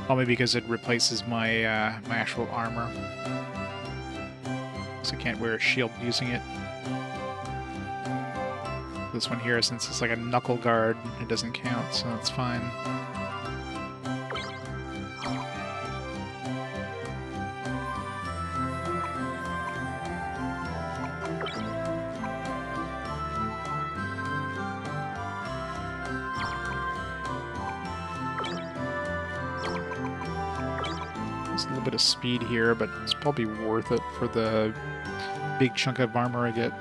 Probably because it replaces my my actual armor. So I can't wear a shield using it. This one here, since it's like a knuckle guard, it doesn't count, so that's fine. There's a little bit of speed here, but it's probably worth it for the big chunk of armor I get.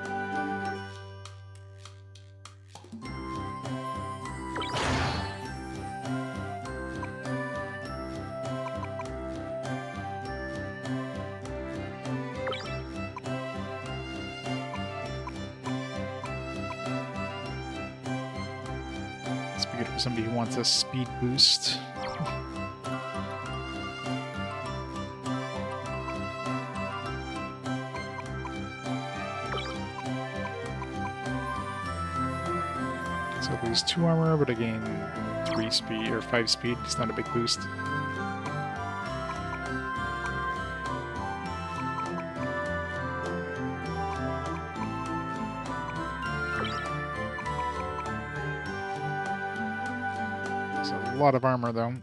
It's good for somebody who wants a speed boost. So I lose 2 armor, but I gain 3 speed, or 5 speed. It's not a big boost. It's a lot of armor, though.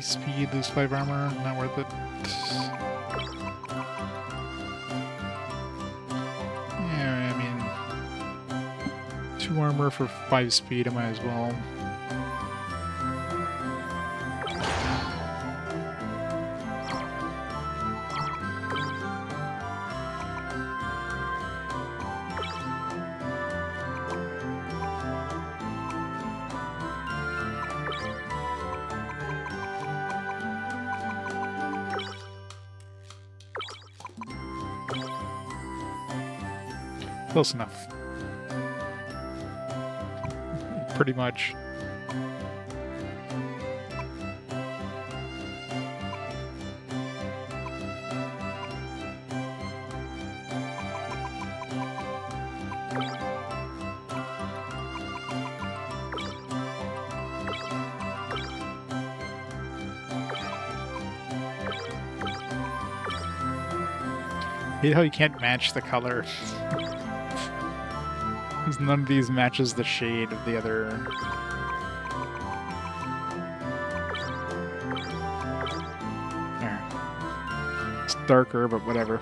Speed, lose 5 armor, not worth it. Yeah, I mean, 2 armor for 5 speed, I might as well. Close enough. Pretty much. I hate how you can't match the color. Because none of these matches the shade of the other. There. It's darker, but whatever.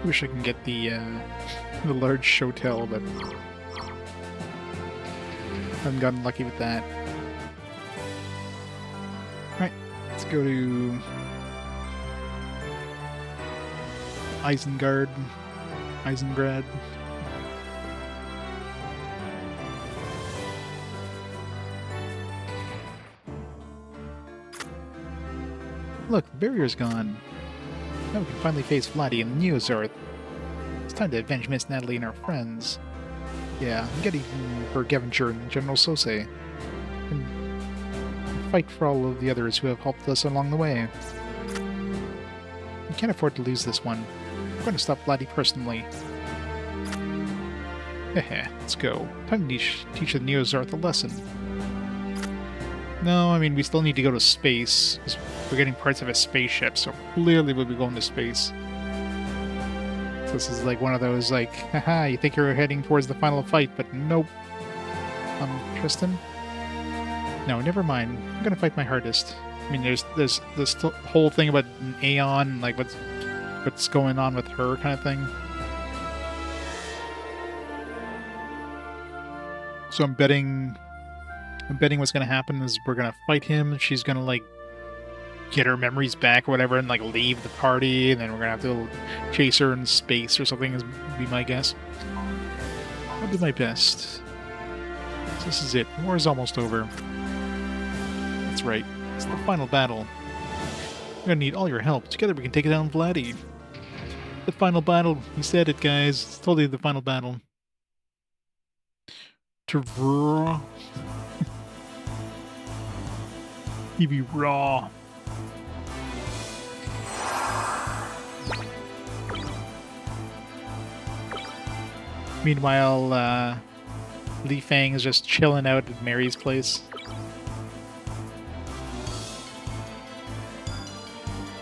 Wish I can get the large show tail, but haven't gotten lucky with that. Alright, let's go to Eisengrad. Look, the barrier's gone. Now we can finally face Vladdy and the Neosorth. It's time to avenge Miss Natalie and our friends. Yeah, I'm getting for Gaventure and General Sose. And fight for all of the others who have helped us along the way. We can't afford to lose this one. I'm going to stop Vladdy personally. Heh, let's go. Time to teach the Neosorth a lesson. No, I mean, we still need to go to space. We're getting parts of a spaceship, so clearly we'll be going to space. So this is like one of those, like, haha, you think you're heading towards the final fight, but nope. Tristan? No, never mind. I'm gonna fight my hardest. I mean, there's this whole thing about an Aeon, like what's going on with her kind of thing. So I'm betting what's gonna happen is we're gonna fight him. She's gonna like get her memories back or whatever, and like leave the party, and then we're gonna have to chase her in space or something. Is be my guess. I'll do my best. So this is it. War is almost over. That's right. It's the final battle. We're gonna need all your help. Together we can take it down Vladdy. The final battle. He said it, guys. It's totally the final battle. To raw. He be raw. Meanwhile, Li Fang is just chilling out at Mary's place.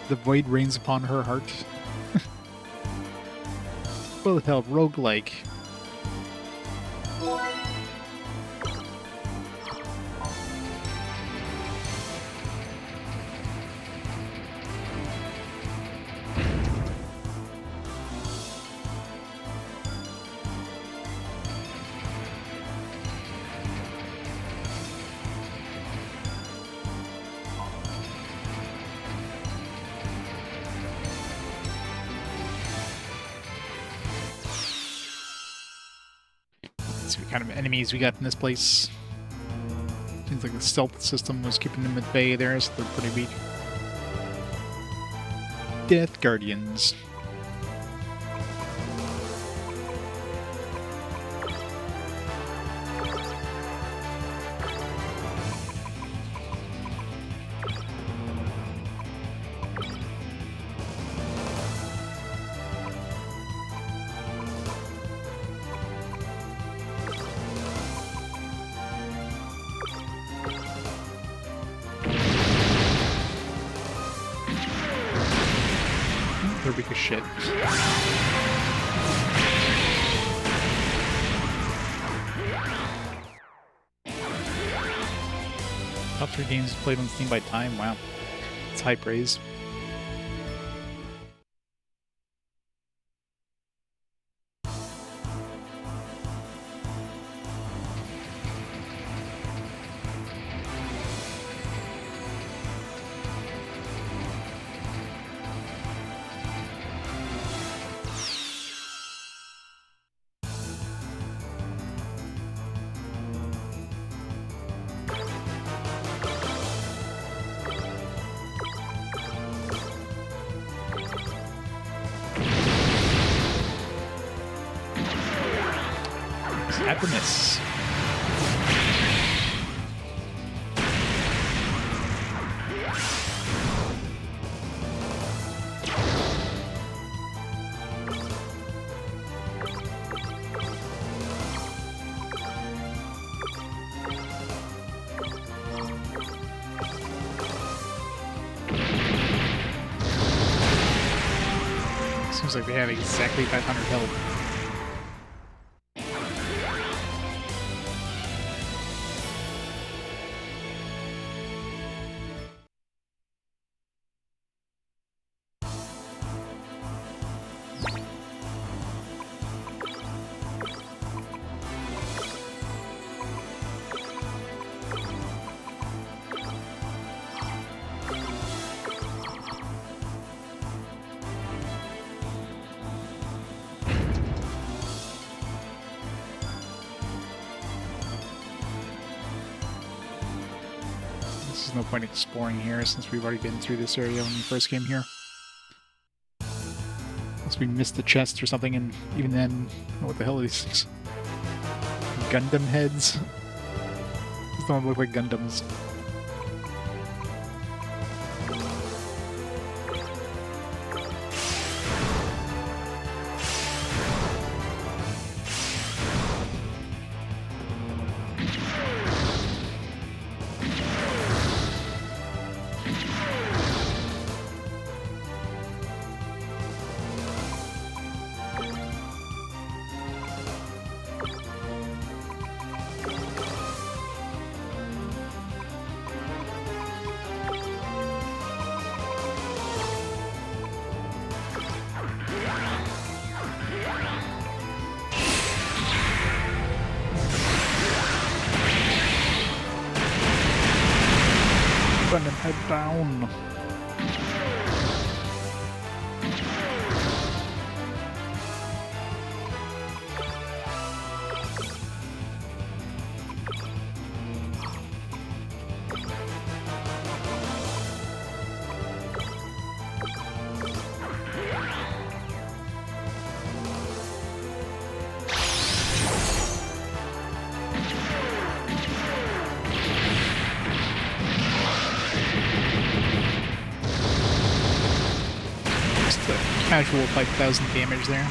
The void rains upon her heart. Bullet hell roguelike. See what kind of enemies we got in this place. Seems like the stealth system was keeping them at bay there, so they're pretty weak. Death Guardians. They're weak as shit. Top 3 games played on Steam by time. Wow. It's high praise. Happiness. Seems like they have exactly 500 health. no point exploring here since we've already been through this area when we first came here. Unless we missed the chest or something, and even then, what the hell are these things? Gundam heads? These don't look like Gundams. Gundam head down. Casual 5,000 damage there.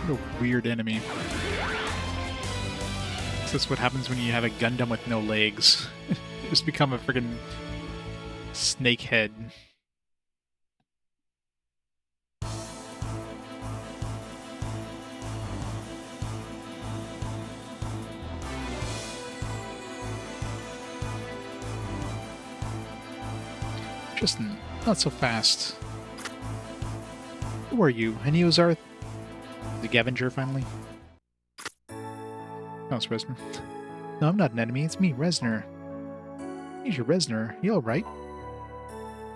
What a weird enemy. That's what happens when you have a Gundam with no legs. You just become a friggin' snake head. Tristan, not so fast. Who are you? Aniozarth? The Gavenger, finally? Oh, it's Resner. No, I'm not an enemy. It's me, Resner. He's your Resner. You alright?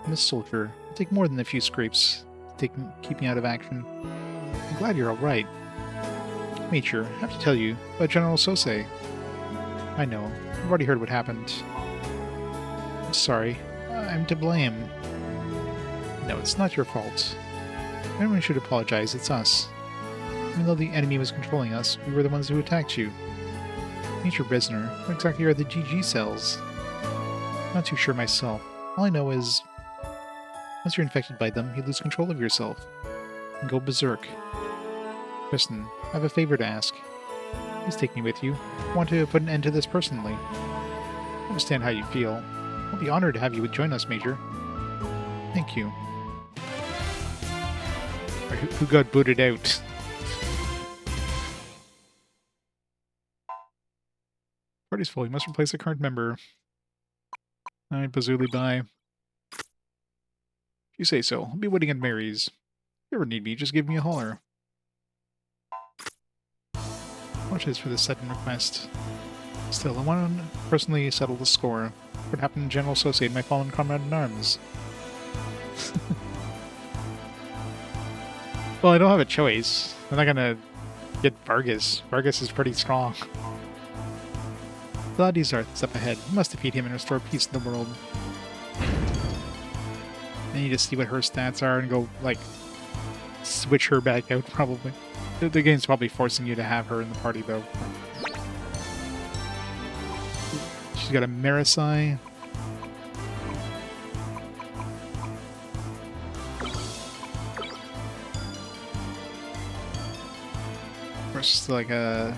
I'm a soldier. It'll take more than a few scrapes to keep me out of action. I'm glad you're alright. Major, I have to tell you about General Sosei. I know. I've already heard what happened. I'm sorry. I'm to blame. No, it's not your fault. If anyone should apologize, it's us. Even though the enemy was controlling us, we were the ones who attacked you. Major Resner, what exactly are the GG cells? I'm not too sure myself. All I know is, once you're infected by them, you lose control of yourself and go berserk. Tristan, I have a favor to ask. Please take me with you. I want to put an end to this personally. I understand how you feel. I'll be honored to have you join us, Major. Thank you. Who got booted out? Party's full. You must replace a current member. Alright, Bazooly, bye. If you say so. I'll be waiting at Mary's. If you ever need me, just give me a holler. Watch this for the second request. Still, I want to personally settle the score. What happened to General Sosei and my fallen comrade in arms? Well, I don't have a choice. I'm not gonna get Vargas. Vargas is pretty strong. Vladizarth is up ahead. We must defeat him and restore peace in the world. I need to see what her stats are and go, like, switch her back out, probably. The game's probably forcing you to have her in the party, though. She's got a Marisai. Versus like an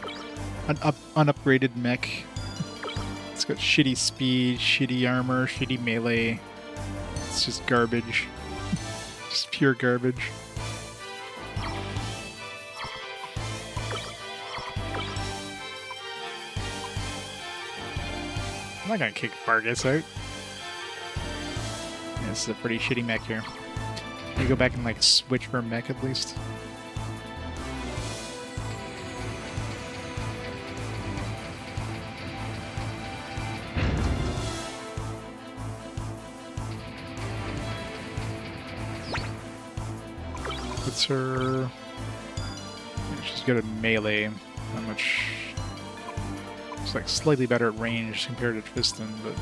unupgraded mech. It's got shitty speed, shitty armor, shitty melee. It's just garbage. Just pure garbage. I'm not gonna kick Vargas out. Yeah, this is a pretty shitty mech here. You go back and like switch for a mech at least. Puts her... She's good at melee. Not much... It's like slightly better at range compared to Tristan, but...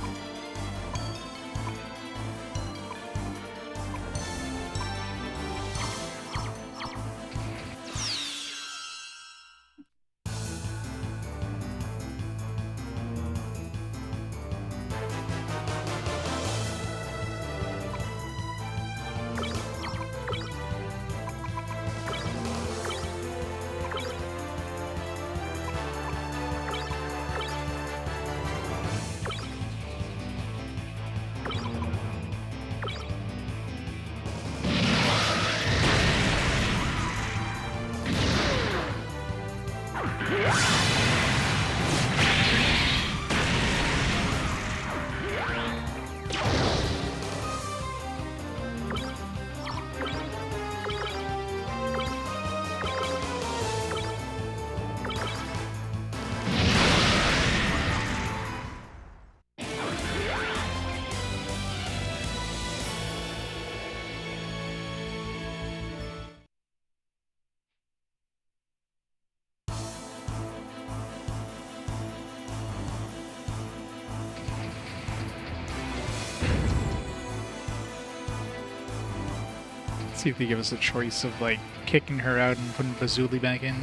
See if they give us a choice of, like, kicking her out and putting Bazooly back in.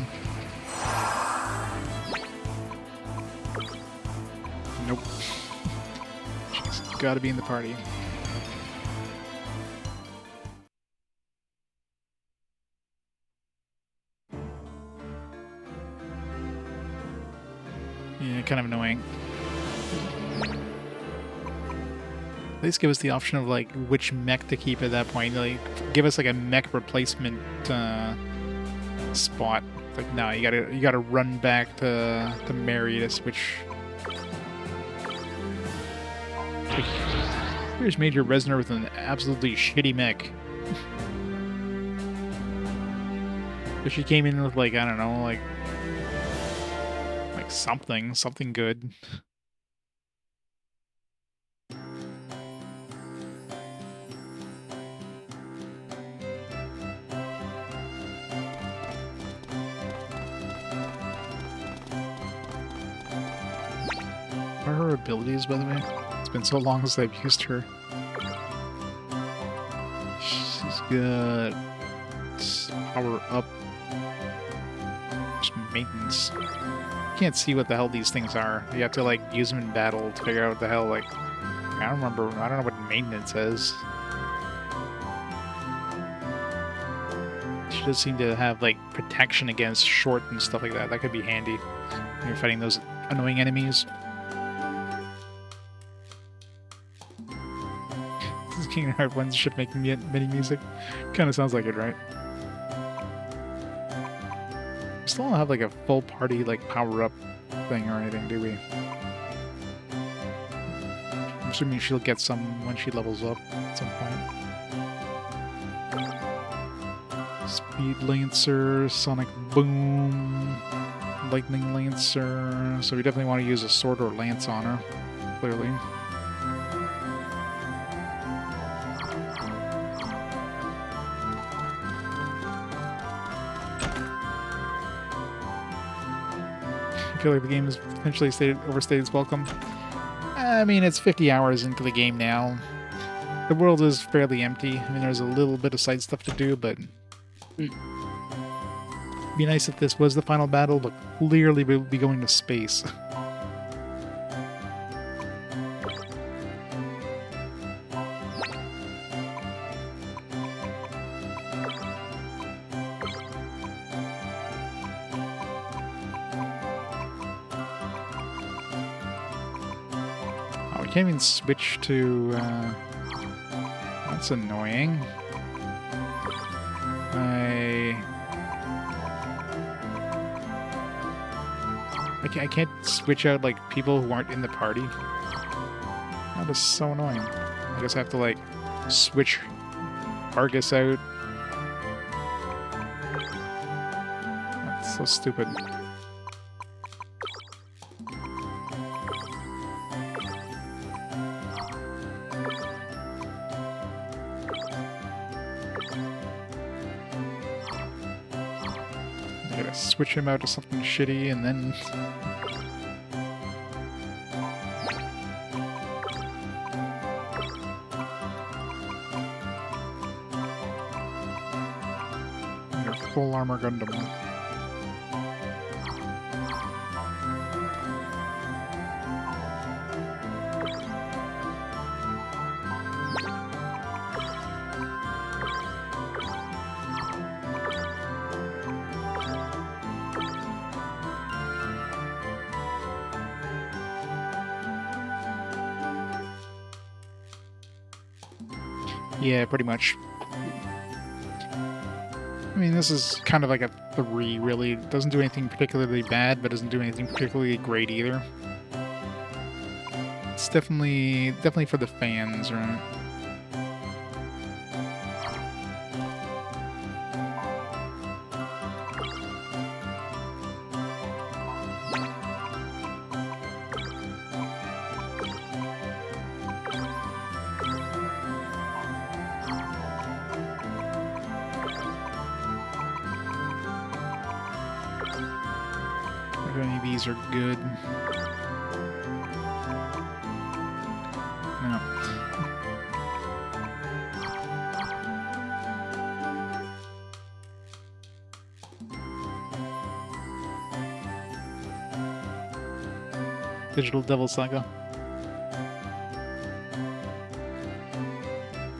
Nope. She's gotta be in the party. Yeah, kind of annoying. At least give us the option of, like, which mech to keep at that point. Like, give us, like, a mech replacement spot. Like, no, you gotta run back to Mary to switch. Like, here's Major Resner with an absolutely shitty mech. If she came in with, like, I don't know, like something good. What are her abilities, by the way? It's been so long since I've used her. She's got power up. Just maintenance. Can't see what the hell these things are. You have to, like, use them in battle to figure out what the hell, like... I don't know what maintenance is. She does seem to have, like, protection against short and stuff like that. That could be handy when you're fighting those annoying enemies. This is Kingdom Hearts 1's ship making MIDI music. Kind of sounds like it, right? We still don't have, like, a full party, like, power-up thing or anything, do we? I'm assuming she'll get some when she levels up at some point. Speed Lancer, Sonic Boom, Lightning Lancer. So we definitely want to use a sword or lance on her, clearly. I feel like the game has potentially overstayed its welcome. I mean, it's 50 hours into the game now. The world is fairly empty. I mean, there's a little bit of side stuff to do, but... It'd be nice if this was the final battle, but clearly we'll be going to space. I can't even switch to, that's annoying. I can't switch out, like, people who aren't in the party. That is so annoying. I guess I have to, like, switch Argus out. That's so stupid. Gotta switch him out to something shitty, and then... full armor Gundam. Yeah, pretty much. I mean, this is kind of like a 3, really. It doesn't do anything particularly bad, but doesn't do anything particularly great either. It's definitely for the fans, right? Any of these are good. No. Digital Devil Saga.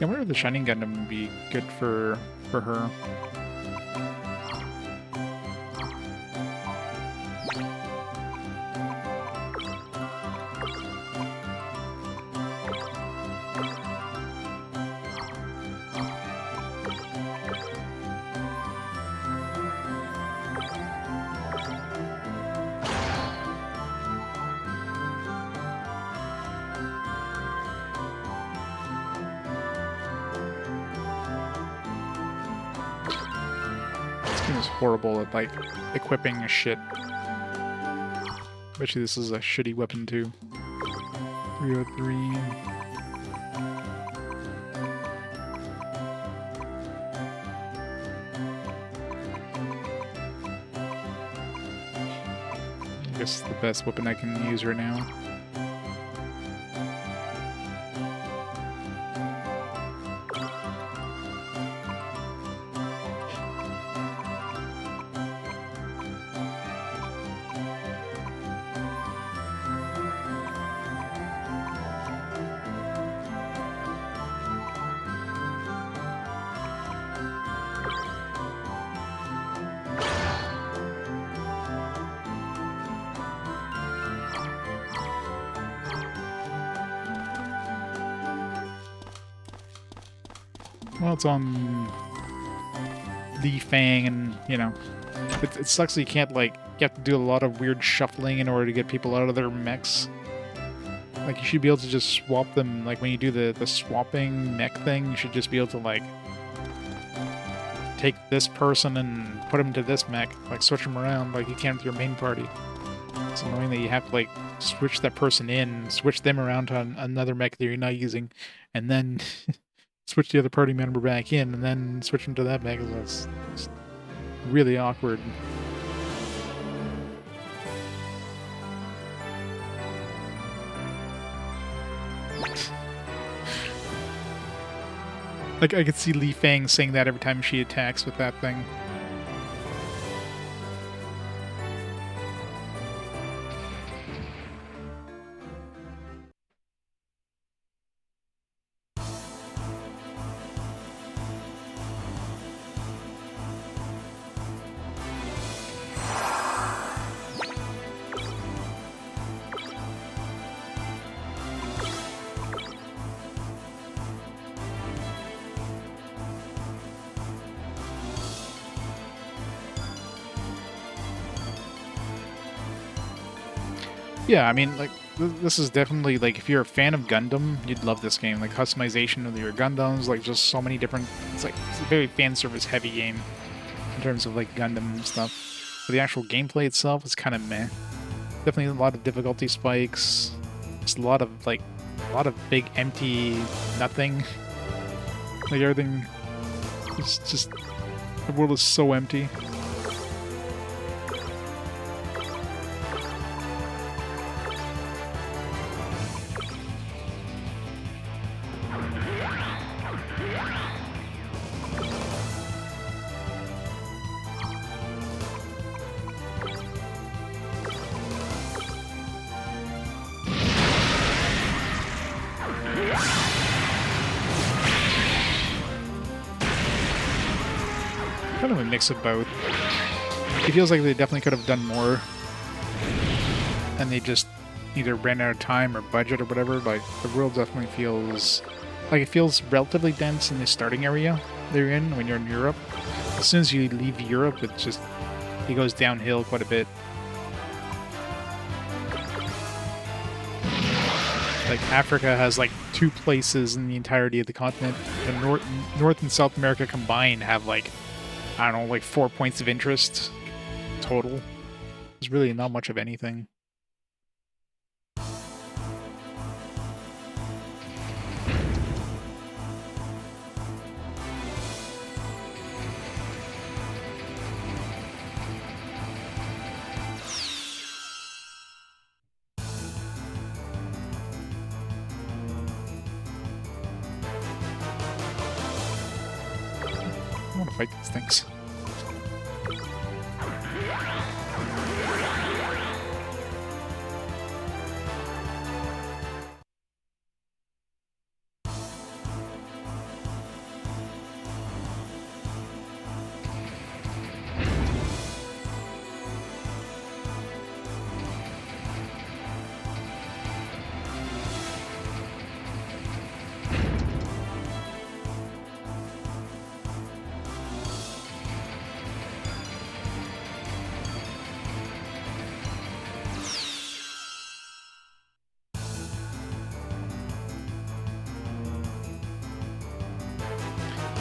Yeah, I wonder if the Shining Gundam would be good for her. Is horrible at like equipping shit. Bet you this is a shitty weapon too. 303. I guess the best weapon I can use right now. Well, it's on Li Fang, and, you know, it sucks that you can't, like, you have to do a lot of weird shuffling in order to get people out of their mechs. Like, you should be able to just swap them, like, when you do the swapping mech thing, you should just be able to, like, take this person and put them to this mech, like, switch them around like you can with your main party. It's annoying that you have to, like, switch that person in, switch them around to another mech that you're not using, and then... switch the other party member back in, and then switch them to that mech. It's really awkward. Like, I could see Li Fang saying that every time she attacks with that thing. Yeah, I mean, like, this is definitely, like, if you're a fan of Gundam, you'd love this game. Like, customization of your Gundams, like, just so many different... It's a very fan service heavy game in terms of, like, Gundam and stuff. But the actual gameplay itself is kind of meh. Definitely a lot of difficulty spikes. Just a lot of big empty nothing. Like, everything... It's just... The world is so empty. Kind of a mix of both. It feels like they definitely could have done more, and they just either ran out of time or budget or whatever. Like, the world definitely feels like it feels relatively dense in the starting area they're in when you're in Europe. As soon as you leave Europe, it goes downhill quite a bit. Like, Africa has like 2 places in the entirety of the continent. And North and South America combined have like, I don't know, like 4 points of interest total. There's really not much of anything. I want to fight these things.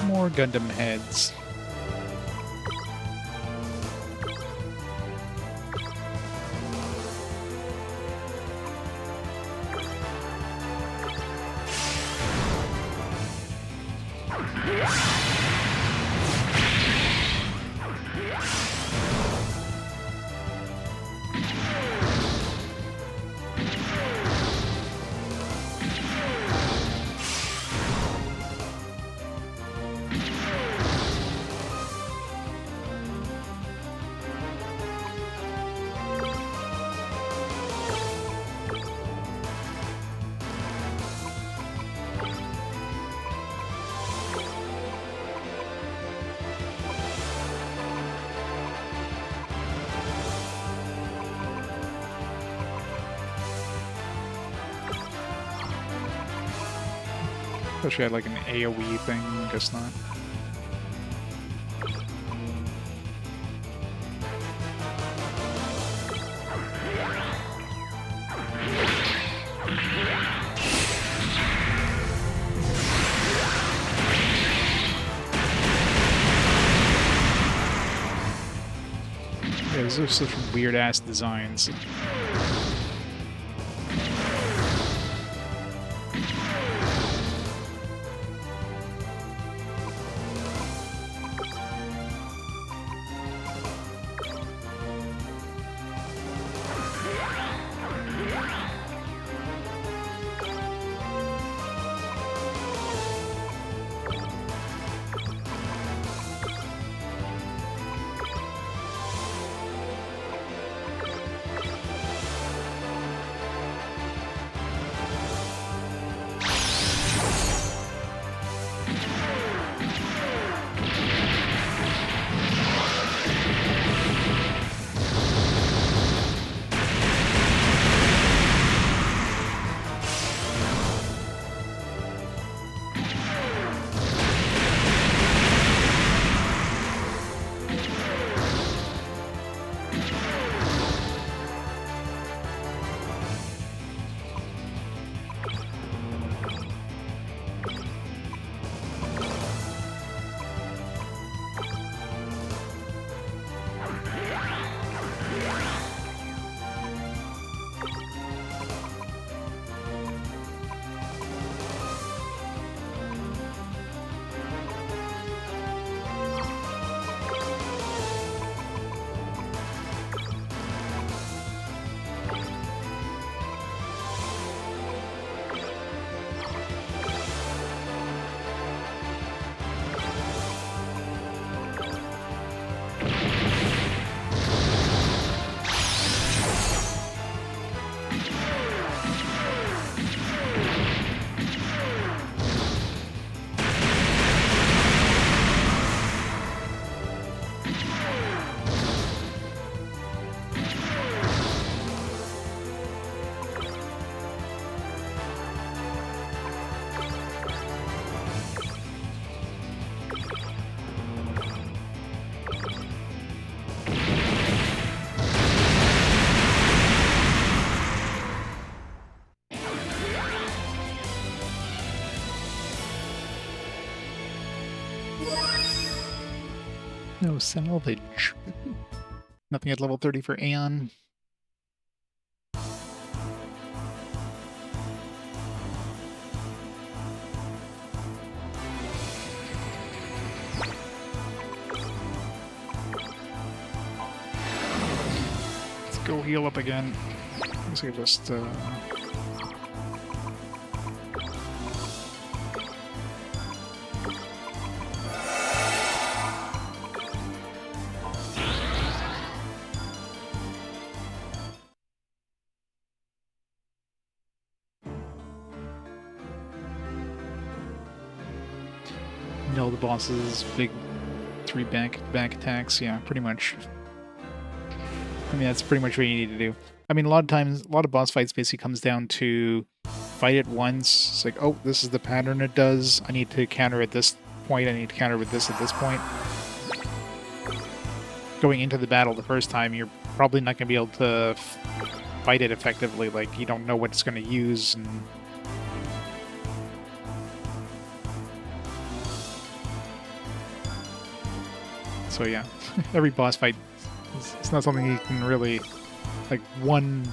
More Gundam heads. Thought she had like an AoE thing, guess not. Yeah, these are such weird ass designs. No salvage. Nothing at level 30 for Aeon. Let's go heal up again. Let's see, just know the boss's big 3 back attacks. Yeah, pretty much. I mean, that's pretty much what you need to do. I mean, a lot of times, a lot of boss fights basically comes down to fight it once. It's like, oh, this is the pattern it does. I need to counter at this point. I need to counter with this at this point. Going into the battle the first time, you're probably not going to be able to fight it effectively. Like, you don't know what it's going to use. And so, yeah, every boss fight, it's not something you can really, like, one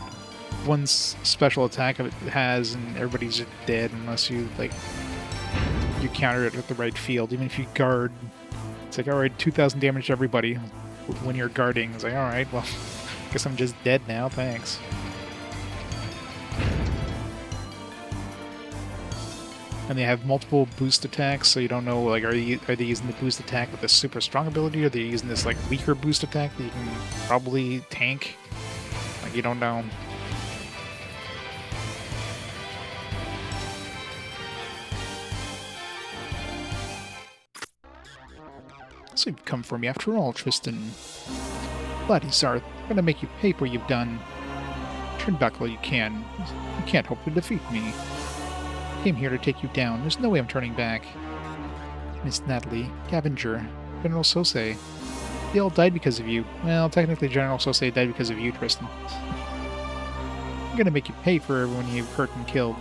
special attack of it has and everybody's just dead unless you, like, you counter it with the right field. Even if you guard, it's like, alright, 2,000 damage to everybody when you're guarding. It's like, alright, well, I guess I'm just dead now, thanks. And they have multiple boost attacks, so you don't know, like, are they using the boost attack with a super strong ability, or are they using this, like, weaker boost attack that you can probably tank? Like, you don't know. So you've come for me after all, Tristan. Bloody Zarth, I'm gonna make you pay for what you've done. Turn back while you can. You can't hope to defeat me. I came here to take you down. There's no way I'm turning back. Miss Natalie, Gavinger, General Sosei. They all died because of you. Well, technically General Sosei died because of you, Tristan. I'm gonna make you pay for everyone you've hurt and killed.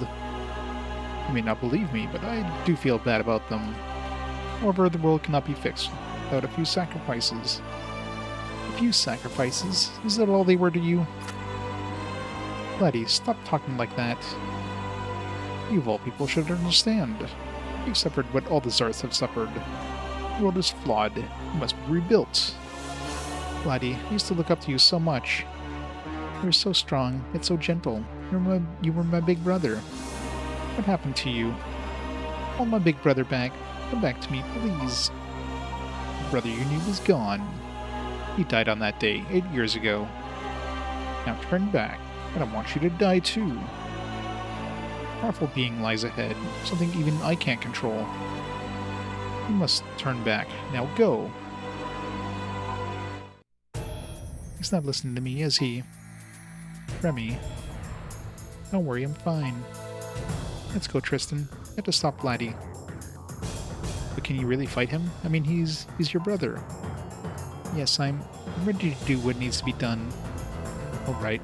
You may not believe me, but I do feel bad about them. However, the world cannot be fixed without a few sacrifices. A few sacrifices? Is that all they were to you? Laddie, stop talking like that. You of all people should understand. You've suffered what all the Zarths have suffered. The world is flawed. It must be rebuilt. Laddie, I used to look up to you so much. You were so strong, yet so gentle. You were my big brother. What happened to you? I want my big brother back. Come back to me, please. The brother you knew was gone. He died on that day, 8 years ago. Now turn back. I don't want you to die too. A powerful being lies ahead, something even I can't control. You must turn back. Now go. He's not listening to me, is he? Remy. Don't worry, I'm fine. Let's go, Tristan. I have to stop Laddie. But can you really fight him? I mean, he's your brother. Yes, I'm ready to do what needs to be done. Alright.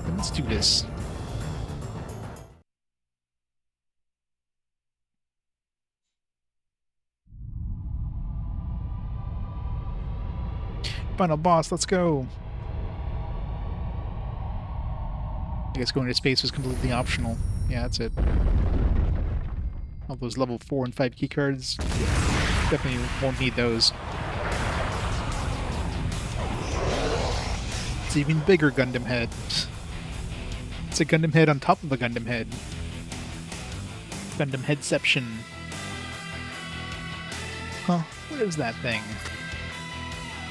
Then let's do this. Final boss, let's go! I guess going to space was completely optional. Yeah, that's it. All those level 4 and 5 keycards, definitely won't need those. It's an even bigger Gundam head. It's a Gundam head on top of a Gundam head. Gundam headception. Huh, what is that thing?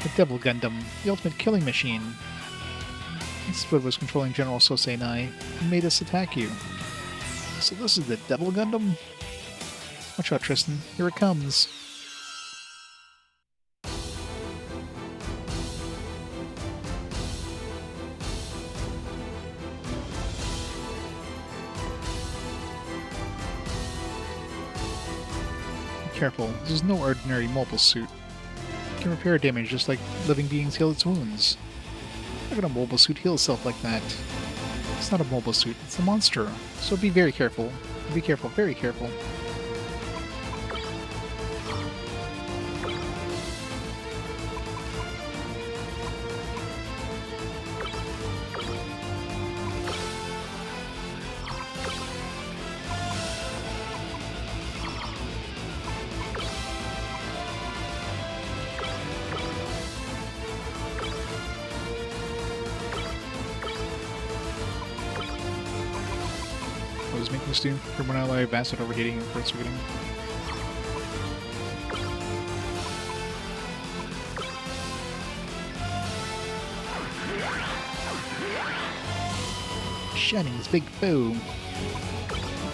The Devil Gundam, the ultimate killing machine. This is what was controlling General Sosei and I, and made us attack you. So this is the Devil Gundam? Watch out, Tristan. Here it comes. Be careful. This is no ordinary mobile suit. It can repair damage just like living beings heal its wounds. How can a mobile suit heal itself like that? It's not a mobile suit, it's a monster. So be very careful. Be careful, very careful. make this do? From when I allow acid overheating and first overheating. Shining's big foe.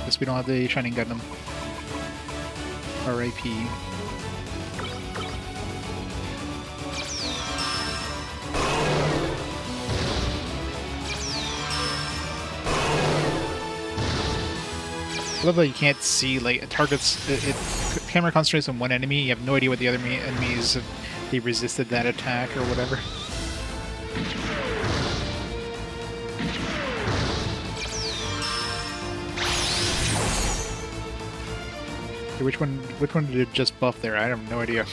Guess we don't have the Shining Gundam. R.I.P. I love that you can't see, like, targets, camera concentrates on one enemy, you have no idea what the other enemy is, if they resisted that attack or whatever. Okay, which one did it just buff there? I have no idea.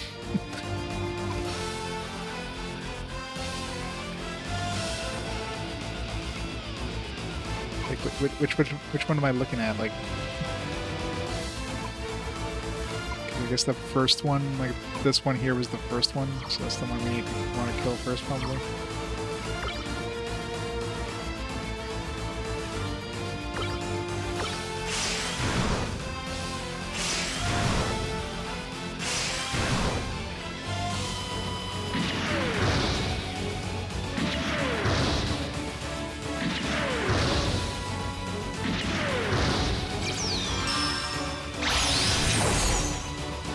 Like, which one am I looking at? Like, I guess the first one, like this one here was the first one, so that's the one we want to kill first, probably.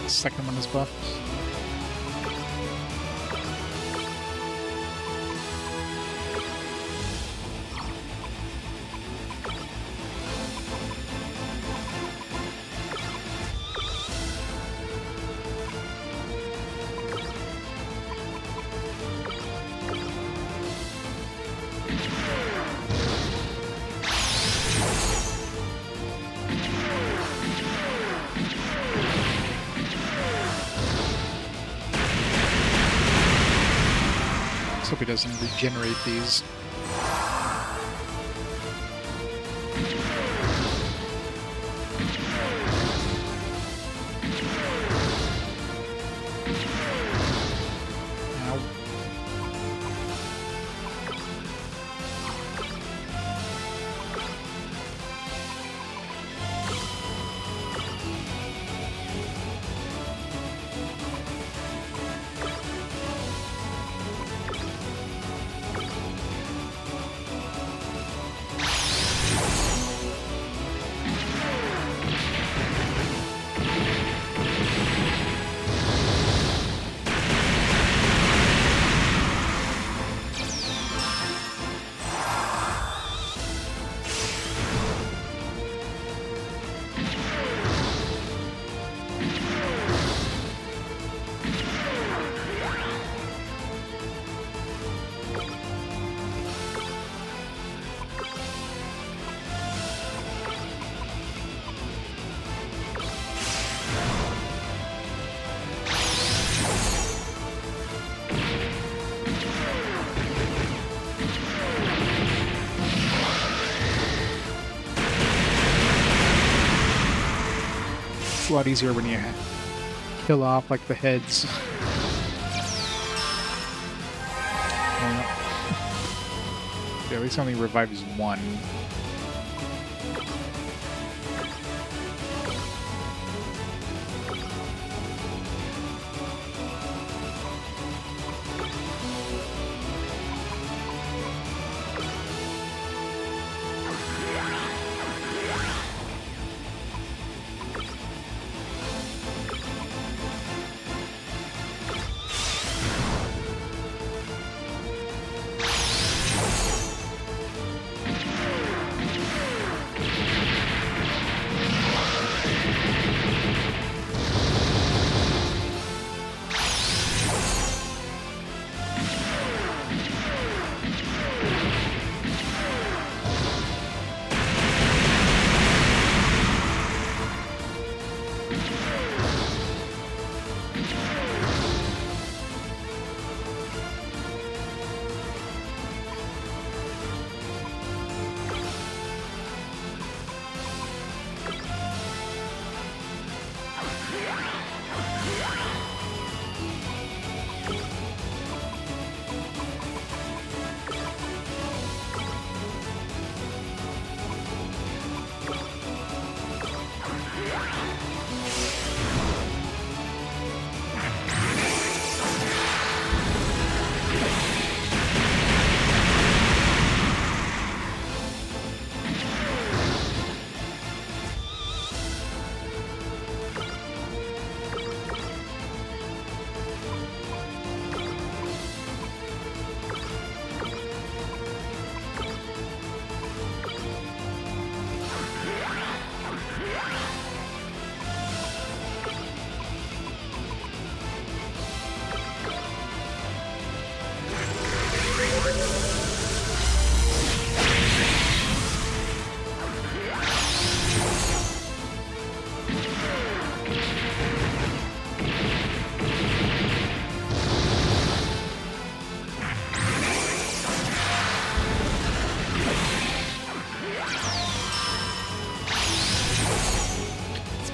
Second one is buffed. Hope he doesn't regenerate these. Ow. It's a lot easier when you kill off like the heads. Yeah, at least only revives one.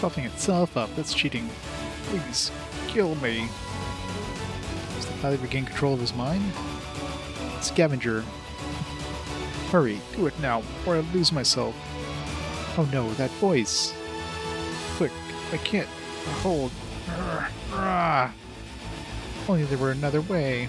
puffing itself up. That's cheating. Please, kill me. Does the pilot regain control of his mind? Scavenger. Hurry, do it now, or I lose myself. Oh no, that voice. Quick, I can't hold. Only there were another way.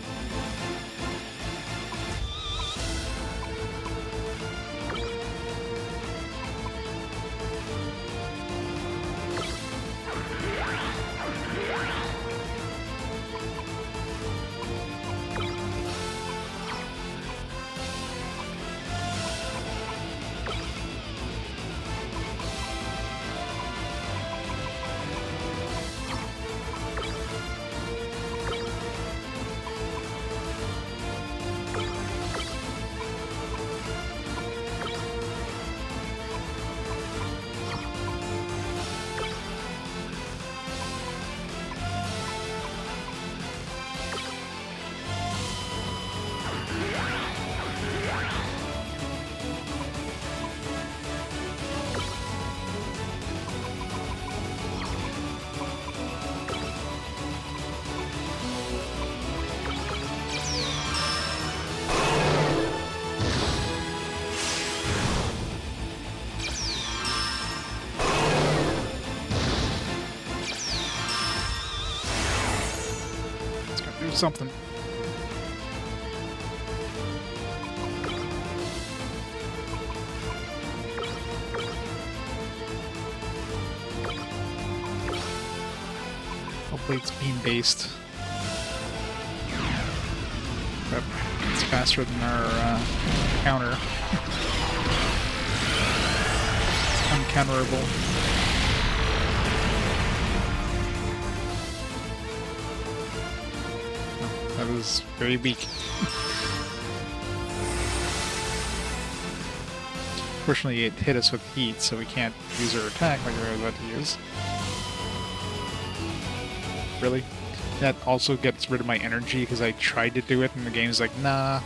Something. Hopefully it's beam-based. But it's faster than our counter. It's uncounterable. That was very weak. Fortunately, it hit us with heat, so we can't use our attack like we were about to use. Really? That also gets rid of my energy because I tried to do it and the game's like, nah.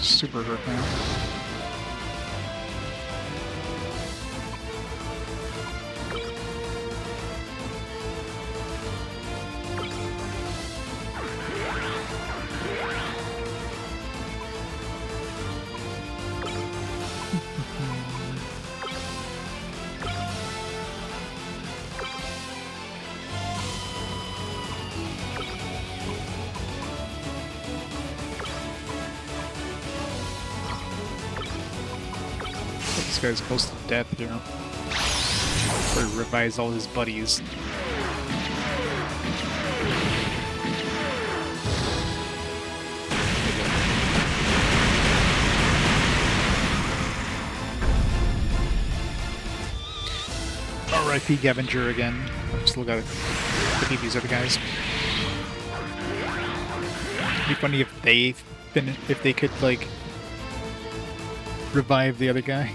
Super hurt now. This guy's close to death, you know. Or revives all his buddies. R.I.P. Gavinger again. I've still got to defeat these other guys. It'd be funny if they could, like, revive the other guy.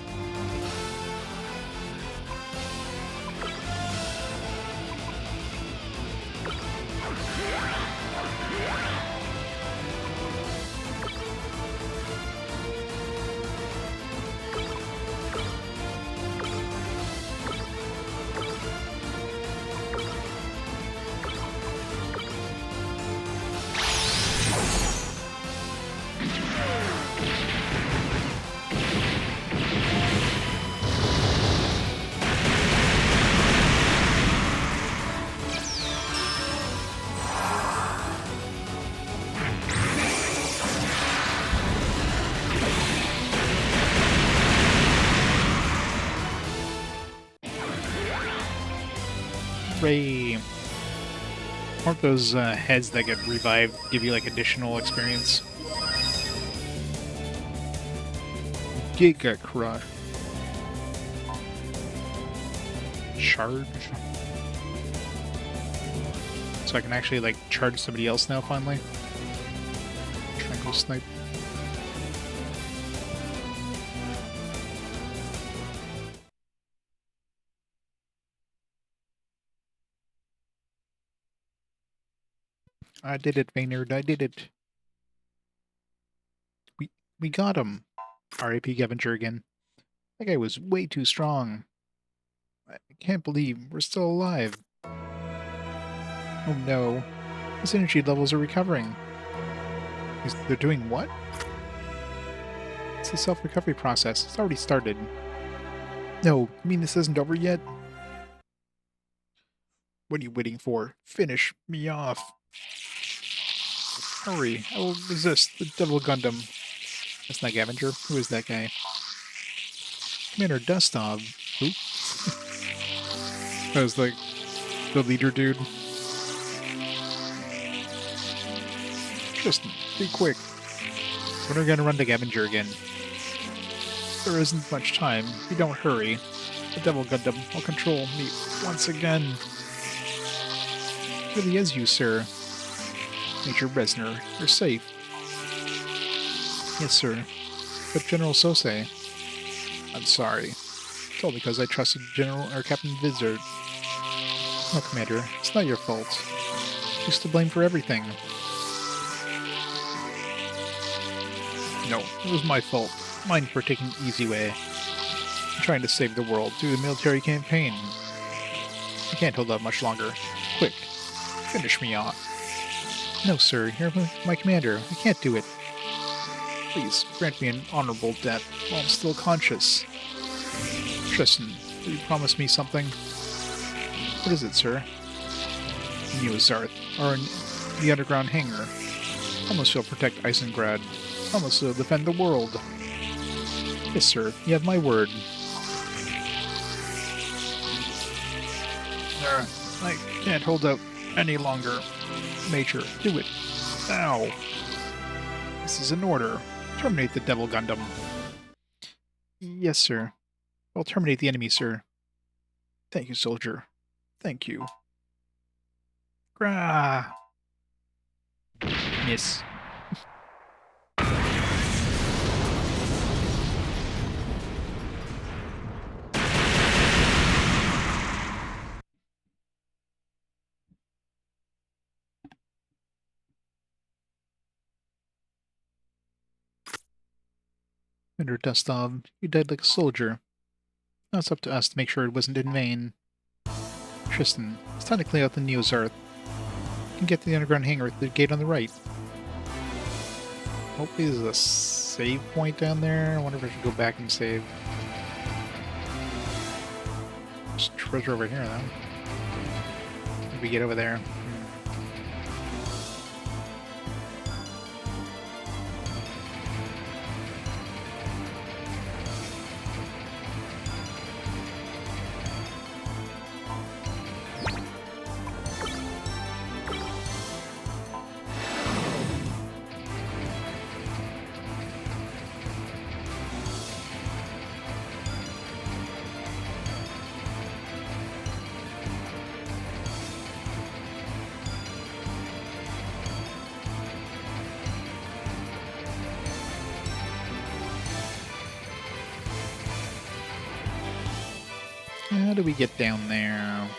Ray. Aren't those heads that get revived give you like additional experience? Giga Crush. Charge. So I can actually like charge somebody else now finally. Try and go snipe. I did it, Maynard. I did it. We got him. R.I.P. Gavinger again. That guy was way too strong. I can't believe we're still alive. Oh no. His energy levels are recovering. They're doing what? It's the self-recovery process. It's already started. No, you mean this isn't over yet? What are you waiting for? Finish me off. Hurry, I will resist the Devil Gundam. That's not Gavinger. Who is that guy? Commander Dustov. Who? That was like the leader dude. Tristan, be quick. When are we gonna run to Gavinger again? There isn't much time. If you don't hurry, the Devil Gundam will control me once again. It really is you, sir. Major Resner, you're safe. Yes, sir. But General Sosei. I'm sorry. It's all because I trusted General or Captain Vizard. No, Commander, it's not your fault. You're to blame for everything. No, it was my fault. Mine for taking the easy way. I'm trying to save the world through the military campaign. I can't hold out much longer. Quick, finish me off. No, sir, you're my commander. I can't do it. Please, grant me an honorable death while I'm still conscious. Tristan, will you promise me something? What is it, sir? Neozarth, or in the underground hangar. Almost will protect Eisengrad. Almost will defend the world. Yes, sir, you have my word. I can't hold out any longer. Major, do it. Now. This is an order. Terminate the Devil Gundam. Yes, sir. I'll terminate the enemy, sir. Thank you, soldier. Thank you. Grah! Miss. Commander Dustov, you died like a soldier. Now it's up to us to make sure it wasn't in vain. Tristan, it's time to clear out the Neozarth. You can get to the underground hangar at the gate on the right. Hopefully there's a save point down there. I wonder if I should go back and save. There's treasure over here, though. Maybe get over there. How do we get down there?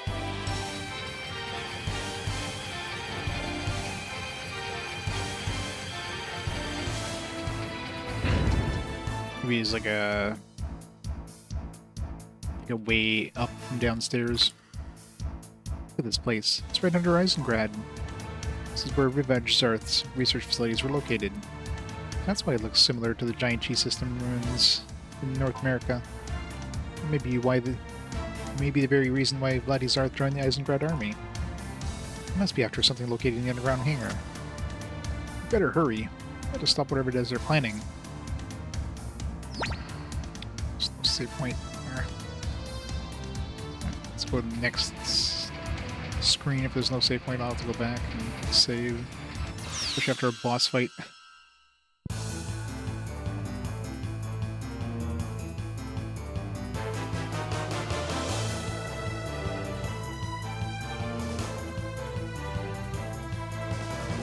Maybe it's like a way up and downstairs. Look at this place. It's right under Eisengrad. This is where Revenge Zarth's research facilities were located. That's why it looks similar to the giant Chi system ruins in North America. Maybe the very reason why Vladdy Zarth joined the Eisengrad army. It must be after something located in the underground hangar. We better hurry. Better stop whatever it is they're planning. Just save point there. Let's go to the next screen. If there's no save point, I'll have to go back and save. Especially after a boss fight.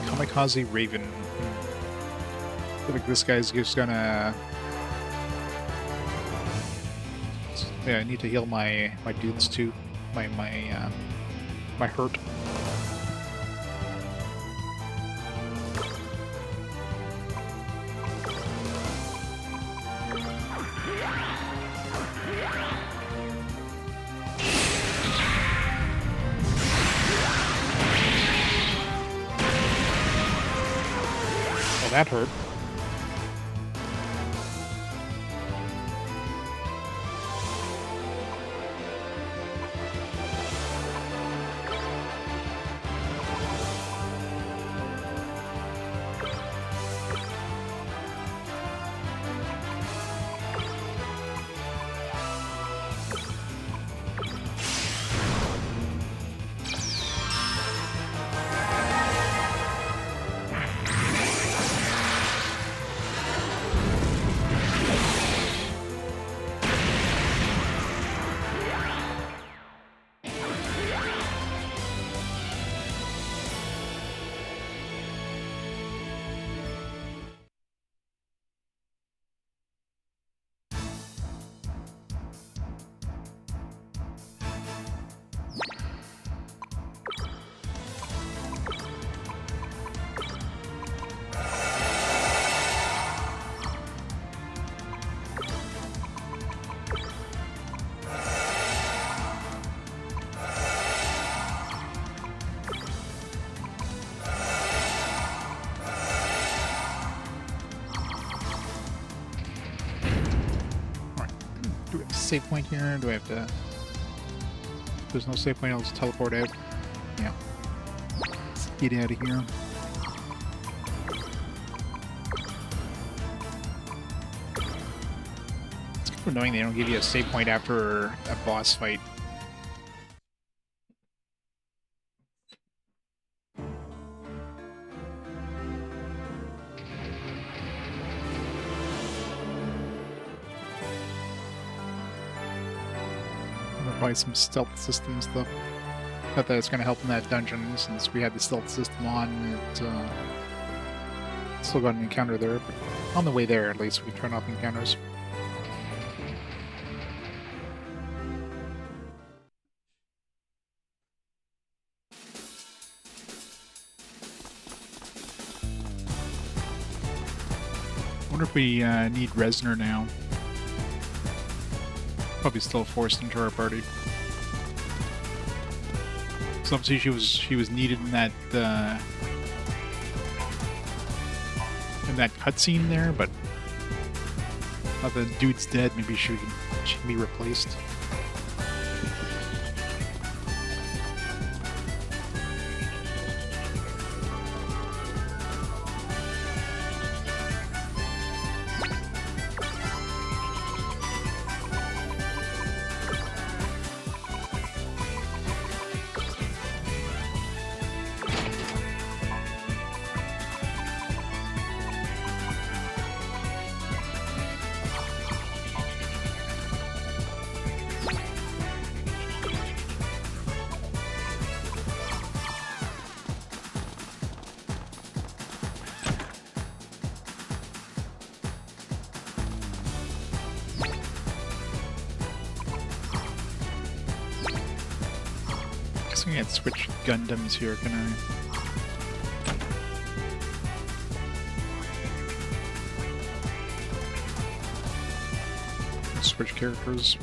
Kamikaze Raven. I feel like this guy's just gonna... Yeah, I need to heal my dudes too. My hurt. Oh, that hurt. Save point here? Do I have to... If there's no save point, I'll just teleport out. Yeah. Let's get out of here. It's kind of annoying they don't give you a save point after a boss fight. Buy some stealth system stuff. Not that it's going to help in that dungeon, since we had the stealth system on. It still got an encounter there, but on the way there, at least, we can turn off encounters. I wonder if we need Resner now. Probably still forced into our party. So obviously she was needed in that cutscene there, but now the dude's dead, maybe she can be replaced. guessing I can't switch Gundams here, can I? Switch characters.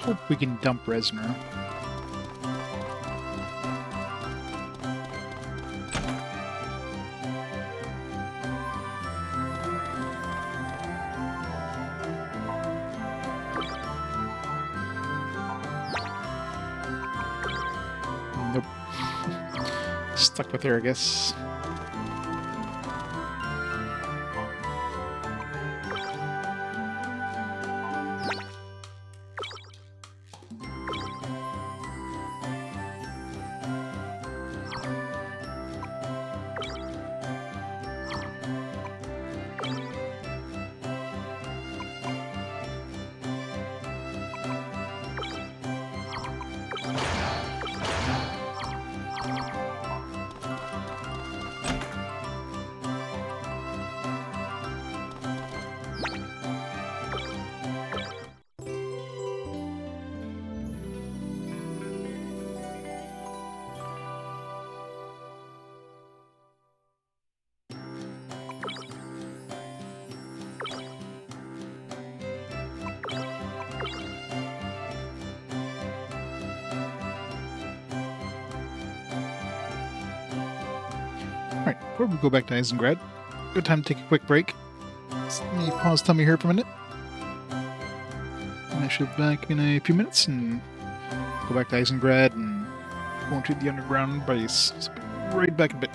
Hope we can dump Resner. Nope. Stuck with her, I guess. Alright, before we go back to Eisengrad, good time to take a quick break. Let me pause Tummy here for a minute. And I should be back in a few minutes and go back to Eisengrad and go into the underground base. So right back a bit.